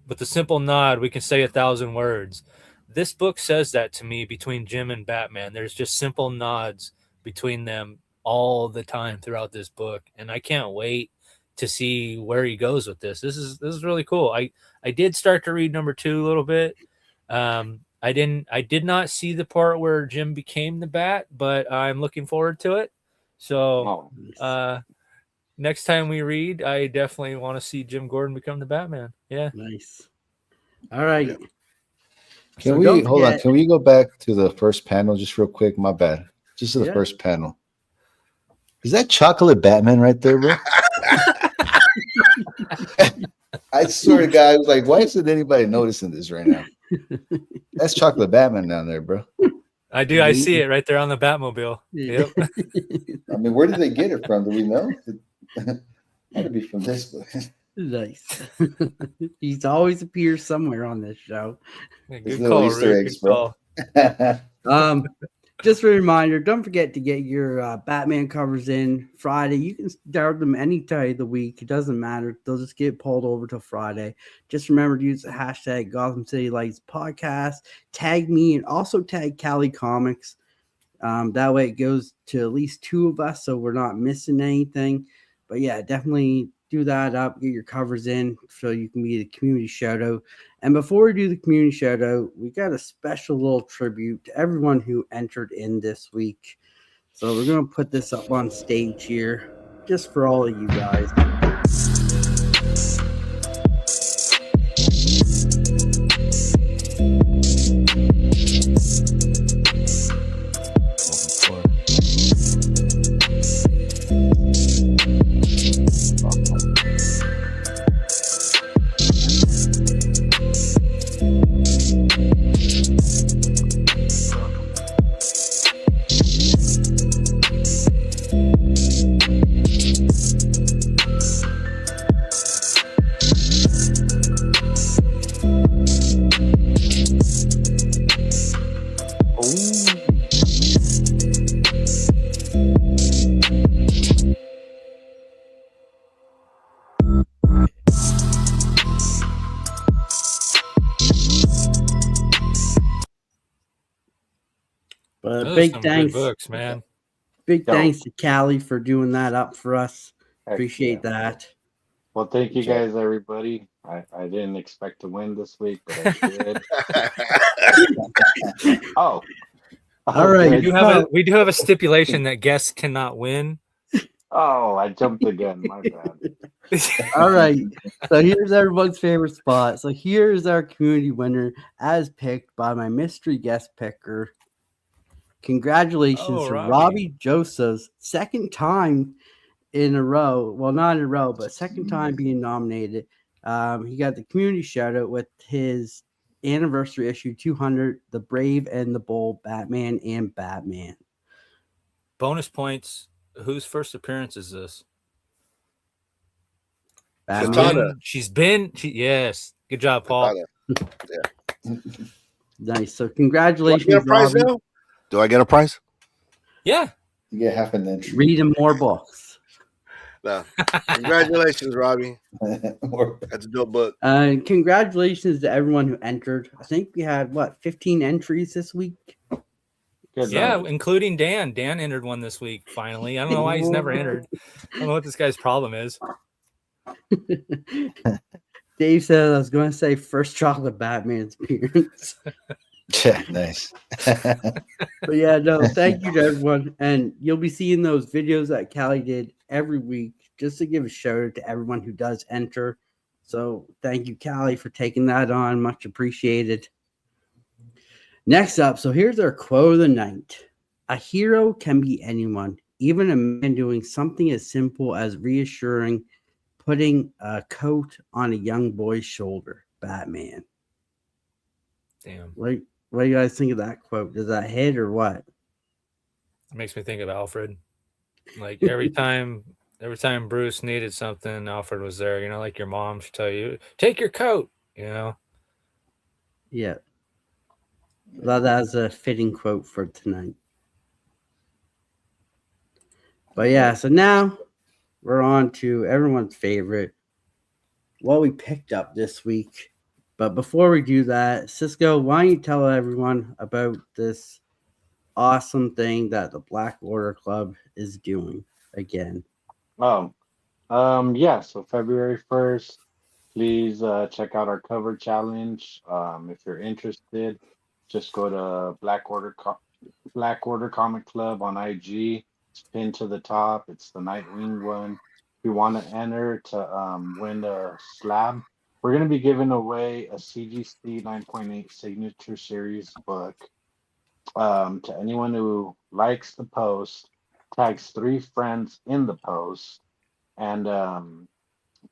with a simple nod, we can say 1,000 words. This book says that to me between Jim and Batman. There's just simple nods between them all the time throughout this book, and I can't wait to see where he goes with this. This is really cool. I did start to read number 2 a little bit. I did not see the part where Jim became the Bat, but I'm looking forward to it. So next time we read, I definitely want to see Jim Gordon become the Batman. Yeah. Nice. All right. Can we hold on? Can we go back to the first panel just real quick? My bad. Just the Yeah. first panel. Is that chocolate Batman right there, bro? I swear to God, I was like, why isn't anybody noticing this right now? That's chocolate Batman down there, bro. I do. I see it right there on the Batmobile. Yep. I mean, where did they get it from? Do we know? Had to be from this book. Nice. He's always appears somewhere on this show. Good little call, Easter Rick. eggs, Good bro. call. Just a reminder, don't forget to get your Batman covers in Friday. You can start them any day of the week. It doesn't matter. They'll just get pulled over till Friday. Just remember to use the hashtag Gotham City Lights podcast. Tag me and also tag Cali Comics. That way it goes to at least 2 of us, so we're not missing anything. But yeah, definitely do that up. Get your covers in so you can be the community shout out. And before we do the community shout out, we got a special little tribute to everyone who entered in this week. So we're going to put this up on stage here just for all of you guys. But Those are big some thanks, good books, man. big Yo. thanks to Callie for doing that up for us. Heck Appreciate yeah. that. Well, thank you Good job. guys, everybody. I didn't expect to win this week, but I did. Oh. All right. Okay. We do have a stipulation that guests cannot win. Oh, I jumped again. My bad. All right. So here's everyone's favorite spot. So here's our community winner as picked by my mystery guest picker. Congratulations Oh, to Robbie. Robbie Joseph's second time in a row. Well, not in a row, but second time being nominated. He got the community shout out with his anniversary issue 200, The Brave and the Bold, Batman and Batman. Bonus points. Whose first appearance is this? Batman. Katana. Yes. Good job, Paul. Katana. Nice. So Do I congratulations, get a prize Robbie. now? Do I get a prize? Yeah. You get half an entry. Reading more books. No. Congratulations, Robbie. Or- That's a dope book. And congratulations to everyone who entered. I think we had 15 entries this week. Good Yeah, job. including Dan. Dan entered one this week, finally. I don't know why he's never entered. I don't know what this guy's problem is. Dave said I was going to say first chocolate Batman's appearance. Yeah, nice. But yeah, no, thank you to everyone. And you'll be seeing those videos that Callie did every week just to give a shout out to everyone who does enter. So thank you, Callie, for taking that on. Much appreciated. Next up, so here's our quote of the night. A hero can be anyone, even a man doing something as simple as reassuring, putting a coat on a young boy's shoulder. Batman. Damn. What do you guys think of that quote? Does that hit or what? It makes me think of Alfred. Like every time Bruce needed something, Alfred was there. You know, like your mom should tell you, take your coat, you know. Yeah. Well, that's a fitting quote for tonight. But yeah, so now we're on to everyone's favorite, what we picked up this week. But before we do that, Cisco, why don't you tell everyone about this awesome thing that the Black Order Club is doing again? Yeah, so February 1st, please check out our cover challenge. If you're interested, just go to Black Order Comic Club on IG. It's pinned to the top. It's the Nightwing one. If you want to enter to win a slab, we're going to be giving away a CGC 9.8 signature series book. To anyone who likes the post, tags 3 friends in the post, and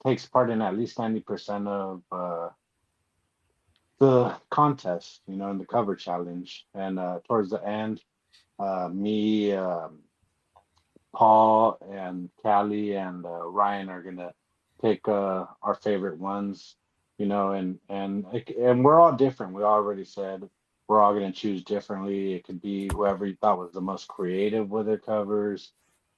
takes part in at least 90% of the contest, in the cover challenge. And towards the end, me, Paul, and Callie, and Ryan are gonna pick our favorite ones, and we're all different. We already said we're all gonna choose differently. It could be whoever you thought was the most creative with their covers,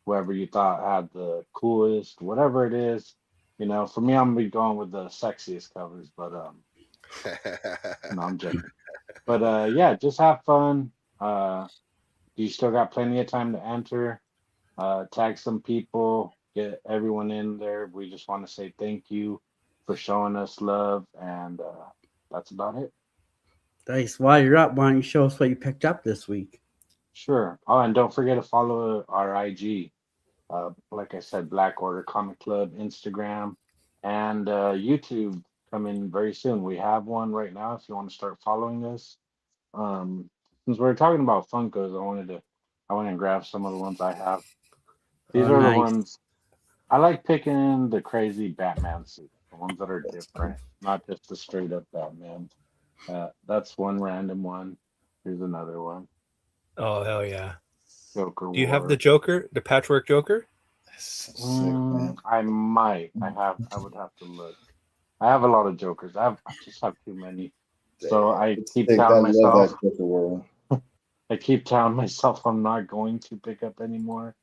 whoever you thought had the coolest, whatever it is. For me, I'm gonna be going with the sexiest covers, but no, I'm joking. But yeah, just have fun. You still got plenty of time to enter. Tag some people, get everyone in there. We just want to say thank you for showing us love, and that's about it. Thanks. While you're up, why don't you show us what you picked up this week? Sure. Oh, and don't forget to follow our IG. Like I said, Black Order Comic Club, Instagram, and YouTube coming very soon. We have one right now if you want to start following us. Since we're talking about Funkos, I went and grabbed some of the ones I have. These Oh, are the nice. ones I like picking the crazy Batman suits, the ones that are different, not just the straight up Batman. That's one random one. Here's another one. Oh hell yeah! Joker Do you have War. the Joker, the patchwork Joker? Sick, man. I might. I would have to look. I have a lot of Jokers. I just have too many. So I keep Sick. I telling love myself. that Joker world. I keep telling myself I'm not going to pick up anymore,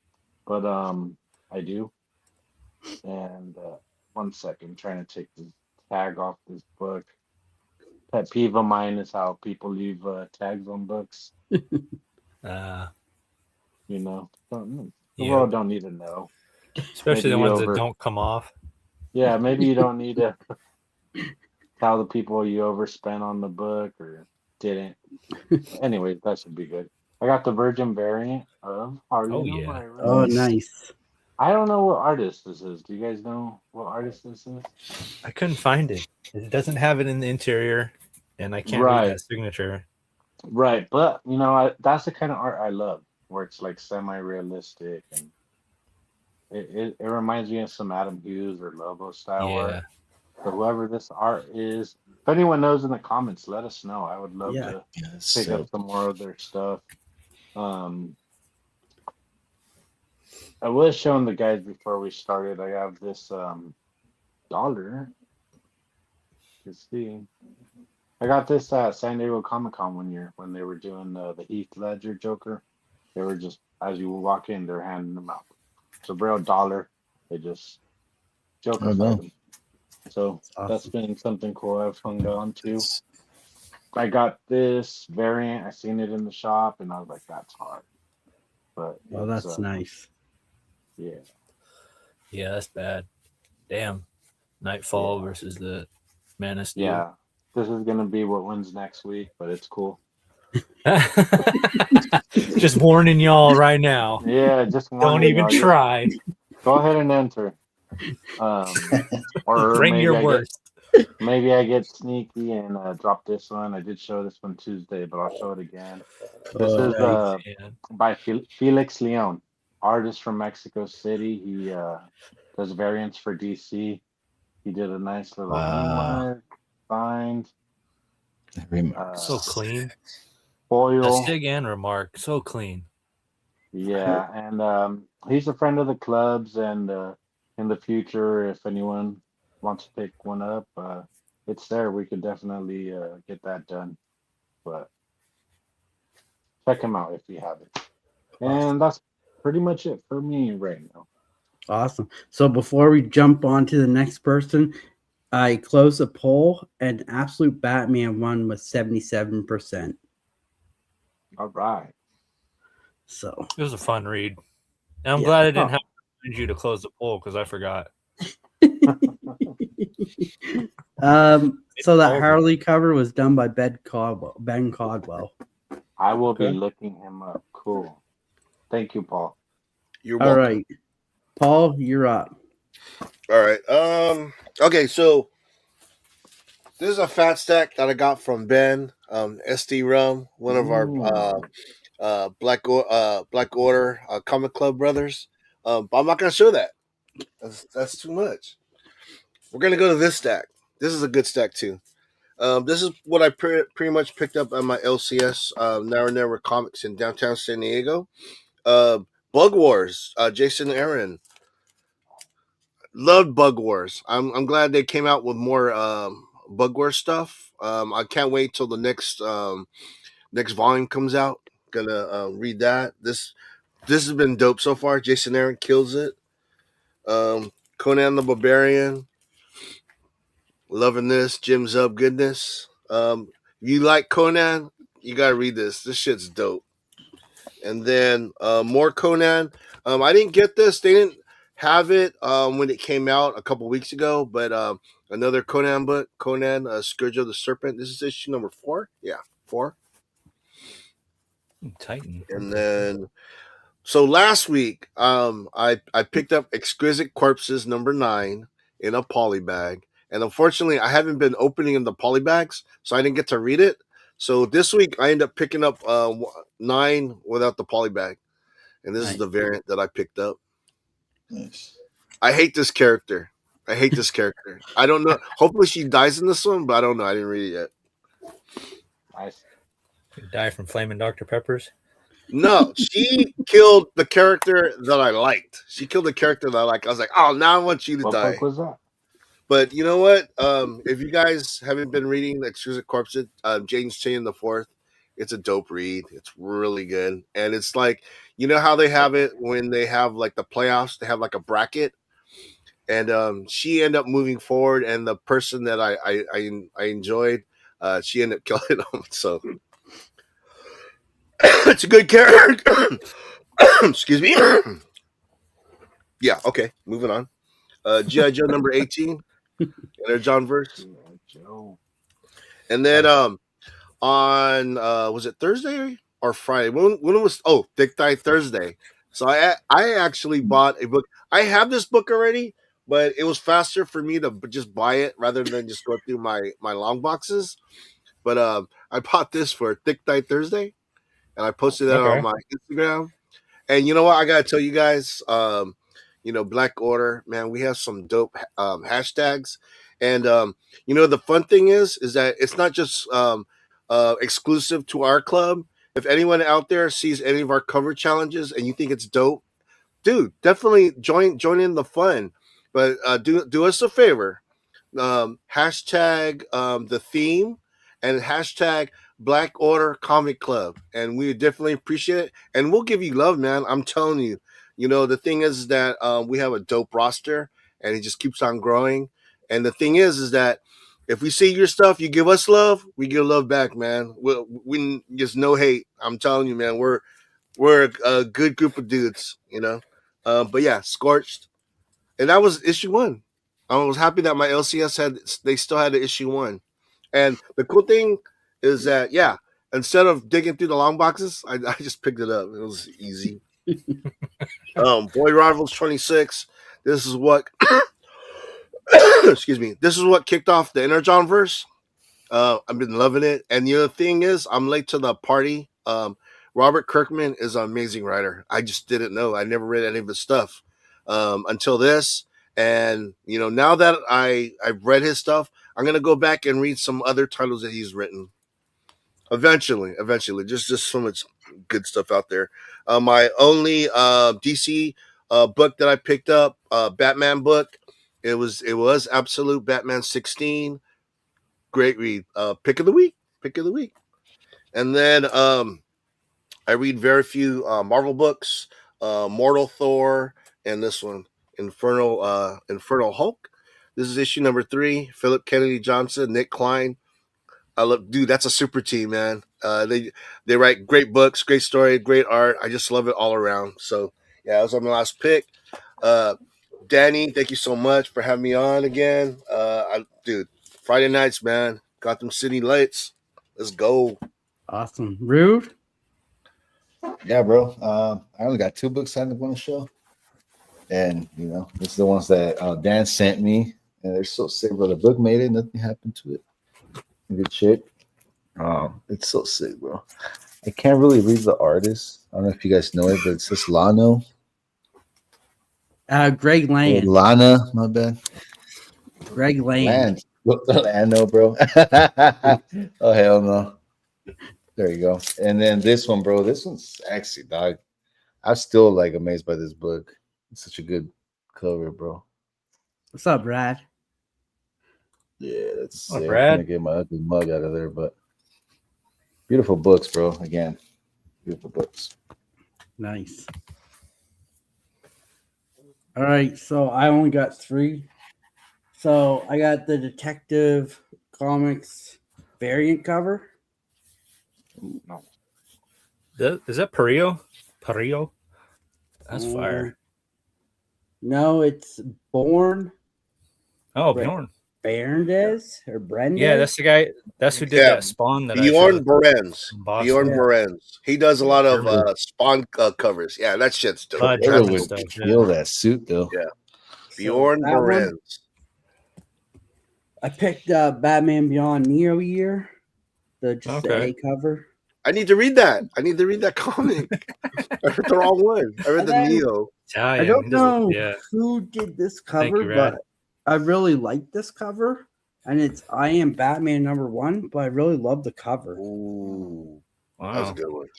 but I do. And 1 second, trying to take the tag off this book. Pet peeve of mine is how people leave tags on books. Uh, The Yeah. world don't need to know. especially Maybe the ones over- that don't come off. Yeah, maybe you don't need to tell the people you overspent on the book or didn't. Anyway, that should be good. I got the Virgin variant of Harley. Oh, and yeah. O'Reilly. Oh, Nice. nice. I don't know what artist this is. Do you guys know what artist this is? I couldn't find it. It doesn't have it in the interior, and I can't Right. read that signature. Right, but that's the kind of art I love, where it's like semi-realistic, and it reminds me of some Adam Hughes or Lobo style Yeah. art. So whoever this art is, if anyone knows in the comments, let us know. I would love Yeah. to Yeah, pick sick. up some more of their stuff. I was showing the guys before we started. I have this dollar. You see, I got this at San Diego Comic-Con one year when they were doing the Heath Ledger Joker. They were just, as you walk in, they're handing them out. It's a real dollar. They just Joker Oh, no. them. So Awesome. that's been something cool I've hung on to. It's- I got this variant. I seen it in the shop, and I was like, "That's hard." But Well, it's, that's nice. yeah. Yeah, that's bad. Damn. Nightfall Yeah. versus the Man of Steel. Yeah, this is gonna be what wins next week, but it's cool. Just warning y'all right now. Yeah, just Don't warning even y'all, just try. go ahead and enter. Or Bring maybe your I worst. maybe I get sneaky and drop this one. I did show this one Tuesday, but I'll show it again. This Oh, is nice. Yeah. by Felix Leon, artist from Mexico City. He does variants for DC. He did a nice little Wow. remark, bind, Remarks. So clean. A foil. sig and remark. So clean. Yeah, and he's a friend of the clubs, and in the future, if anyone wants to pick one up, it's there. We could definitely get that done. But check him out if you haven't. And that's pretty much it for me right now. Awesome. So before we jump on to the next person, I closed a poll and Absolute Batman won with 77%. All right. So It was a fun read. And I'm Yeah. glad I didn't have to remind you to close the poll because I forgot. so that Harley cover was done by Ben Caldwell. I will be Okay. looking him up. Cool. Thank you, Paul. You're All welcome. right. Paul, you're up. All right. Okay, so this is a fat stack that I got from Ben. SD Rum, one of our Black Order comic club brothers. But I'm not gonna show that. That's too much. We're gonna go to this stack. This is a good stack too. This is what I pretty much picked up at my LCS Never Never Comics in downtown San Diego. Uh, Bug Wars, Jason Aaron. Loved Bug Wars. I'm glad they came out with more Bug Wars stuff. I can't wait till the next volume comes out. Gonna read that. This has been dope so far. Jason Aaron kills it. Conan the Barbarian. Loving this. Jim Zub goodness. If you like Conan, you gotta read this. This shit's dope. And then more Conan. I didn't get this. They didn't have it when it came out a couple weeks ago, but another Conan book, Conan, Scourge of the Serpent. This is issue number 4. Yeah, 4. Titan. And then, so last week, I picked up Exquisite Corpses number 9 in a poly bag. And unfortunately, I haven't been opening the poly bags, so I didn't get to read it. So this week, I ended up picking up 9 without the poly bag. And this is the variant that I picked up. Nice. I hate this character. I don't know. Hopefully she dies in this one, but I don't know. I didn't read it yet. Nice. You die from flaming Dr. Peppers? No, she killed the character that I liked. I was like, oh, now I want you to What die. book was that? But you know what? If you guys haven't been reading Exquisite Corpses, James Chain the Fourth, it's a dope read. It's really good. And it's like, you know how they have it when they have like the playoffs, they have like a bracket. And she ended up moving forward, and the person that I enjoyed, she ended up killing him. So it's a good character. Excuse me. Yeah, okay, moving on. G.I. Joe number 18 in their John verse. Joe. And then on was it Thursday or Friday? When it was Thick Thigh Thursday. So I actually bought a book. I have this book already, but it was faster for me to just buy it rather than just go through my long boxes. But I bought this for Thick Thigh Thursday, and I posted that on my Instagram. And you know what? I gotta tell you guys, Black Order, man, we have some dope hashtags. And the fun thing is that it's not just exclusive to our club. If anyone out there sees any of our cover challenges and you think it's dope, dude, definitely join in the fun. But do us a favor, hashtag the theme and hashtag Black Order Comic Club, and we definitely appreciate it. And we'll give you love, man. I'm telling you. The thing is that we have a dope roster, and it just keeps on growing. And the thing is that if we see your stuff, you give us love, we give love back, man. We just no hate. I'm telling you, man. We're a good group of dudes, But yeah, Scorched, and that was issue 1. I was happy that my LCS they still had the issue 1. And the cool thing is that, yeah, instead of digging through the long boxes, I just picked it up. It was easy. Boy Rivals 26. This is what excuse me. This is what kicked off the Energon verse. I've been loving it. And the other thing is, I'm late to the party. Robert Kirkman is an amazing writer. I just didn't know. I never read any of his stuff until this. And now that I've read his stuff, I'm gonna go back and read some other titles that he's written. Eventually, just so much good stuff out there. My only DC book that I picked up, Batman book. It was Absolute Batman 16. Great read. Pick of the week. And then I read very few Marvel books. Mortal Thor, and this one, Infernal Hulk. This is issue number 3. Philip Kennedy Johnson, Nick Klein. Dude, that's a super team, man. They write great books, great story, great art. I just love it all around. So yeah, that was my last pick. Danny, thank you so much for having me on again. Dude, Friday nights, man. Gotham City Lights. Let's go. Awesome. Rude? Yeah, bro. I only got 2 books signed up on the show. And, it's the ones that Dan sent me. And they're so sick, bro. The book made it. Nothing happened to it. Good shit. It's so sick, bro. I can't really read the artist. I don't know if you guys know it, but it's just Lano. Greg Oh, Land. Lana, my bad. Greg Land. Land. Lano, bro. Oh, hell no. There you go. And then this one, bro. This one's sexy, dog. I'm still like amazed by this book. It's such a good cover, bro. What's up, Brad? Yeah, that's Oh, I'm Brad. gonna get my ugly mug out of there, but beautiful books, bro. Again, beautiful books. Nice. All right, so I only got 3. So I got the Detective Comics variant cover. No. Is that Perio? Perio? That's fire. No, it's Born Oh, Right. Bjorn. Berendez or Brendes. Yeah, that's the guy. That's who did Yeah, that Spawn that I Bjorn showed. Berens. Boston. Bjorn Yeah. Berens. He does a lot of Remember. Spawn covers. Yeah, that shit's dope. Bud Trevor Trevor would stuff. kill Yeah. that suit though. Yeah. So Bjorn that one, Berens. I picked up Batman Beyond Neo Year, the Okay. A cover. I need to read that. I need to read that comic. I read the wrong one. I read And the then- Neo. I Italian. don't He doesn't- know Yeah. who did this Thank cover, you, Brad. but I really like this cover. And it's I Am Batman #1, but I really love the cover. Ooh, that was a Wow. good one.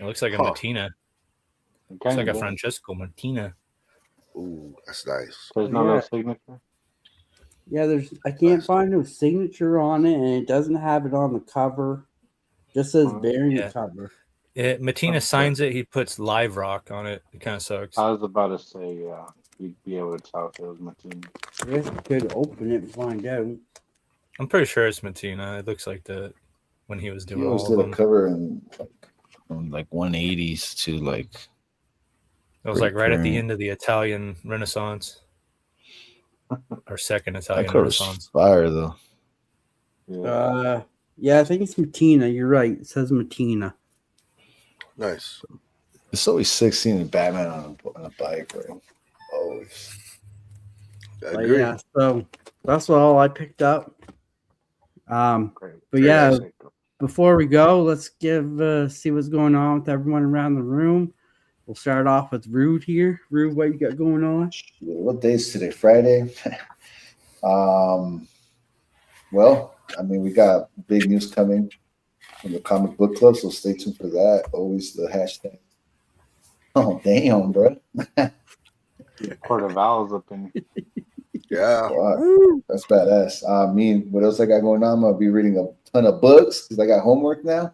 It looks like a Huh. Martina. It's like a Francesco Martina. Ooh, that's nice. There's no Yeah. little signature. Yeah, I can't Nice. find no signature on it, and it doesn't have it on the cover. Just says variant Yeah. cover. Martina Okay. signs it. He puts Live Rock on it. It kind of sucks. I was about to say, yeah, you'd be able to tell if it was Martin. I guess we could open it and find out. I'm pretty sure it's Martina. It looks like that when he was He doing always all did of a them. cover in from like 180s to like It was like right at the current. end of the Italian Renaissance, or second That Italian cover's Renaissance. fire though. Yeah. Yeah, I think it's Martina. You're right. It says Martina. Nice. It's always 16 and Batman on a bike, right? Always. I But agree. yeah, so that's all I picked up. Great. But Very yeah, nice. before we go, let's see what's going on with everyone around the room. We'll start off with Rude here. Rude, what you got going on? What day is today? Friday. Well, I mean, we got big news coming from the comic book club, so stay tuned for that. Always the hashtag. Oh damn, bro! Court of Owls up in. Yeah. Wow, that's badass. Me, what else I got going on? I'm gonna be reading a ton of books because I got homework now.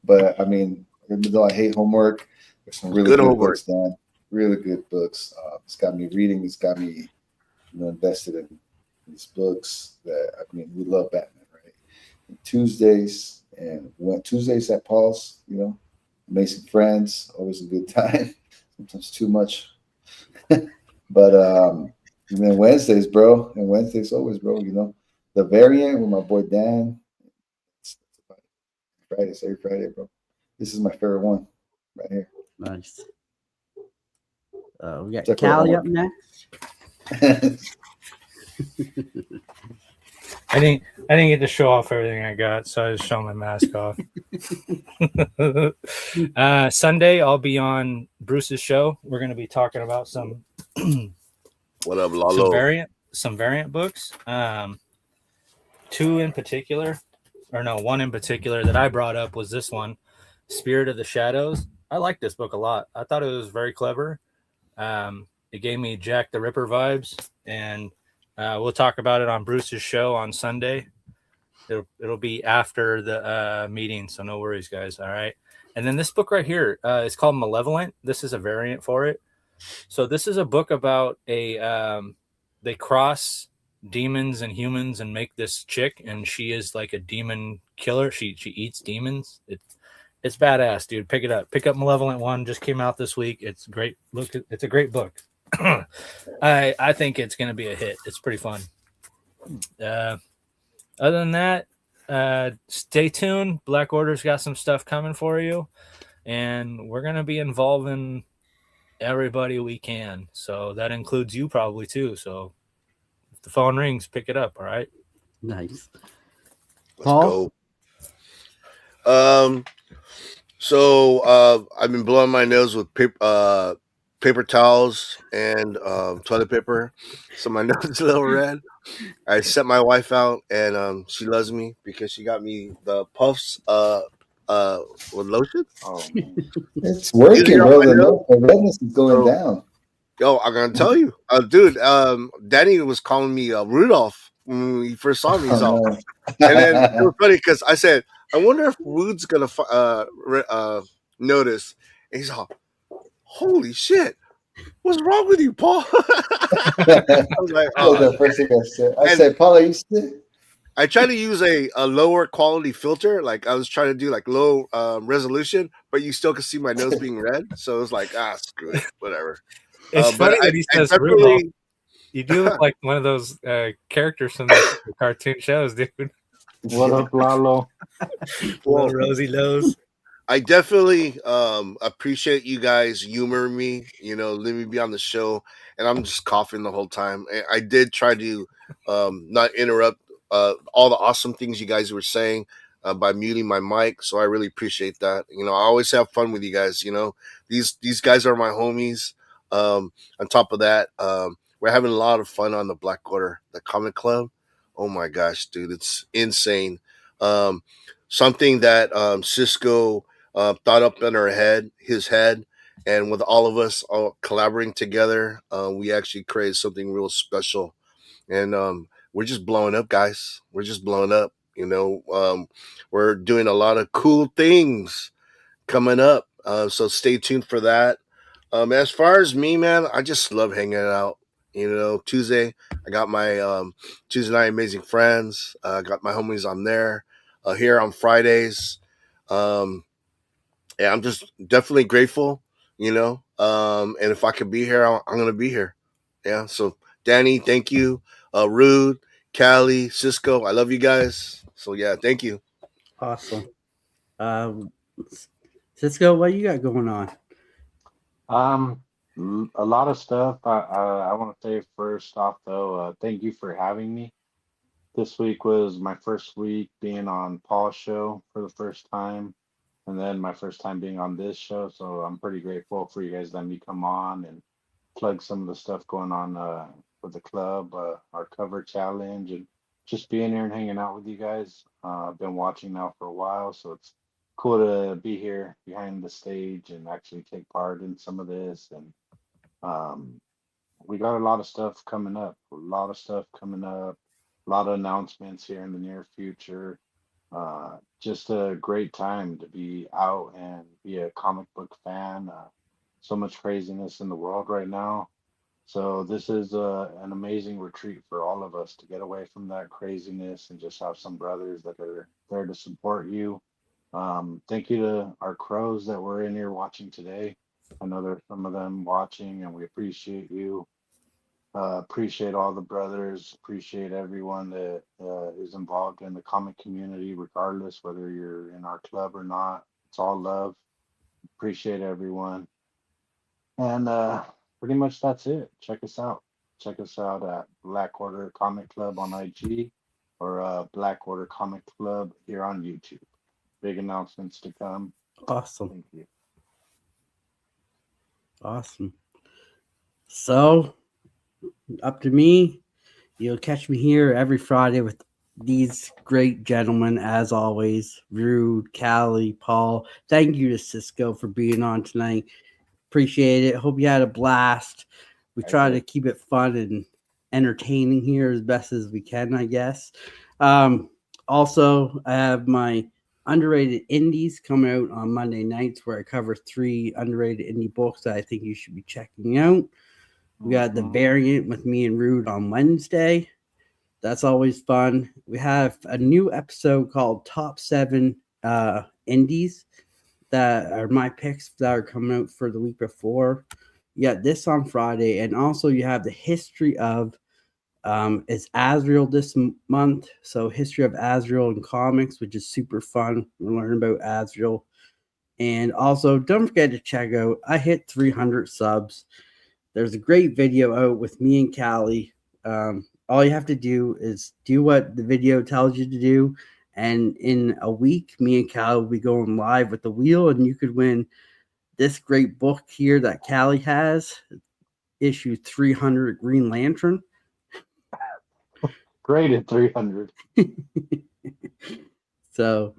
But I mean, even though I hate homework, there's some really Good good homework. books, Dan. Really good books. It's got me reading. It's got me, invested in these books. That I mean, we love Batman, right? And Tuesdays and went Tuesdays at Paul's. Amazing friends. Always a good time. Sometimes too much. But and then Wednesdays, bro. And Wednesdays always, bro. The variant with my boy Dan. It's Fridays, every Friday, bro. This is my favorite one right here. Nice. We got Check for Callie homework. up next. I didn't get to show off everything I got, so I just show my mask off. Sunday, I'll be on Bruce's show. We're going to be talking about some What up, Lalo? some variant books. One in particular that I brought up was this one, Spirit of the Shadows. I like this book a lot. I thought it was very clever. It gave me Jack the Ripper vibes, and we'll talk about it on Bruce's show on Sunday. It'll be after the meeting, so no worries, guys. All right. And then this book right here is called Malevolent. This is a variant for it. So this is a book about they cross demons and humans and make this chick, and she is like a demon killer. She eats demons. It's badass, dude. Pick it up. Pick up Malevolent 1. Just came out this week. It's great. Look, it's a great book. I think it's gonna be a hit. It's pretty fun. Other than that, stay tuned. Black Order's got some stuff coming for you, and we're gonna be involving everybody we can. So that includes you probably too. So if the phone rings, pick it up. All right. Nice. Let's Paul? go. So I've been blowing my nose with paper towels and toilet paper, so my nose is a little red. I sent my wife out, and she loves me because she got me the puffs uh with lotion. Oh man. It's Use it working, on bro. my nose. The redness is going So, down. yo, I'm gonna tell you, dude. Danny was calling me Rudolph when he first saw me. He's all, Oh, and then it no. was funny because I said, I wonder if Rude's gonna notice. And he's all, holy shit, what's wrong with you, Paul? I was like, That was oh, the first thing I said. I and said, Paul, are you sick? I tried to use a lower quality filter. Like I was trying to do like low resolution, but you still could see my nose being red. So it was like, screw it, whatever. It's But funny that he I says Rudolph. definitely, You do look like one of those characters from the cartoon shows, dude. What up, Lalo? well, Little rosy nose. I definitely appreciate you guys humor me, let me be on the show, and I'm just coughing the whole time. I did try to not interrupt all the awesome things you guys were saying by muting my mic, so I really appreciate that. I always have fun with you guys. These guys are my homies. On top of that, we're having a lot of fun on the Black Order, the Comic Club. Oh my gosh, dude, it's insane. Um, Something that Cisco thought up in his head, and with all of us all collaborating together, we actually created something real special. And we're just blowing up, guys. We're just blowing up. We're doing a lot of cool things coming up. So stay tuned for that. As far as me, man, I just love hanging out. Tuesday, I got my Tuesday night amazing friends. Got my homies on there. Here on Fridays. Um, yeah, I'm just definitely grateful, and if I could be here, I'm gonna be here. Yeah. So Danny, thank you. Rude, Callie, Cisco, I love you guys. So yeah, thank you. Awesome. Cisco, what you got going on? A lot of stuff. I want to say first off though, thank you for having me. This week was my first week being on Paul's show for the first time, and then my first time being on this show. So I'm pretty grateful for you guys letting me come on and plug some of the stuff going on with the club, our cover challenge, and just being here and hanging out with you guys. I've been watching now for a while, so it's cool to be here behind the stage and actually take part in some of this. And um, we got a lot of stuff coming up, a lot of announcements here in the near future. Just a great time to be out and be a comic book fan. So much craziness in the world right now. So this is an amazing retreat for all of us to get away from that craziness and just have some brothers that are there to support you. Thank you to our crows that were in here watching today. I know there's some of them watching, and we appreciate you. Appreciate all the brothers. Appreciate everyone that is involved in the comic community, regardless whether you're in our club or not. It's all love. Appreciate everyone. And pretty much that's it. Check us out. Check us out at Black Order Comic Club on IG or Black Order Comic Club here on YouTube. Big announcements to come. Awesome. Thank you. Awesome. So, up to me. You'll catch me here every Friday with these great gentlemen, as always. Rude, Callie, Paul. Thank you to Cisco for being on tonight. Appreciate it. Hope you had a blast. We try to keep it fun and entertaining here as best as we can, I guess. Also, I have my underrated indies coming out on Monday nights where I cover 3 underrated indie books that I think you should be checking out. We got The Variant with me and Rude on Wednesday. That's always fun. We have a new episode called Top 7 Indies that are my picks that are coming out for the week before. You got this on Friday. And also you have the history of it's Azrael this month. So history of Azrael in comics, which is super fun. We're learning about Azrael. And also don't forget to check out, I hit 300 subs. There's a great video out with me and Callie. All you have to do is do what the video tells you to do And in a week, me and Callie will be going live with the wheel, and you could win this great book here that Callie has, issue 300 Green Lantern. Graded 300. So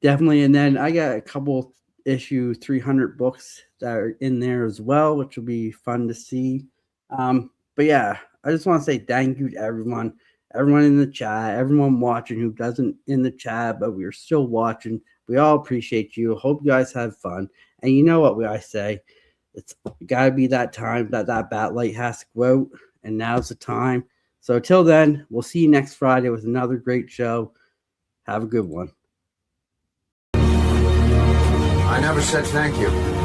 definitely. And then I got a couple issue 300 books that are in there as well, which will be fun to see. But yeah, I just want to say thank you to everyone in the chat, everyone watching who doesn't in the chat, but we're still watching. We all appreciate you. Hope you guys have fun. And you know what I say? It's got to be that time that bat light has to go out, and now's the time. So till then, we'll see you next Friday with another great show. Have a good one. I never said thank you.